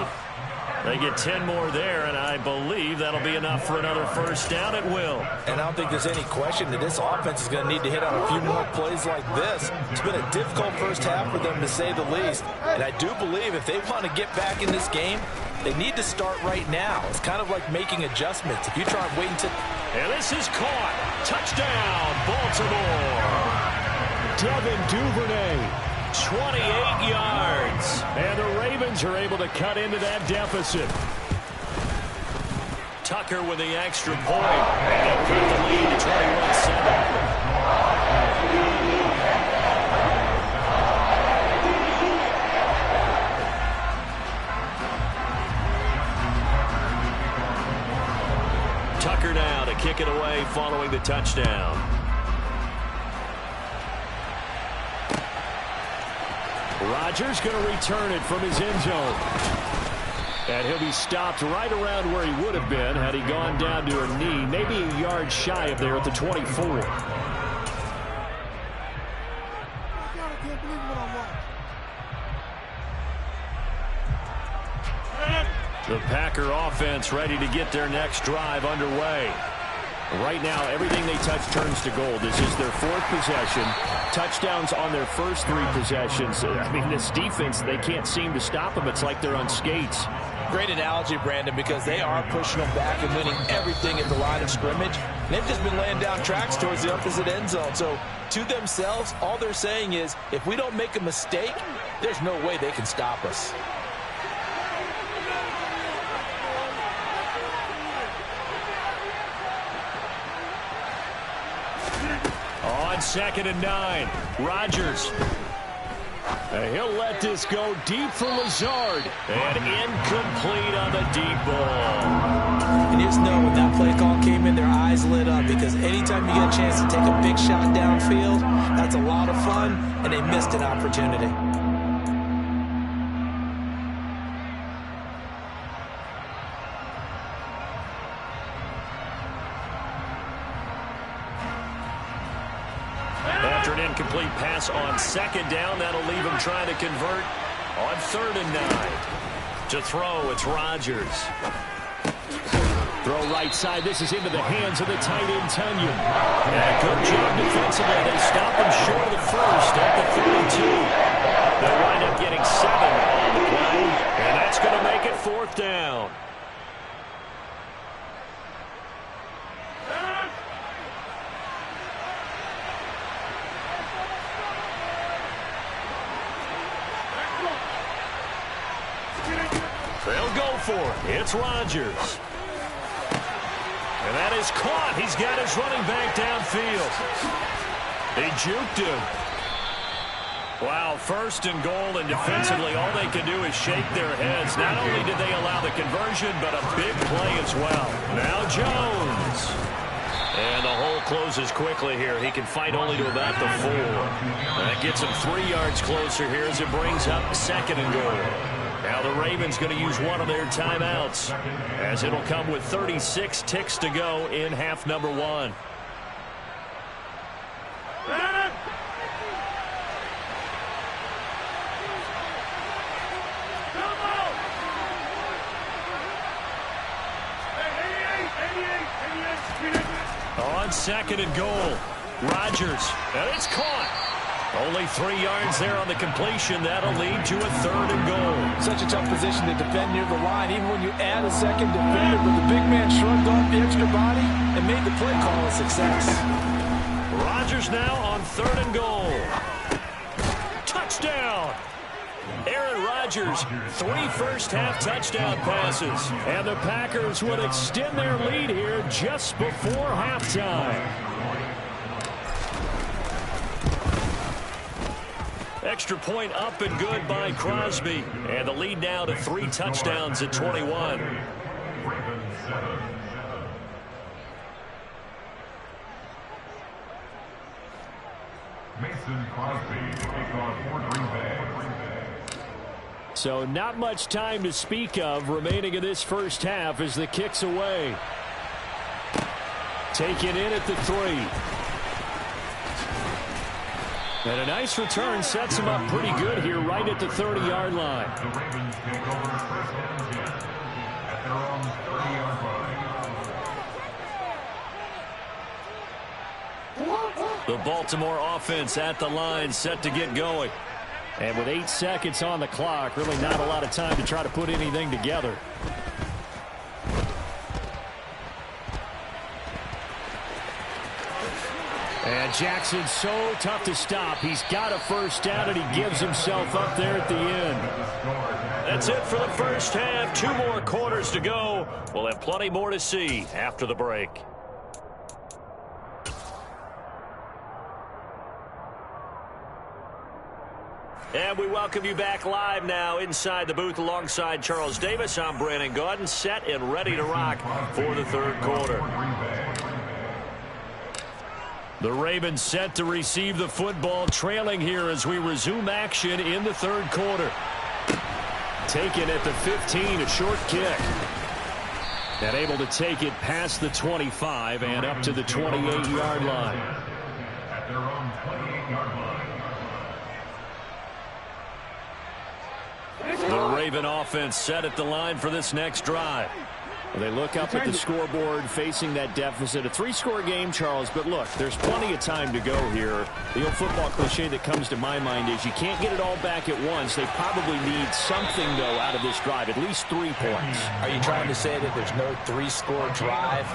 They get 10 more there, and I believe that'll be enough for another first down at will. And I don't think there's any question that this offense is going to need to hit on a few more plays like this. It's been a difficult first half for them, to say the least. And I do believe if they want to get back in this game, they need to start right now. It's kind of like making adjustments. If you try and wait until... And this is caught. Touchdown, Baltimore. Devin Duvernay. 28 yards. And the Ravens are able to cut into that deficit. Tucker with the extra point. And they'll cut the lead to 21-7. Tucker now to kick it away following the touchdown. Rodgers going to return it from his end zone. And he'll be stopped right around where he would have been had he gone down to a knee, maybe a yard shy of there at the 24. The Packer offense ready to get their next drive underway. Right now, everything they touch turns to gold. This is their fourth possession. Touchdowns on their first three possessions. I mean, this defense, they can't seem to stop them. It's like they're on skates. Great analogy, Brandon, because they are pushing them back and winning everything at the line of scrimmage. And they've just been laying down tracks towards the opposite end zone. So to themselves, all they're saying is, if we don't make a mistake, there's no way they can stop us. On 2nd and 9, Rodgers. He'll let this go deep for Lazard. And incomplete on the deep ball. And you just know when that play call came in, their eyes lit up, because anytime you get a chance to take a big shot downfield, that's a lot of fun, and they missed an opportunity. After an incomplete pass on 2nd down, that'll leave him trying to convert on 3rd and 9. To throw, it's Rodgers. Throw right side. This is into the hands of the tight end, Tunyon. And good job defensively. They stop him short of the first at the 32. They'll wind up getting 7 on the play. And that's going to make it 4th down. They'll go for it. It's Rodgers. And that is caught. He's got his running back downfield. He juked him. Wow, 1st and goal, and defensively all they can do is shake their heads. Not only did they allow the conversion, but a big play as well. Now Jones. And the hole closes quickly here. He can fight only to about the 4. That gets him 3 yards closer here as it brings up 2nd and goal. Now the Ravens going to use one of their timeouts, as it'll come with 36 ticks to go in half number 1. On 2nd and goal, Rodgers, and it's caught. Only 3 yards there on the completion. That'll lead to a 3rd and goal. Such a tough position to defend near the line, even when you add a second defender, but the big man shrugged off the extra body and made the play call a success. Rodgers now on 3rd and goal. Touchdown! Aaron Rodgers, 3 first-half touchdown passes. And the Packers would extend their lead here just before halftime. Extra point up and good by Crosby. And the lead now to 3 touchdowns at 21. Mason Crosby to kick off for Green Bay. So not much time to speak of remaining in this first half as the kick's away. Taken in at the 3. And a nice return sets him up pretty good here right at the 30-yard line. The Ravens take over first and 10 at their own 30-yard line. The Baltimore offense at the line, set to get going. And with 8 seconds on the clock, really not a lot of time to try to put anything together. And Jackson's so tough to stop. He's got a first down, and he gives himself up there at the end. That's it for the first half. 2 more quarters to go. We'll have plenty more to see after the break. And we welcome you back live now inside the booth alongside Charles Davis. I'm Brandon Gaudin, set and ready to rock for the 3rd quarter. The Ravens set to receive the football, trailing here as we resume action in the 3rd quarter. Taken at the 15, a short kick. And able to take it past the 25 and up to the 28-yard line. At their own 28-yard line. The Raven offense set at the line for this next drive. They look up at the scoreboard facing that deficit. A 3-score game, Charles, but look, there's plenty of time to go here. The old football cliche that comes to my mind is you can't get it all back at once. They probably need something, though, out of this drive, at least 3 points. Are you trying to say that there's no 3-score drive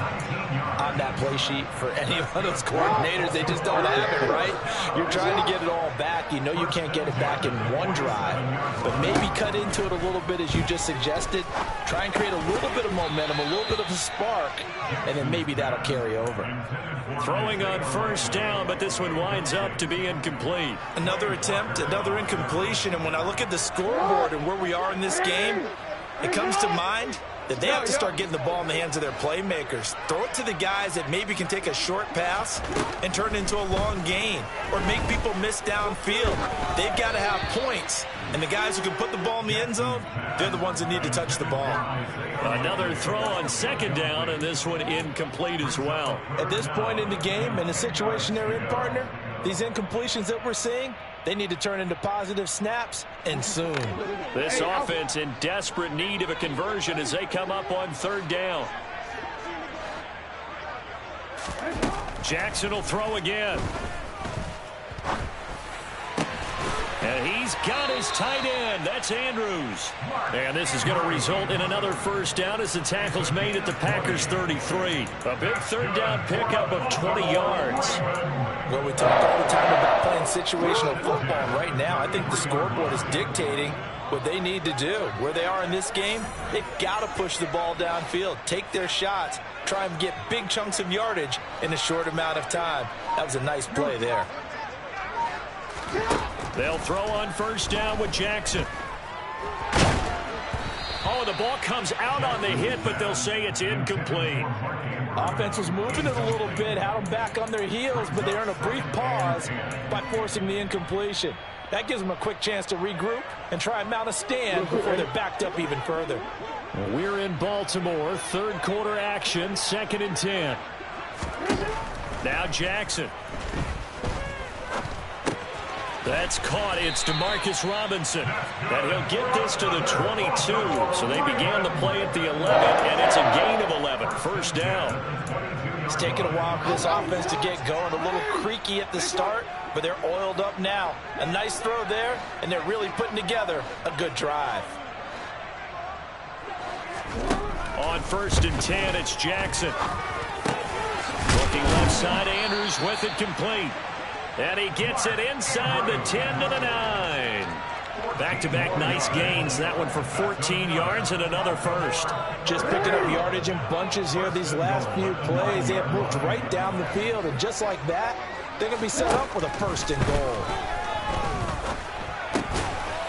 on that play sheet for any of those coordinators? They just don't have it, right? You're trying to get it all back. You know you can't get it back in one drive, but maybe cut into it a little bit as you just suggested. Try and create a little bit of momentum, a little bit of a spark, and then maybe that'll carry over. Throwing on first down, but this one winds up to be incomplete. Another attempt, another incompletion, and when I look at the scoreboard and where we are in this game, it comes to mind that they have to start getting the ball in the hands of their playmakers. Throw it to the guys that maybe can take a short pass and turn it into a long gain or make people miss downfield. They've got to have points. And the guys who can put the ball in the end zone, they're the ones that need to touch the ball. Another throw on second down, and this one incomplete as well. At this point in the game, in the situation they're in, partner, these incompletions that we're seeing, they need to turn into positive snaps, and soon. This offense in desperate need of a conversion as they come up on third down. Jackson will throw again. And he's got his tight end. That's Andrews. And this is going to result in another first down as the tackle's made at the Packers' 33. A big third down pickup of 20 yards. Well, we talk all the time about playing situational football. Right now, I think the scoreboard is dictating what they need to do. Where they are in this game, they've got to push the ball downfield, take their shots, try and get big chunks of yardage in a short amount of time. That was a nice play there. They'll throw on first down with Jackson. Oh, the ball comes out on the hit, but they'll say it's incomplete. Offense was moving it a little bit, had them back on their heels, but they earn a brief pause by forcing the incompletion. That gives them a quick chance to regroup and try and mount a stand before they're backed up even further. We're in Baltimore, third quarter action, 2nd and 10. Now Jackson. That's caught. It's DeMarcus Robinson. And he'll get this to the 22. So they began the play at the 11, and it's a gain of 11. First down. It's taken a while for this offense to get going. A little creaky at the start, but they're oiled up now. A nice throw there, and they're really putting together a good drive. On 1st and 10, it's Jackson. Looking left side, Andrews with it complete. And he gets it inside the 10 to the 9. Back-to-back nice gains. That one for 14 yards and another first. Just picking up yardage in bunches here these last few plays. They have moved right down the field, and just like that, they're going to be set up with a 1st and goal.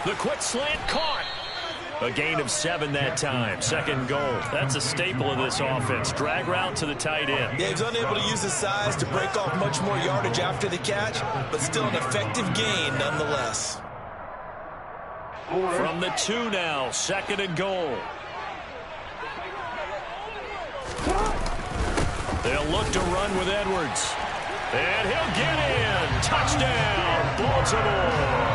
The quick slant caught. A gain of 7 that time. 2nd goal. That's a staple of this offense. Drag route to the tight end. Yeah, he's unable to use his size to break off much more yardage after the catch, but still an effective gain nonetheless. From the 2 now, 2nd and goal. They'll look to run with Edwards. And he'll get in. Touchdown, Baltimore.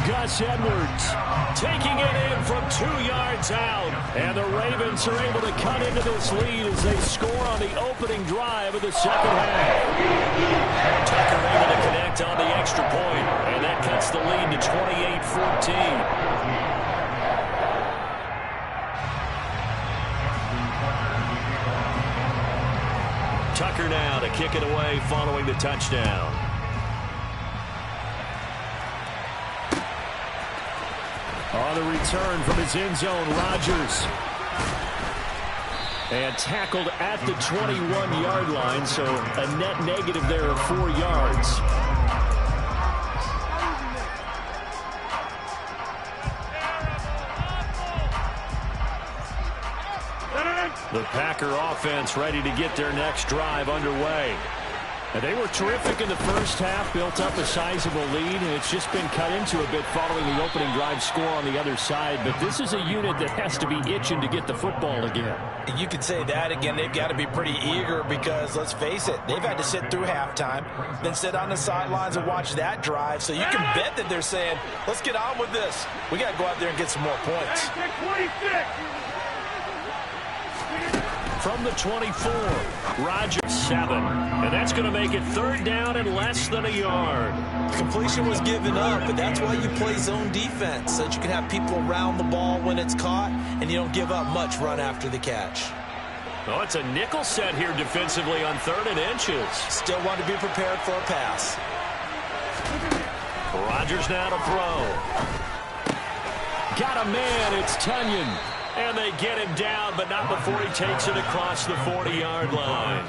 Gus Edwards taking it in from 2 yards out. And the Ravens are able to cut into this lead as they score on the opening drive of the second half. Tucker able to connect on the extra point, and that cuts the lead to 28-14. Tucker now to kick it away following the touchdown. On the return from his end zone, Rodgers. And tackled at the 21-yard line, so a net negative there of 4 yards. The Packer offense ready to get their next drive underway. And they were terrific in the first half, built up a sizable lead, and it's just been cut into a bit following the opening drive score on the other side. But this is a unit that has to be itching to get the football again. You could say that again. They've got to be pretty eager because, let's face it, they've had to sit through halftime, then sit on the sidelines and watch that drive. So you can bet that they're saying, let's get on with this. We got to go out there and get some more points. from the 24. Rodgers 7. And that's going to make it third down and less than a yard. Completion was given up, but that's why you play zone defense, so that you can have people around the ball when it's caught, and you don't give up much run after the catch. Oh, it's a nickel set here defensively on 3rd and inches. Still want to be prepared for a pass. Rodgers now to throw. Got a man, it's Tunyon. And they get him down, but not before he takes it across the 40-yard line.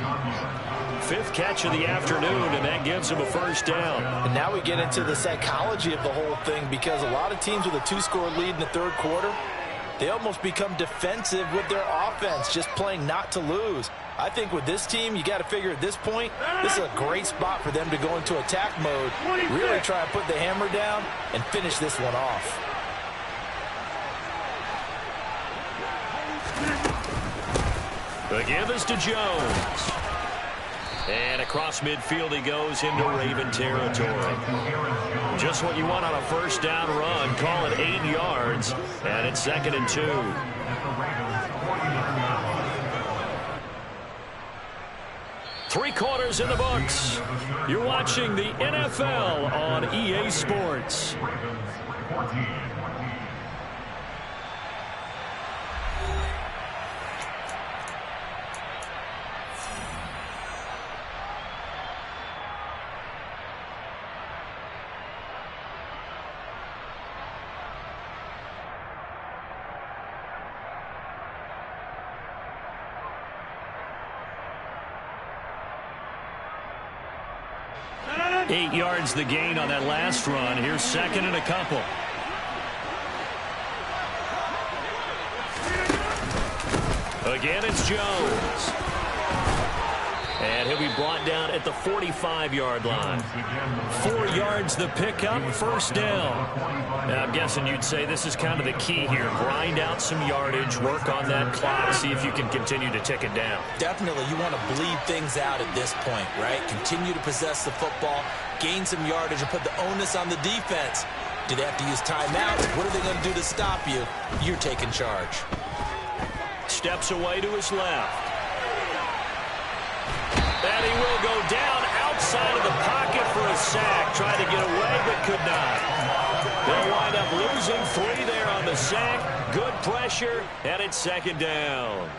5th catch of the afternoon, and that gives him a first down. And now we get into the psychology of the whole thing, because a lot of teams with a 2-score lead in the 3rd quarter, they almost become defensive with their offense, just playing not to lose. I think with this team, you got to figure at this point, this is a great spot for them to go into attack mode, really try to put the hammer down and finish this one off. The give is to Jones. And across midfield he goes into Raven territory. Just what you want on a first down run. Call it 8 yards. And it's 2nd and 2. Three quarters in the books. You're watching the NFL on EA Sports. 8 yards the gain on that last run. Here's 2nd and a couple. Again, it's Jones. And he'll be brought down at the 45-yard line. 4 yards the pickup, first down. Now, I'm guessing you'd say this is kind of the key here. Grind out some yardage, work on that clock, see if you can continue to tick it down. Definitely, you want to bleed things out at this point, right? Continue to possess the football, gain some yardage, and put the onus on the defense. Do they have to use timeouts? What are they going to do to stop you? You're taking charge. Steps away to his left. And he will go down outside of the pocket for a sack. Tried to get away, but could not. They'll wind up losing 3 there on the sack. Good pressure, and it's 2nd down.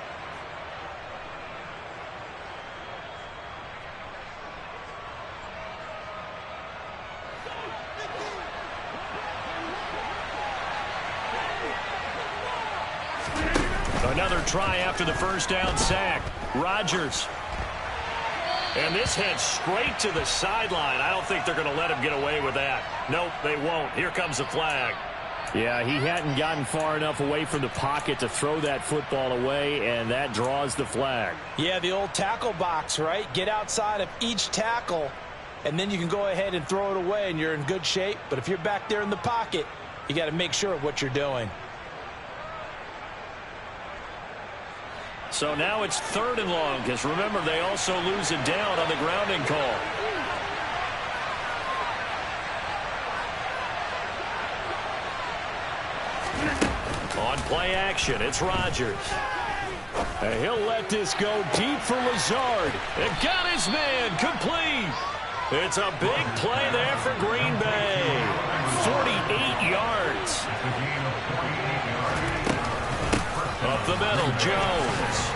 Another try after the first down sack. Rodgers. And this heads straight to the sideline. I don't think they're going to let him get away with that. Nope, they won't. Here comes the flag. Yeah, he hadn't gotten far enough away from the pocket to throw that football away, and that draws the flag. Yeah, the old tackle box, right? Get outside of each tackle, and then you can go ahead and throw it away, and you're in good shape. But if you're back there in the pocket, you got to make sure of what you're doing. So now it's 3rd and long, because remember, they also lose it down on the grounding call. On play action, it's Rodgers. And he'll let this go deep for Lazard. And got his man complete. It's a big play there for Green Bay. 48 yards. Up the middle, Jones.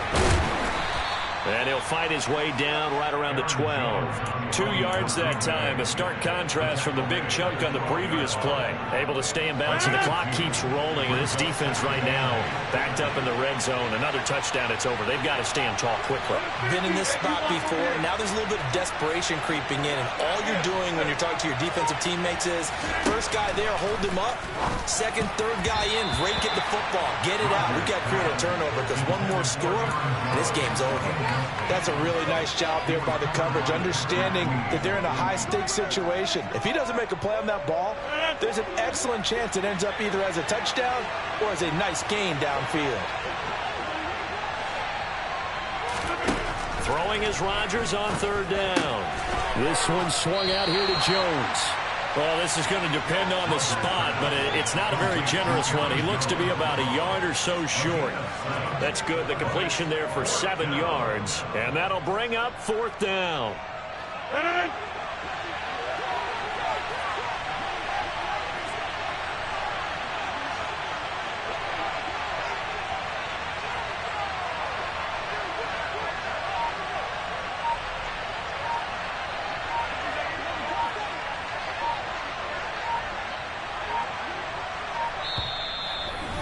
And he'll fight his way down right around the 12. 2 yards that time. A stark contrast from the big chunk on the previous play. Able to stay in bounds, and the clock keeps rolling. And this defense right now backed up in the red zone. Another touchdown, it's over. They've got to stand tall quickly. Been in this spot before. Now there's a little bit of desperation creeping in. And all you're doing when you're talking to your defensive teammates is, first guy there, hold him up. Second, third guy in, rake at the football. Get it out. We've got to create a turnover, because one more score, and this game's over. That's a really nice job there by the coverage, understanding that they're in a high-stakes situation. If he doesn't make a play on that ball, there's an excellent chance it ends up either as a touchdown or as a nice gain downfield. Throwing is Rodgers on 3rd down. This one swung out here to Jones. Well, this is going to depend on the spot, but it's not a very generous one. He looks to be about a yard or so short. That's good. The completion there for 7 yards, and that'll bring up 4th down.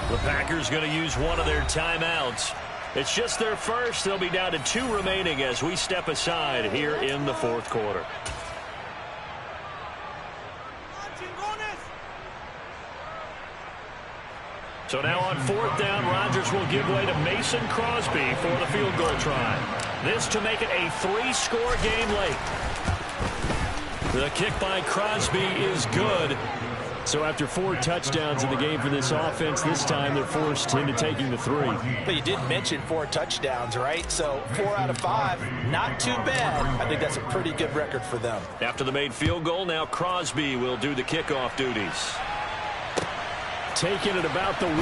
The Packers going to use one of their timeouts. It's just their first. They'll be down to 2 remaining as we step aside here in the 4th quarter. So now on 4th down, Rodgers will give way to Mason Crosby for the field goal try. This to make it a 3-score game late. The kick by Crosby is good. So after 4 touchdowns in the game for this offense, this time they're forced into taking the 3. But you did mention 4 touchdowns, right? So 4 out of 5, not too bad. I think that's a pretty good record for them. After the made field goal, now Crosby will do the kickoff duties. Taking it about the 1.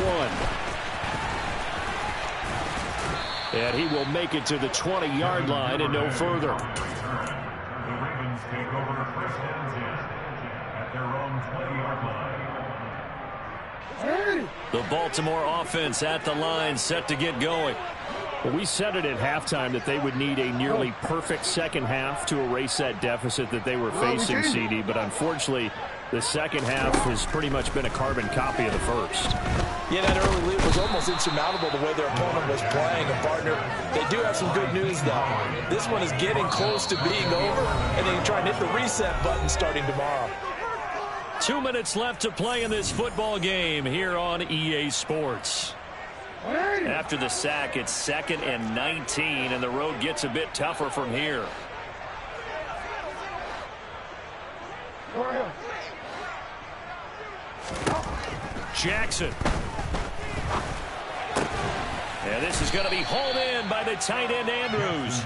And he will make it to the 20-yard line and no further. The Ravens take over 1st and 10 at their own 20-yard line. The Baltimore offense at the line, set to get going. Well, we said it at halftime that they would need a nearly perfect second half to erase that deficit that they were facing, CD. But unfortunately, the second half has pretty much been a carbon copy of the first. Yeah, that early lead was almost insurmountable the way their opponent was playing. And, partner, they do have some good news, though. This one is getting close to being over, and they can try and hit the reset button starting tomorrow. 2 minutes left to play in this football game here on EA Sports. After the sack, it's 2nd and 19, and the road gets a bit tougher from here. Jackson. And this is going to be hauled in by the tight end Andrews.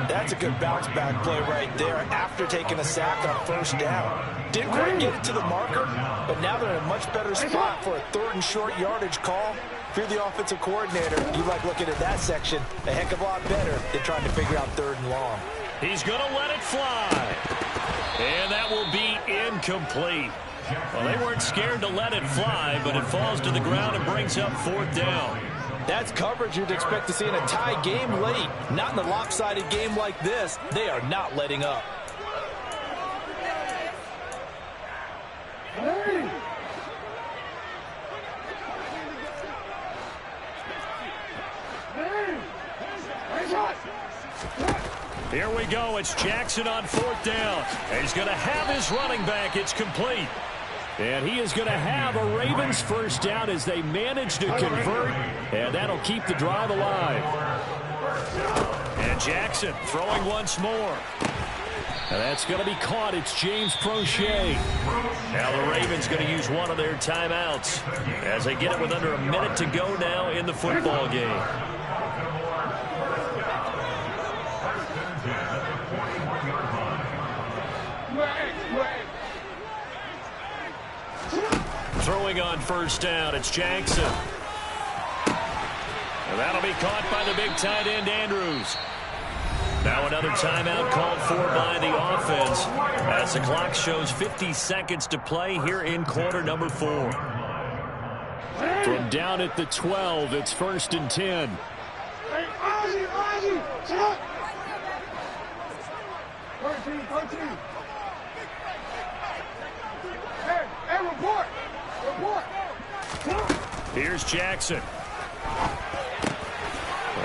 That's a good bounce-back play right there after taking a sack on 1st down. Didn't quite get it to the marker, but now they're in a much better spot for a 3rd and short yardage call. If you're the offensive coordinator, you like looking at that section a heck of a lot better than trying to figure out 3rd and long. He's going to let it fly. And that will be incomplete. Well, they weren't scared to let it fly, but it falls to the ground and brings up 4th down. That's coverage you'd expect to see in a tie game late. Not in a lopsided game like this. They are not letting up. Here we go. It's Jackson on 4th down. And he's going to have his running back. It's complete. And he is going to have a Ravens 1st down as they manage to convert. And that'll keep the drive alive. And Jackson throwing once more. And that's going to be caught. It's James Prochet. Now the Ravens going to use one of their timeouts as they get it with under a minute to go now in the football game. Throwing on 1st down, it's Jackson. And that'll be caught by the big tight end, Andrews. Now another timeout called for by the offense as the clock shows 50 seconds to play here in quarter number 4. From down at the 12, it's 1st and 10. Hey, Ozzie, stop! 13. Hey, report! Here's Jackson.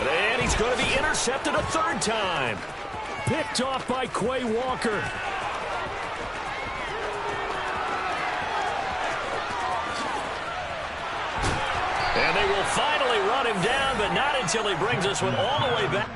And he's going to be intercepted a 3rd time. Picked off by Quay Walker. And they will finally run him down, but not until he brings us one all the way back.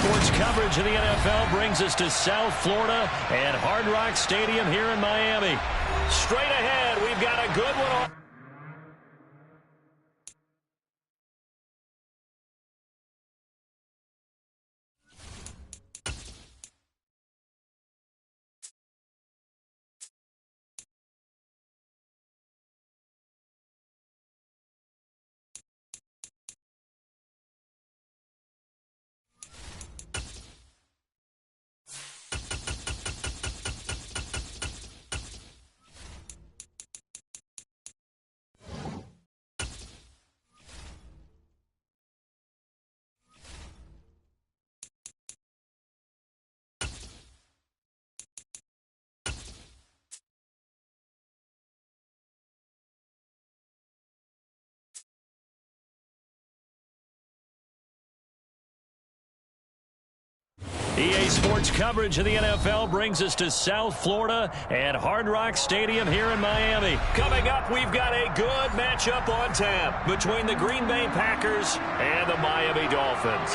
Sports coverage of the NFL brings us to South Florida and Hard Rock Stadium here in Miami. Straight ahead, we've got a good one. EA Sports coverage of the NFL brings us to South Florida and Hard Rock Stadium here in Miami. Coming up, we've got a good matchup on tap between the Green Bay Packers and the Miami Dolphins.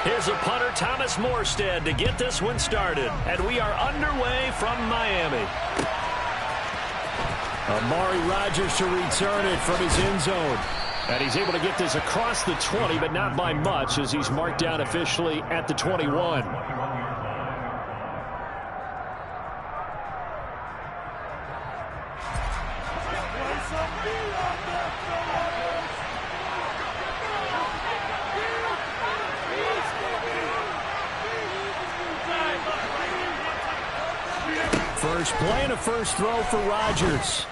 Here's a punter, Thomas Morstead, to get this one started. And we are underway from Miami. Amari Rodgers to return it from his end zone. And he's able to get this across the 20, but not by much, as he's marked down officially at the 21. First play and a first throw for Rodgers.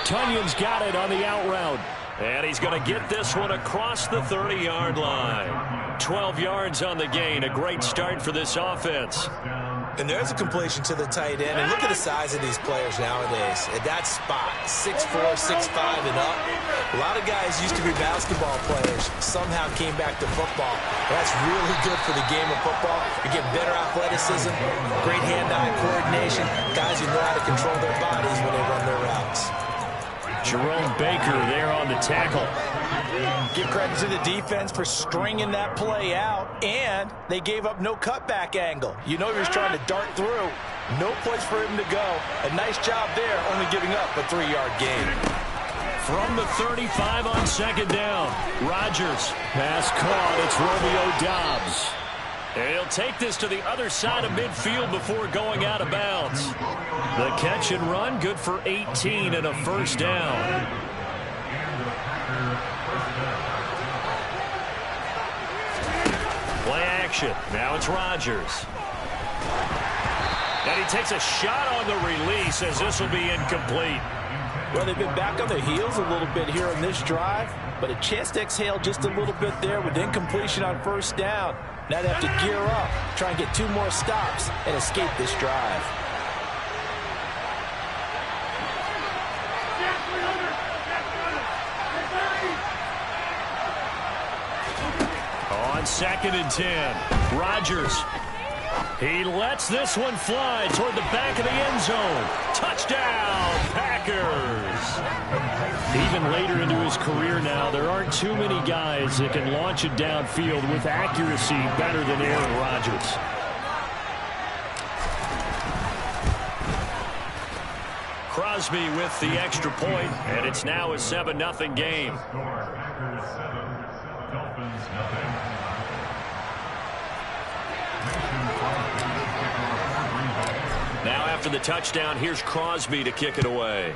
Tunyon's got it on the out route. And he's going to get this one across the 30-yard line. 12 yards on the gain. A great start for this offense. And there's a completion to the tight end. And look at the size of these players nowadays. At that spot, 6'4", 6'5", and up. A lot of guys used to be basketball players. Somehow came back to football. That's really good for the game of football. You get better athleticism, great hand-eye coordination. Guys who know how to control their bodies when they run their routes. Jerome Baker there on the tackle. Give credit to the defense for stringing that play out, and they gave up no cutback angle. You know he was trying to dart through. No place for him to go. A nice job there, only giving up a 3-yard gain. From the 35 on second down, Rodgers. Pass caught. It's Romeo Doubs. And he'll take this to the other side of midfield before going out of bounds. The catch and run, good for 18 and a first down. Play action. Now it's Rodgers. And he takes a shot on the release as this will be incomplete. Well, they've been back on their heels a little bit here on this drive, but a chance to exhale just a little bit there with incompletion on first down. Now they have to gear up, try and get 2 more stops, and escape this drive. On 2nd and 10, Rodgers. He lets this one fly toward the back of the end zone. Touchdown, Packers. Even later into his career now, there aren't too many guys that can launch it downfield with accuracy better than Aaron Rodgers. Crosby with the extra point, and it's now a 7-0 game. Now after the touchdown, here's Crosby to kick it away.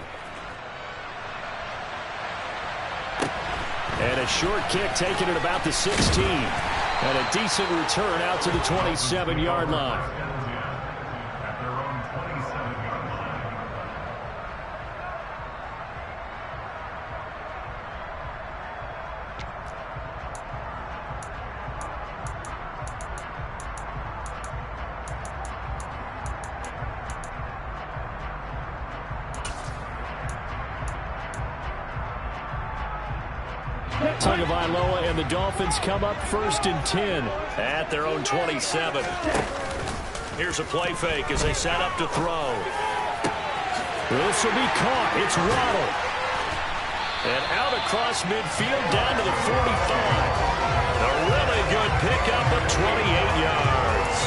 And a short kick taken at about the 16. And a decent return out to the 27-yard line. Tagovailoa and the Dolphins come up 1st and 10 at their own 27. Here's a play fake as they set up to throw. This will be caught. It's Waddle. And out across midfield down to the 45. A really good pickup of 28 yards.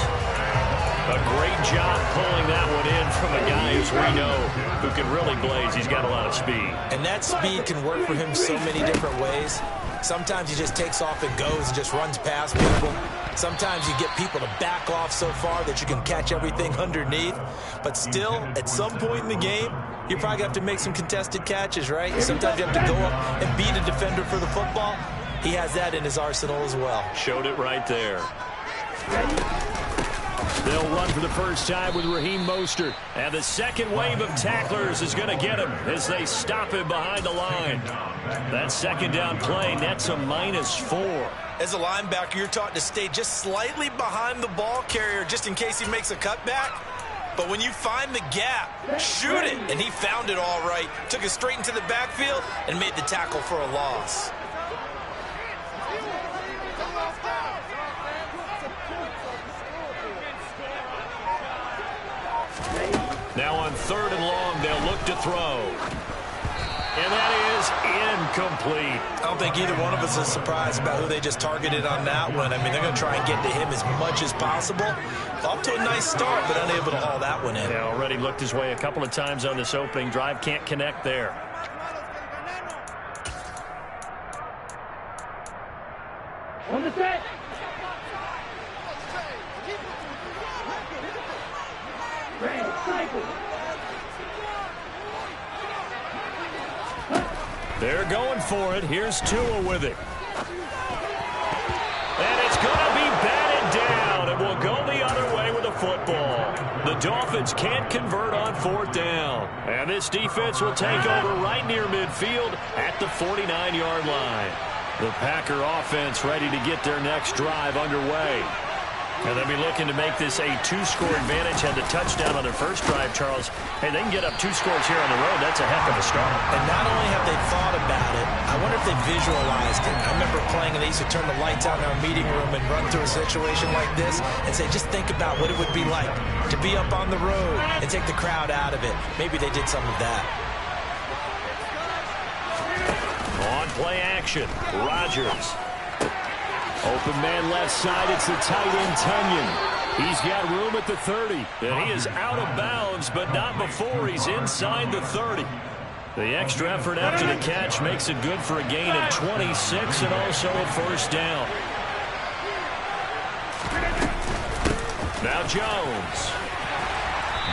A great job pulling that one in from a guy, as we know, who can really blaze. He's got a lot of speed. And that speed can work for him so many different ways. Sometimes he just takes off and goes and just runs past people. Sometimes you get people to back off so far that you can catch everything underneath. But still, at some point in the game, you probably have to make some contested catches, right? Sometimes you have to go up and beat a defender for the football. He has that in his arsenal as well. Showed it right there. They'll run for the first time with Raheem Mostert. And the second wave of tacklers is going to get him as they stop him behind the line. That second down play nets a -4. As a linebacker, you're taught to stay just slightly behind the ball carrier just in case he makes a cutback. But when you find the gap, shoot it. And he found it all right. Took it straight into the backfield and made the tackle for a loss. Now on 3rd and long, they'll look to throw. And that is incomplete. I don't think either one of us is surprised about who they just targeted on that one. I mean, they're going to try and get to him as much as possible. Off to a nice start, but unable to haul that one in. Yeah, already looked his way a couple of times on this opening drive. Can't connect there. On the set. They're going for it. Here's Tua with it. And it's going to be batted down. It will go the other way with the football. The Dolphins can't convert on 4th down. And this defense will take over right near midfield at the 49-yard line. The Packer offense ready to get their next drive underway. And they'll be looking to make this a 2-score advantage. Had the touchdown on their first drive, Charles. Hey, they can get up 2 scores here on the road. That's a heck of a start. And not only have they thought about it, I wonder if they visualized it. I remember playing, and they used to turn the lights out in our meeting room and run through a situation like this and say, just think about what it would be like to be up on the road and take the crowd out of it. Maybe they did some of that. On play action, Rodgers. Open man left side, it's the tight end, Tunyon. He's got room at the 30, and he is out of bounds, but not before he's inside the 30. The extra effort after the catch makes it good for a gain of 26 and also a first down. Now Jones.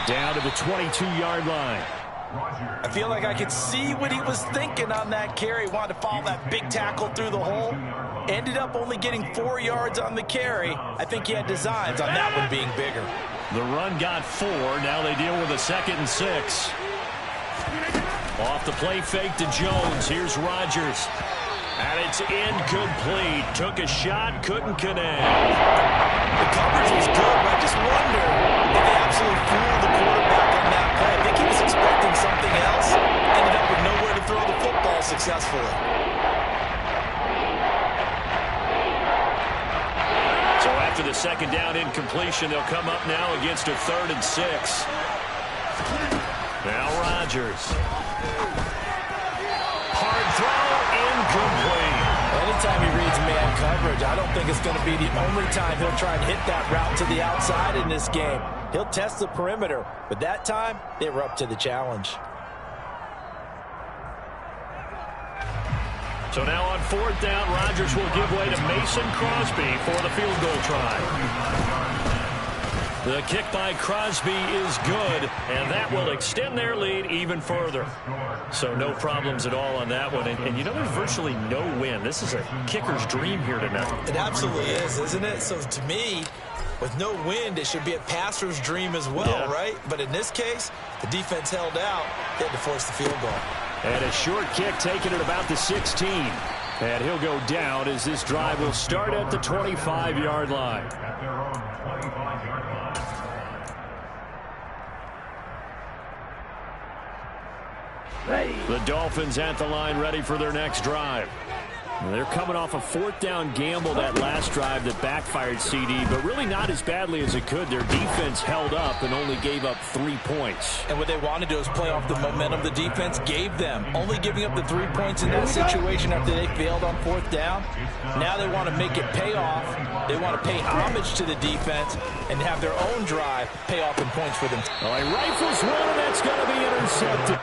Down to the 22-yard line. I feel like I could see what he was thinking on that carry. Wanted to follow that big tackle through the hole. Ended up only getting 4 yards on the carry. I think he had designs on that one being bigger. The run got 4. Now they deal with a 2nd and 6. Off the play fake to Jones. Here's Rodgers. And it's incomplete. Took a shot, couldn't connect. The coverage was good, but I just wonder if they absolutely fooled the quarterback on that play. I think he was expecting something else. Ended up with nowhere to throw the football successfully. So after the 2nd down incompletion, they'll come up now against a 3rd and 6. Now Rodgers. Hard throw, incomplete. Anytime he reads man coverage, I don't think it's going to be the only time he'll try and hit that route to the outside in this game. He'll test the perimeter, but that time, they were up to the challenge. So now on 4th down, Rodgers will give way to Mason Crosby for the field goal try. The kick by Crosby is good, and that will extend their lead even further. So no problems at all on that one. And you know, there's virtually no win. This is a kicker's dream here tonight. It absolutely is, isn't it? So to me, with no wind, it should be a passer's dream as well, yeah. Right? But in this case, the defense held out. They had to force the field goal. And a short kick taken at about the 16. And he'll go down as this drive will start at the 25-yard line. The Dolphins at the line ready for their next drive. They're coming off a fourth down gamble that last drive that backfired, CD, but really not as badly as it could. Their defense held up and only gave up 3 points. And what they want to do is play off the momentum the defense gave them. Only giving up the 3 points in that situation after they failed on fourth down. Now they want to make it pay off. They want to pay homage to the defense and have their own drive pay off in points for them. Well, he rifles one, and that's going to be intercepted.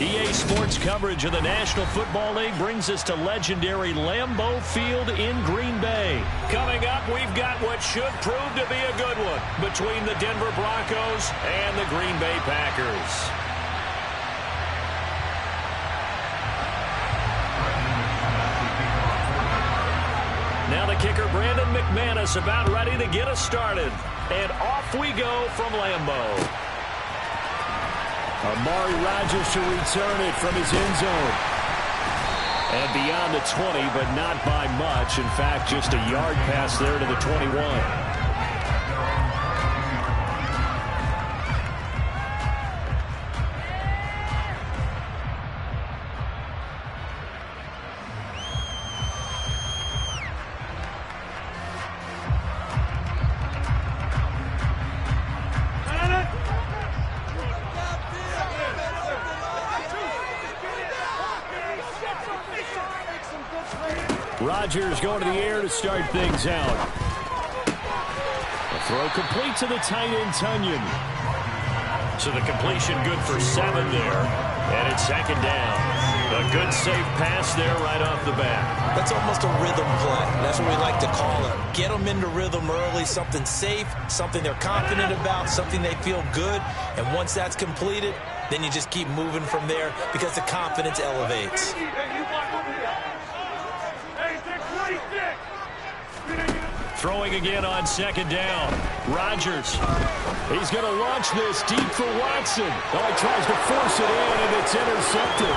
EA Sports coverage of the National Football League brings us to legendary Lambeau Field in Green Bay. Coming up, we've got what should prove to be a good one between the Denver Broncos and the Green Bay Packers. Now the kicker, Brandon McManus, about ready to get us started. And off we go from Lambeau. Amari Rodgers to return it from his end zone. And beyond the 20, but not by much. In fact, just a yard pass there to the 21. Rodgers going to the air to start things out. A throw complete to the tight end, Tunyon. So the completion good for 7 there. And it's second down. A good safe pass there right off the bat. That's almost a rhythm play. That's what we like to call it. Get them into rhythm early, something safe, something they're confident about, something they feel good. And once that's completed, then you just keep moving from there because the confidence elevates. Throwing again on second down. Rodgers. He's going to launch this deep for Watson. Oh, he tries to force it in, and it's intercepted.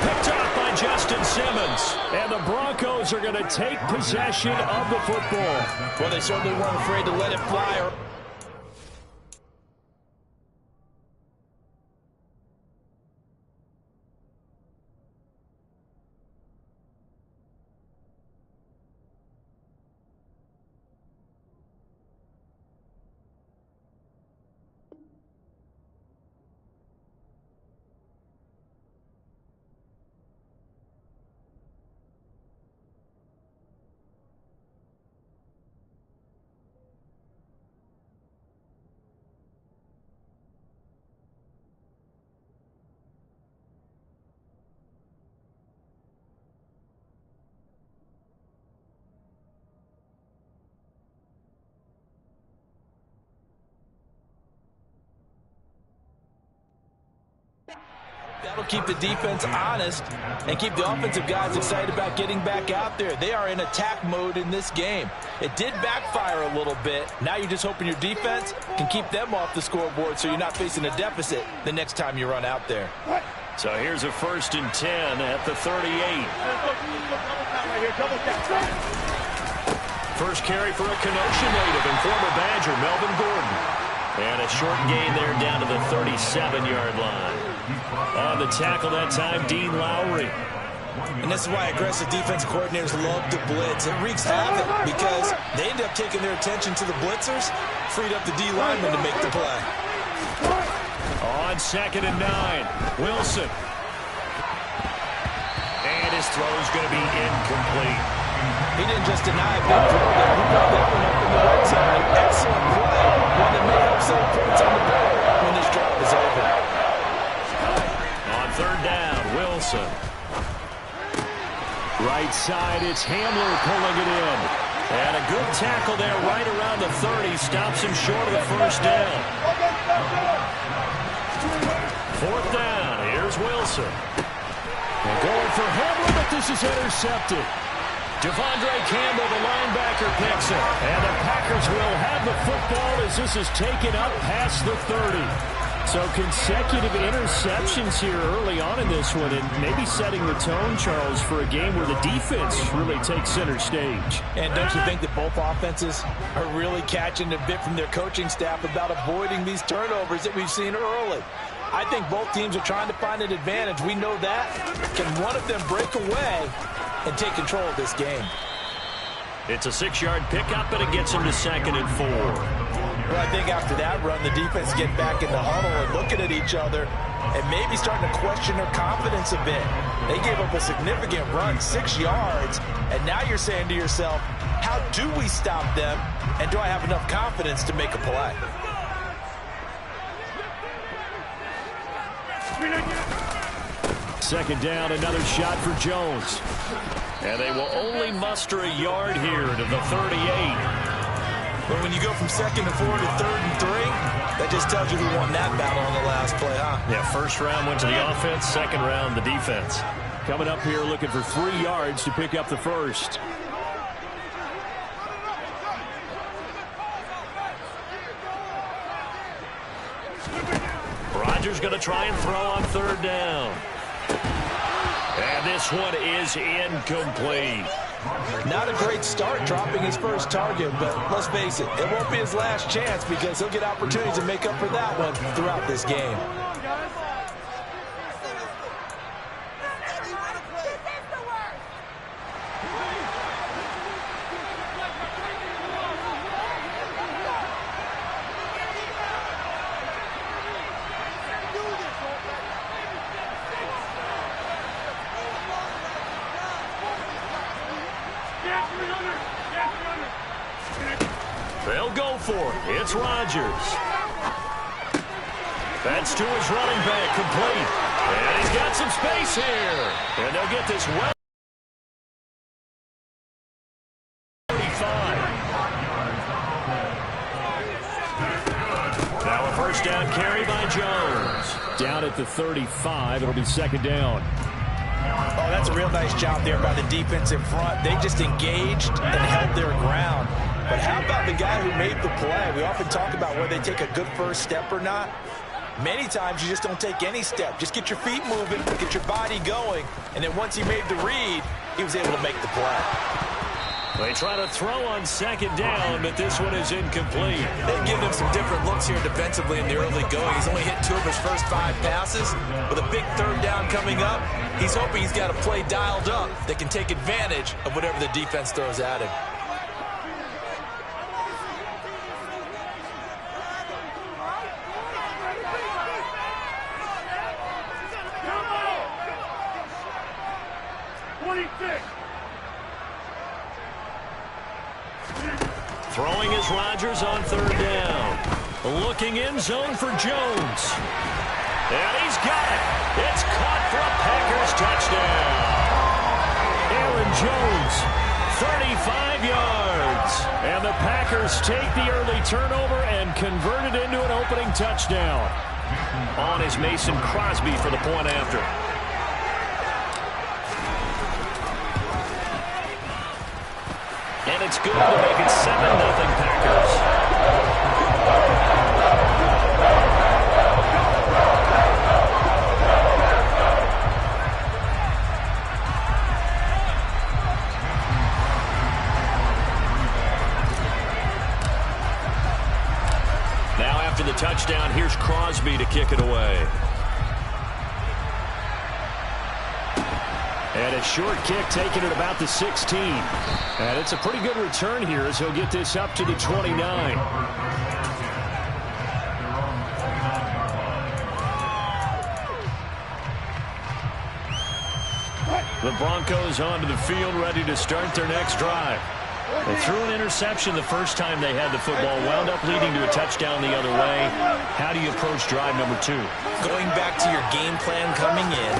Picked off by Justin Simmons. And the Broncos are going to take possession of the football. Well, they certainly weren't afraid to let it fly. That'll keep the defense honest and keep the offensive guys excited about getting back out there. They are in attack mode in this game. It did backfire a little bit. Now you're just hoping your defense can keep them off the scoreboard so you're not facing a deficit the next time you run out there. So here's a 1st and 10 at the 38. First carry for a Kenosha native and former Badger, Melvin Gordon. And a short gain there down to the 37-yard line. On the tackle that time, Dean Lowry. And this is why aggressive defensive coordinators love to blitz. It wreaks havoc because they end up taking their attention to the blitzers, freed up the D lineman to make the play. On 2nd and 9, Wilson. And his throw is going to be incomplete. He didn't just deny a big throw there. He brought that one up in the red zone. Excellent play. One that may help save points on the board when this drive is over. On 3rd down, Wilson. Right side, it's Hamler pulling it in. And a good tackle there right around the 30. Stops him short of the 1st down. 4th down, here's Wilson. They're going for Hamler, but this is intercepted. Devondre Campbell, the linebacker, picks it. And the Packers will have the football as this is taken up past the 30. So consecutive interceptions here early on in this one, and maybe setting the tone, Charles, for a game where the defense really takes center stage. And don't you think that both offenses are really catching a bit from their coaching staff about avoiding these turnovers that we've seen early? I think both teams are trying to find an advantage. We know that. Can one of them break away and take control of this game? It's a 6-yard pickup, and it gets him to 2nd and 4. Well, I think after that run, the defense get back in the huddle and looking at each other and maybe starting to question their confidence a bit. They gave up a significant run, 6 yards, and now you're saying to yourself, how do we stop them, and do I have enough confidence to make a play? Second down, another shot for Jones. And they will only muster a yard here to the 38. But when you go from 2nd and 4 to 3rd and 3, that just tells you who won that battle on the last play, huh? Yeah, 1st round went to the offense, 2nd round the defense. Coming up here looking for 3 yards to pick up the 1st. Rodgers going to try and throw on 3rd down. And this one is incomplete. Not a great start dropping his first target, but let's face it, it won't be his last chance because he'll get opportunities to make up for that one throughout this game. They'll go for it. It's Rodgers. That's to his running back, complete. And he's got some space here. And they'll get this well. 35. Now a 1st down carry by Jones. Down at the 35, it'll be 2nd down. Oh, that's a real nice job there by the defense in front. They just engaged and held their ground. But how about the guy who made the play? We often talk about whether they take a good first step or not. Many times you just don't take any step. Just get your feet moving, get your body going, and then once he made the read, he was able to make the play. They try to throw on 2nd down, but this one is incomplete. They've given him some different looks here defensively in the early going. He's only hit 2 of his first 5 passes. With a big 3rd down coming up, he's hoping he's got a play dialed up that can take advantage of whatever the defense throws at him. Throwing is Rodgers on 3rd down. Looking in zone for Jones. And he's got it. It's caught for a Packers touchdown. Aaron Jones, 35 yards. And the Packers take the early turnover and convert it into an opening touchdown. On is Mason Crosby for the point after. And it's good to make it 7-0 Packers. Now after the touchdown, here's Crosby to kick it away. And a short kick taken at about the 16. And it's a pretty good return here as he'll get this up to the 29. The Broncos onto the field ready to start their next drive. They threw an interception the first time they had the football, wound up leading to a touchdown the other way. How do you approach drive number 2? Going back to your game plan coming in,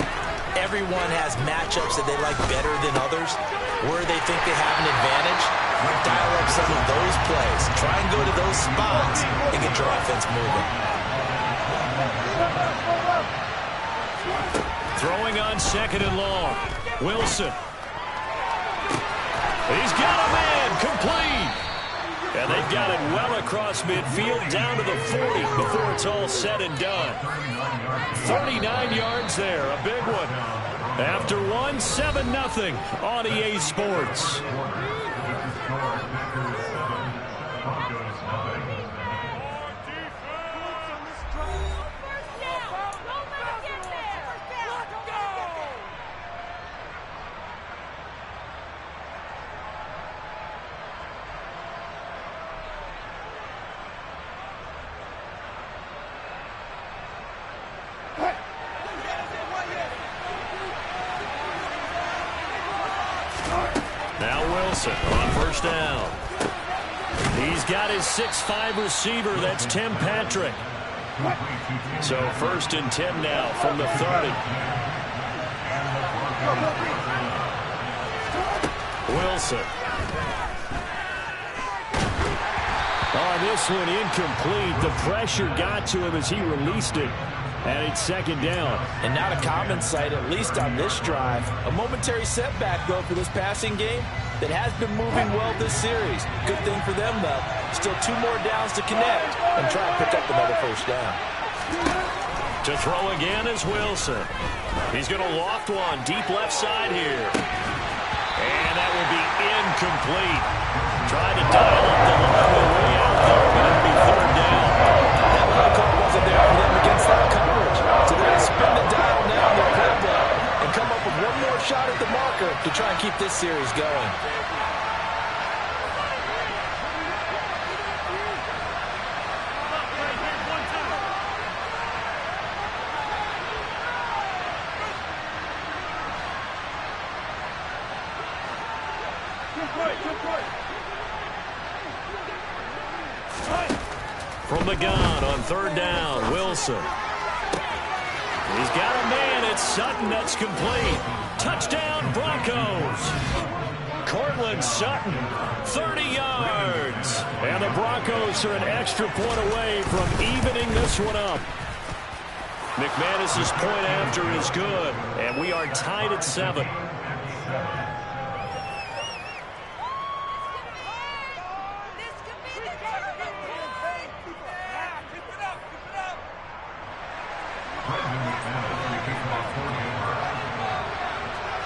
everyone has matchups that they like better than others, where they think they have an advantage. Dial up some of those plays. Try and go to those spots and get your offense moving. Throwing on 2nd and long. Wilson. He's got a man complete. And they've got it well across midfield down to the 40 before it's all said and done. 39 yards there, a big one. After one, 7-0 on EA Sports. On first down. He's got his 6'5" receiver. That's Tim Patrick. So 1st and 10 now from the 30. Wilson. On this one, incomplete. The pressure got to him as he released it. And it's 2nd down. And not a common sight, at least on this drive. A momentary setback, though, for this passing game that has been moving well this series. Good thing for them, though. Still 2 more downs to connect and try and pick up another first down. To throw again is Wilson. He's going to loft one deep left side here. And that will be incomplete. Trying to dial up the line way out there, but it'll be 3rd down. That play call wasn't there for them against that coverage. So they're going to spin the dial now in their playbook and come up with one more shot at the marker to try and keep this series going. From the gun on 3rd down, Wilson. He's got a man. It's Sutton. That's complete. Touchdown, Broncos. Cortland Sutton, 30 yards. And the Broncos are an extra point away from evening this one up. McManus's point after is good, and we are tied at 7.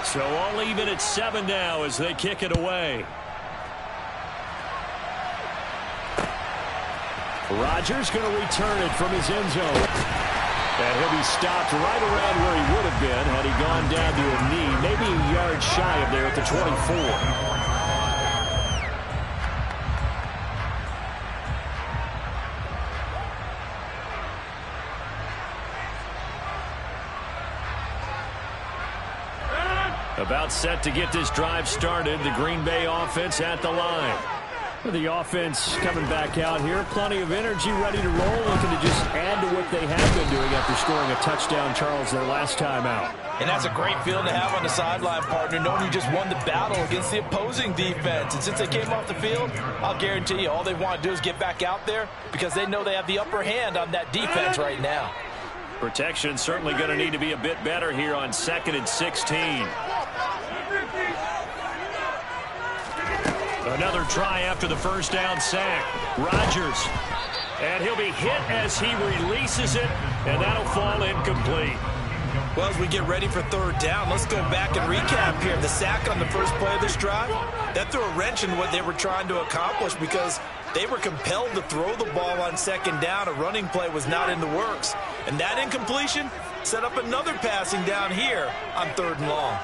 So all even at 7 now as they kick it away. Rodgers going to return it from his end zone. And he'll be stopped right around where he would have been had he gone down to a knee, maybe a yard shy of there at the 24. About set to get this drive started. The Green Bay offense at the line. The offense coming back out here. Plenty of energy, ready to roll. Looking to just add to what they have been doing after scoring a touchdown, Charles, their last time out. And that's a great feeling to have on the sideline, partner, knowing you just won the battle against the opposing defense. And since they came off the field, I'll guarantee you all they want to do is get back out there because they know they have the upper hand on that defense right now. Protection certainly going to need to be a bit better here on 2nd and 16. Another try after the first down sack. Rodgers. And he'll be hit as he releases it, and that'll fall incomplete. Well, as we get ready for 3rd down, let's go back and recap here. The sack on the first play of this drive, that threw a wrench in what they were trying to accomplish because they were compelled to throw the ball on 2nd down. A running play was not in the works. And that incompletion set up another passing down here on 3rd and long.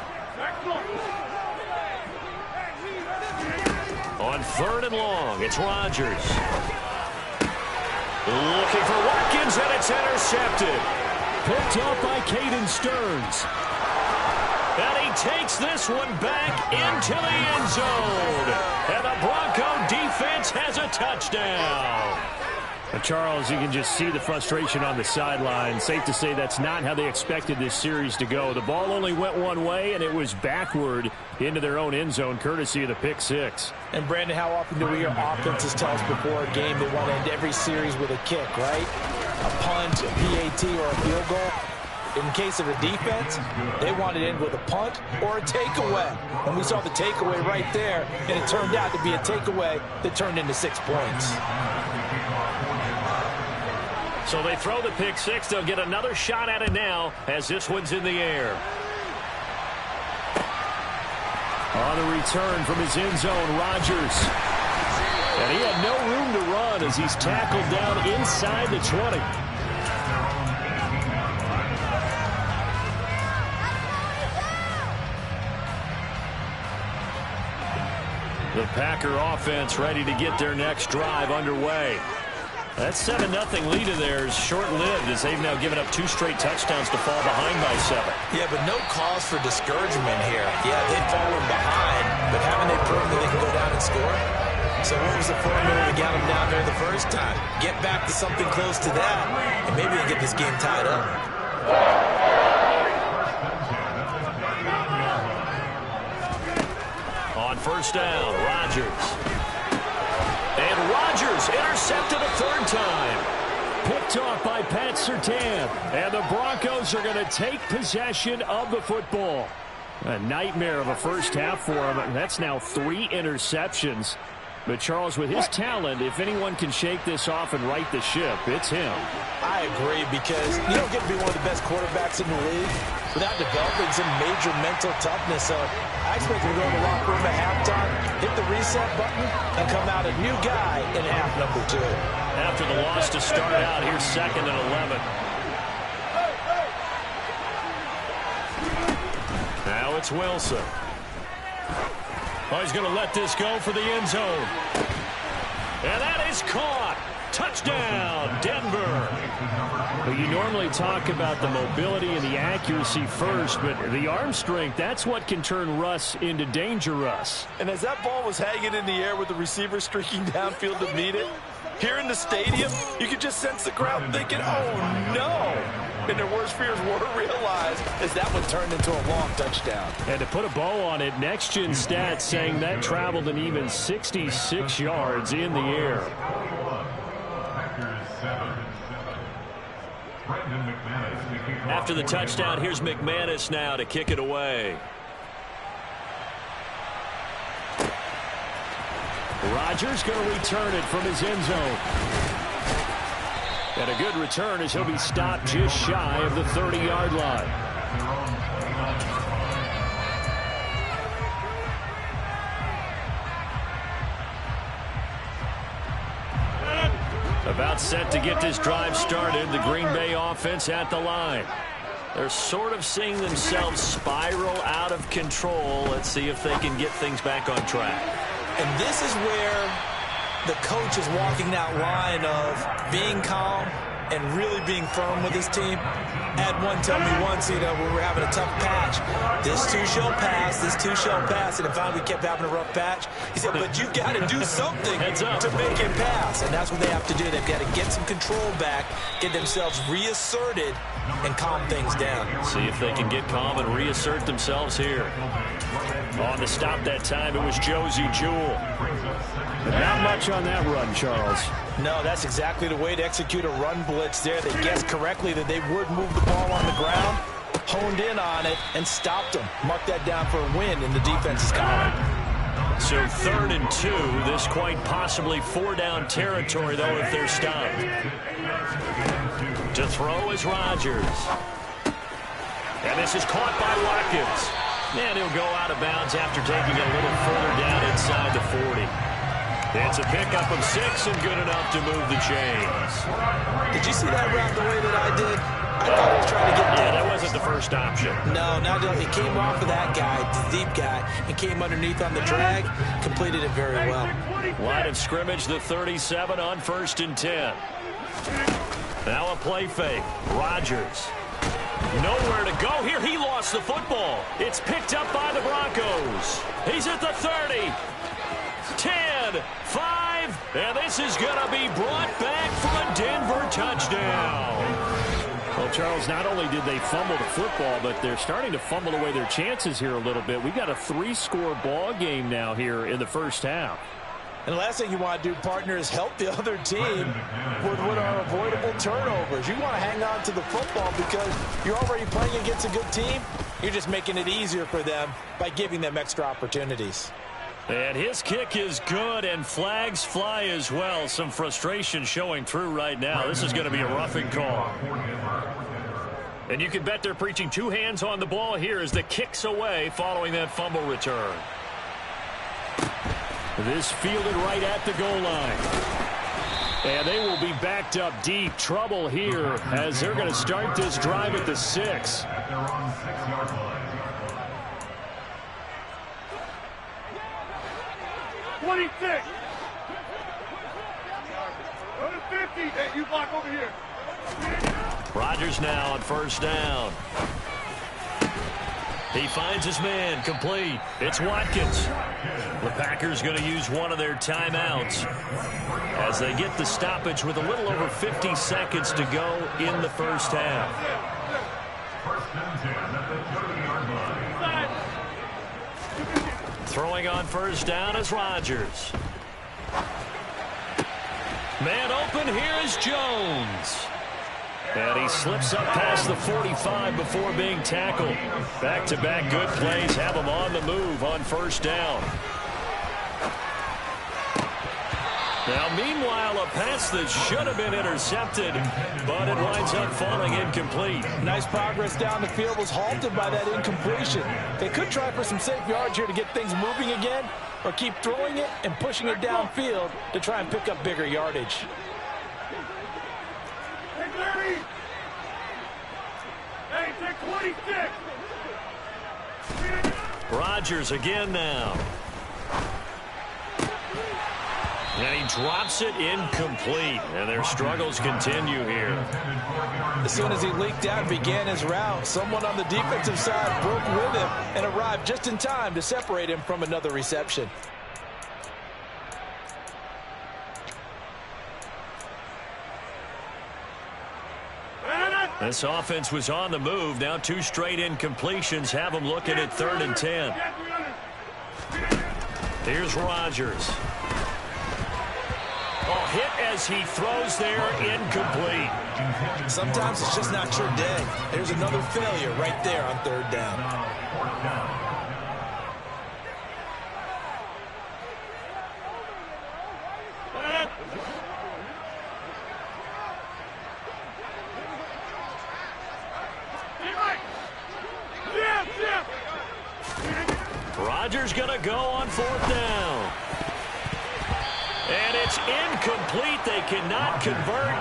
On 3rd and long, it's Rodgers. Looking for Watkins, and it's intercepted. Picked up by Caden Stearns. And he takes this one back into the end zone. And the Bronco defense has a touchdown. Charles, you can just see the frustration on the sideline. Safe to say that's not how they expected this series to go. The ball only went one way, and it was backward into their own end zone, courtesy of the pick six. And, Brandon, how often do we hear offenses tell us before a game they want to end every series with a kick, right? A punt, a PAT, or a field goal. In case of a defense, they want to end with a punt or a takeaway. And we saw the takeaway right there, and it turned out to be a takeaway that turned into 6 points. So they throw the pick six. They'll get another shot at it now as this one's in the air. On the return from his end zone, Rodgers. And he had no room to run as he's tackled down inside the 20. The Packer offense ready to get their next drive underway. That 7-0 lead of theirs short-lived as they've now given up 2 straight touchdowns to fall behind by 7. Yeah, but no cause for discouragement here. Yeah, they've fallen behind, but haven't they proven that they can go down and score? So what was the formula to get them down there the first time? Get back to something close to that, and maybe they get this game tied up. On 1st down, Rodgers. And Rodgers intercepted a 3rd time. Picked off by Pat Surtain. And the Broncos are going to take possession of the football. A nightmare of a first half for him. That's now 3 interceptions. But, Charles, with his talent, if anyone can shake this off and right the ship, it's him. I agree, because you don't get to be one of the best quarterbacks in the league without developing some major mental toughness. So I expect him to go in the locker room at halftime, hit the reset button, and come out a new guy in half number 2. After the loss to start out, here's 2nd and 11. Now it's Wilson. Oh, he's going to let this go for the end zone. And that is caught. Touchdown, Denver. Well, you normally talk about the mobility and the accuracy first, but the arm strength, that's what can turn Russ into danger Russ. And as that ball was hanging in the air with the receiver streaking downfield to meet it, here in the stadium, you could just sense the crowd thinking, oh, no. And their worst fears were realized as that one turned into a long touchdown. And to put a bow on it, Next Gen Stats saying that traveled an even 66 yards in the air. After the touchdown, here's McManus now to kick it away. Rodgers going to return it from his end zone. And a good return as he'll be stopped just shy of the 30-yard line. About set to get this drive started, the Green Bay offense at the line. They're sort of seeing themselves spiral out of control. Let's see if they can get things back on track. And this is where the coach is walking that line of being calm and really being firm with his team. I had one tell me once, when we were having a tough patch, this too shall pass, this too shall pass, and finally we kept having a rough patch. He said, but you've got to do something to make it pass, and that's what they have to do. They've got to get some control back, get themselves reasserted, and calm things down. See if they can get calm and reassert themselves here. On the stop that time, it was Josie Jewell. Not much on that run, Charles. No, that's exactly the way to execute a run blitz there. They guessed correctly that they would move the ball on the ground, honed in on it, and stopped them. Mark that down for a win in the defense's column. So 3rd and 2. This quite possibly 4-down territory, though, if they're stopped. To throw is Rodgers. And this is caught by Watkins. And he'll go out of bounds after taking it a little further down inside the 40. It's a pickup of 6 and good enough to move the chains. Did you see that route the way that I did? I thought he was trying to get Yeah, that wasn't the first option. No, it came off of that guy, the deep guy, and came underneath on the drag, completed it very well. Line of scrimmage, the 37 on 1st and 10. Now a play fake. Rodgers. Nowhere to go here. He lost the football. It's picked up by the Broncos. He's at the 30. 10, 5, and this is going to be brought back for a Denver touchdown. Well, Charles, not only did they fumble the football, but they're starting to fumble away their chances here a little bit. We've got a 3-score ball game now here in the first half. And the last thing you want to do, partner, is help the other team with what are avoidable turnovers. You want to hang on to the football because you're already playing against a good team. You're just making it easier for them by giving them extra opportunities. And his kick is good, and flags fly as well. Some frustration showing through right now. This is going to be a roughing call. And you can bet they're preaching 2 hands on the ball here as the kick's away following that fumble return. This fielded right at the goal line. And they will be backed up deep. Trouble here as they're going to start this drive at the 6. At their own 6-yard line. 26. Go to 50. Hey, you block over here. Rodgers now on 1st down. He finds his man, complete. It's Watkins. The Packers going to use one of their timeouts as they get the stoppage with a little over 50 seconds to go in the first half. 1st and 10 at the 30-yard line. Throwing on 1st down is Rodgers. Man open, here is Jones. And he slips up past the 45 before being tackled. Back-to-back good plays have him on the move on 1st down. Now, meanwhile, a pass that should have been intercepted, but it winds up falling incomplete. Nice progress down the field was halted by that incompletion. They could try for some safe yards here to get things moving again, or keep throwing it and pushing it downfield to try and pick up bigger yardage. Hey, take 26. Rodgers again now. And he drops it incomplete. And their struggles continue here. As soon as he leaked out and began his route, someone on the defensive side broke with him and arrived just in time to separate him from another reception. This offense was on the move. Now 2 straight incompletions have them looking at 3rd and 10. Here's Rodgers. Oh, hit as he throws there, incomplete. Sometimes it's just not your day. There's another failure right there on 3rd down. Rodgers going to go on 4th down. And it's incomplete. They cannot convert.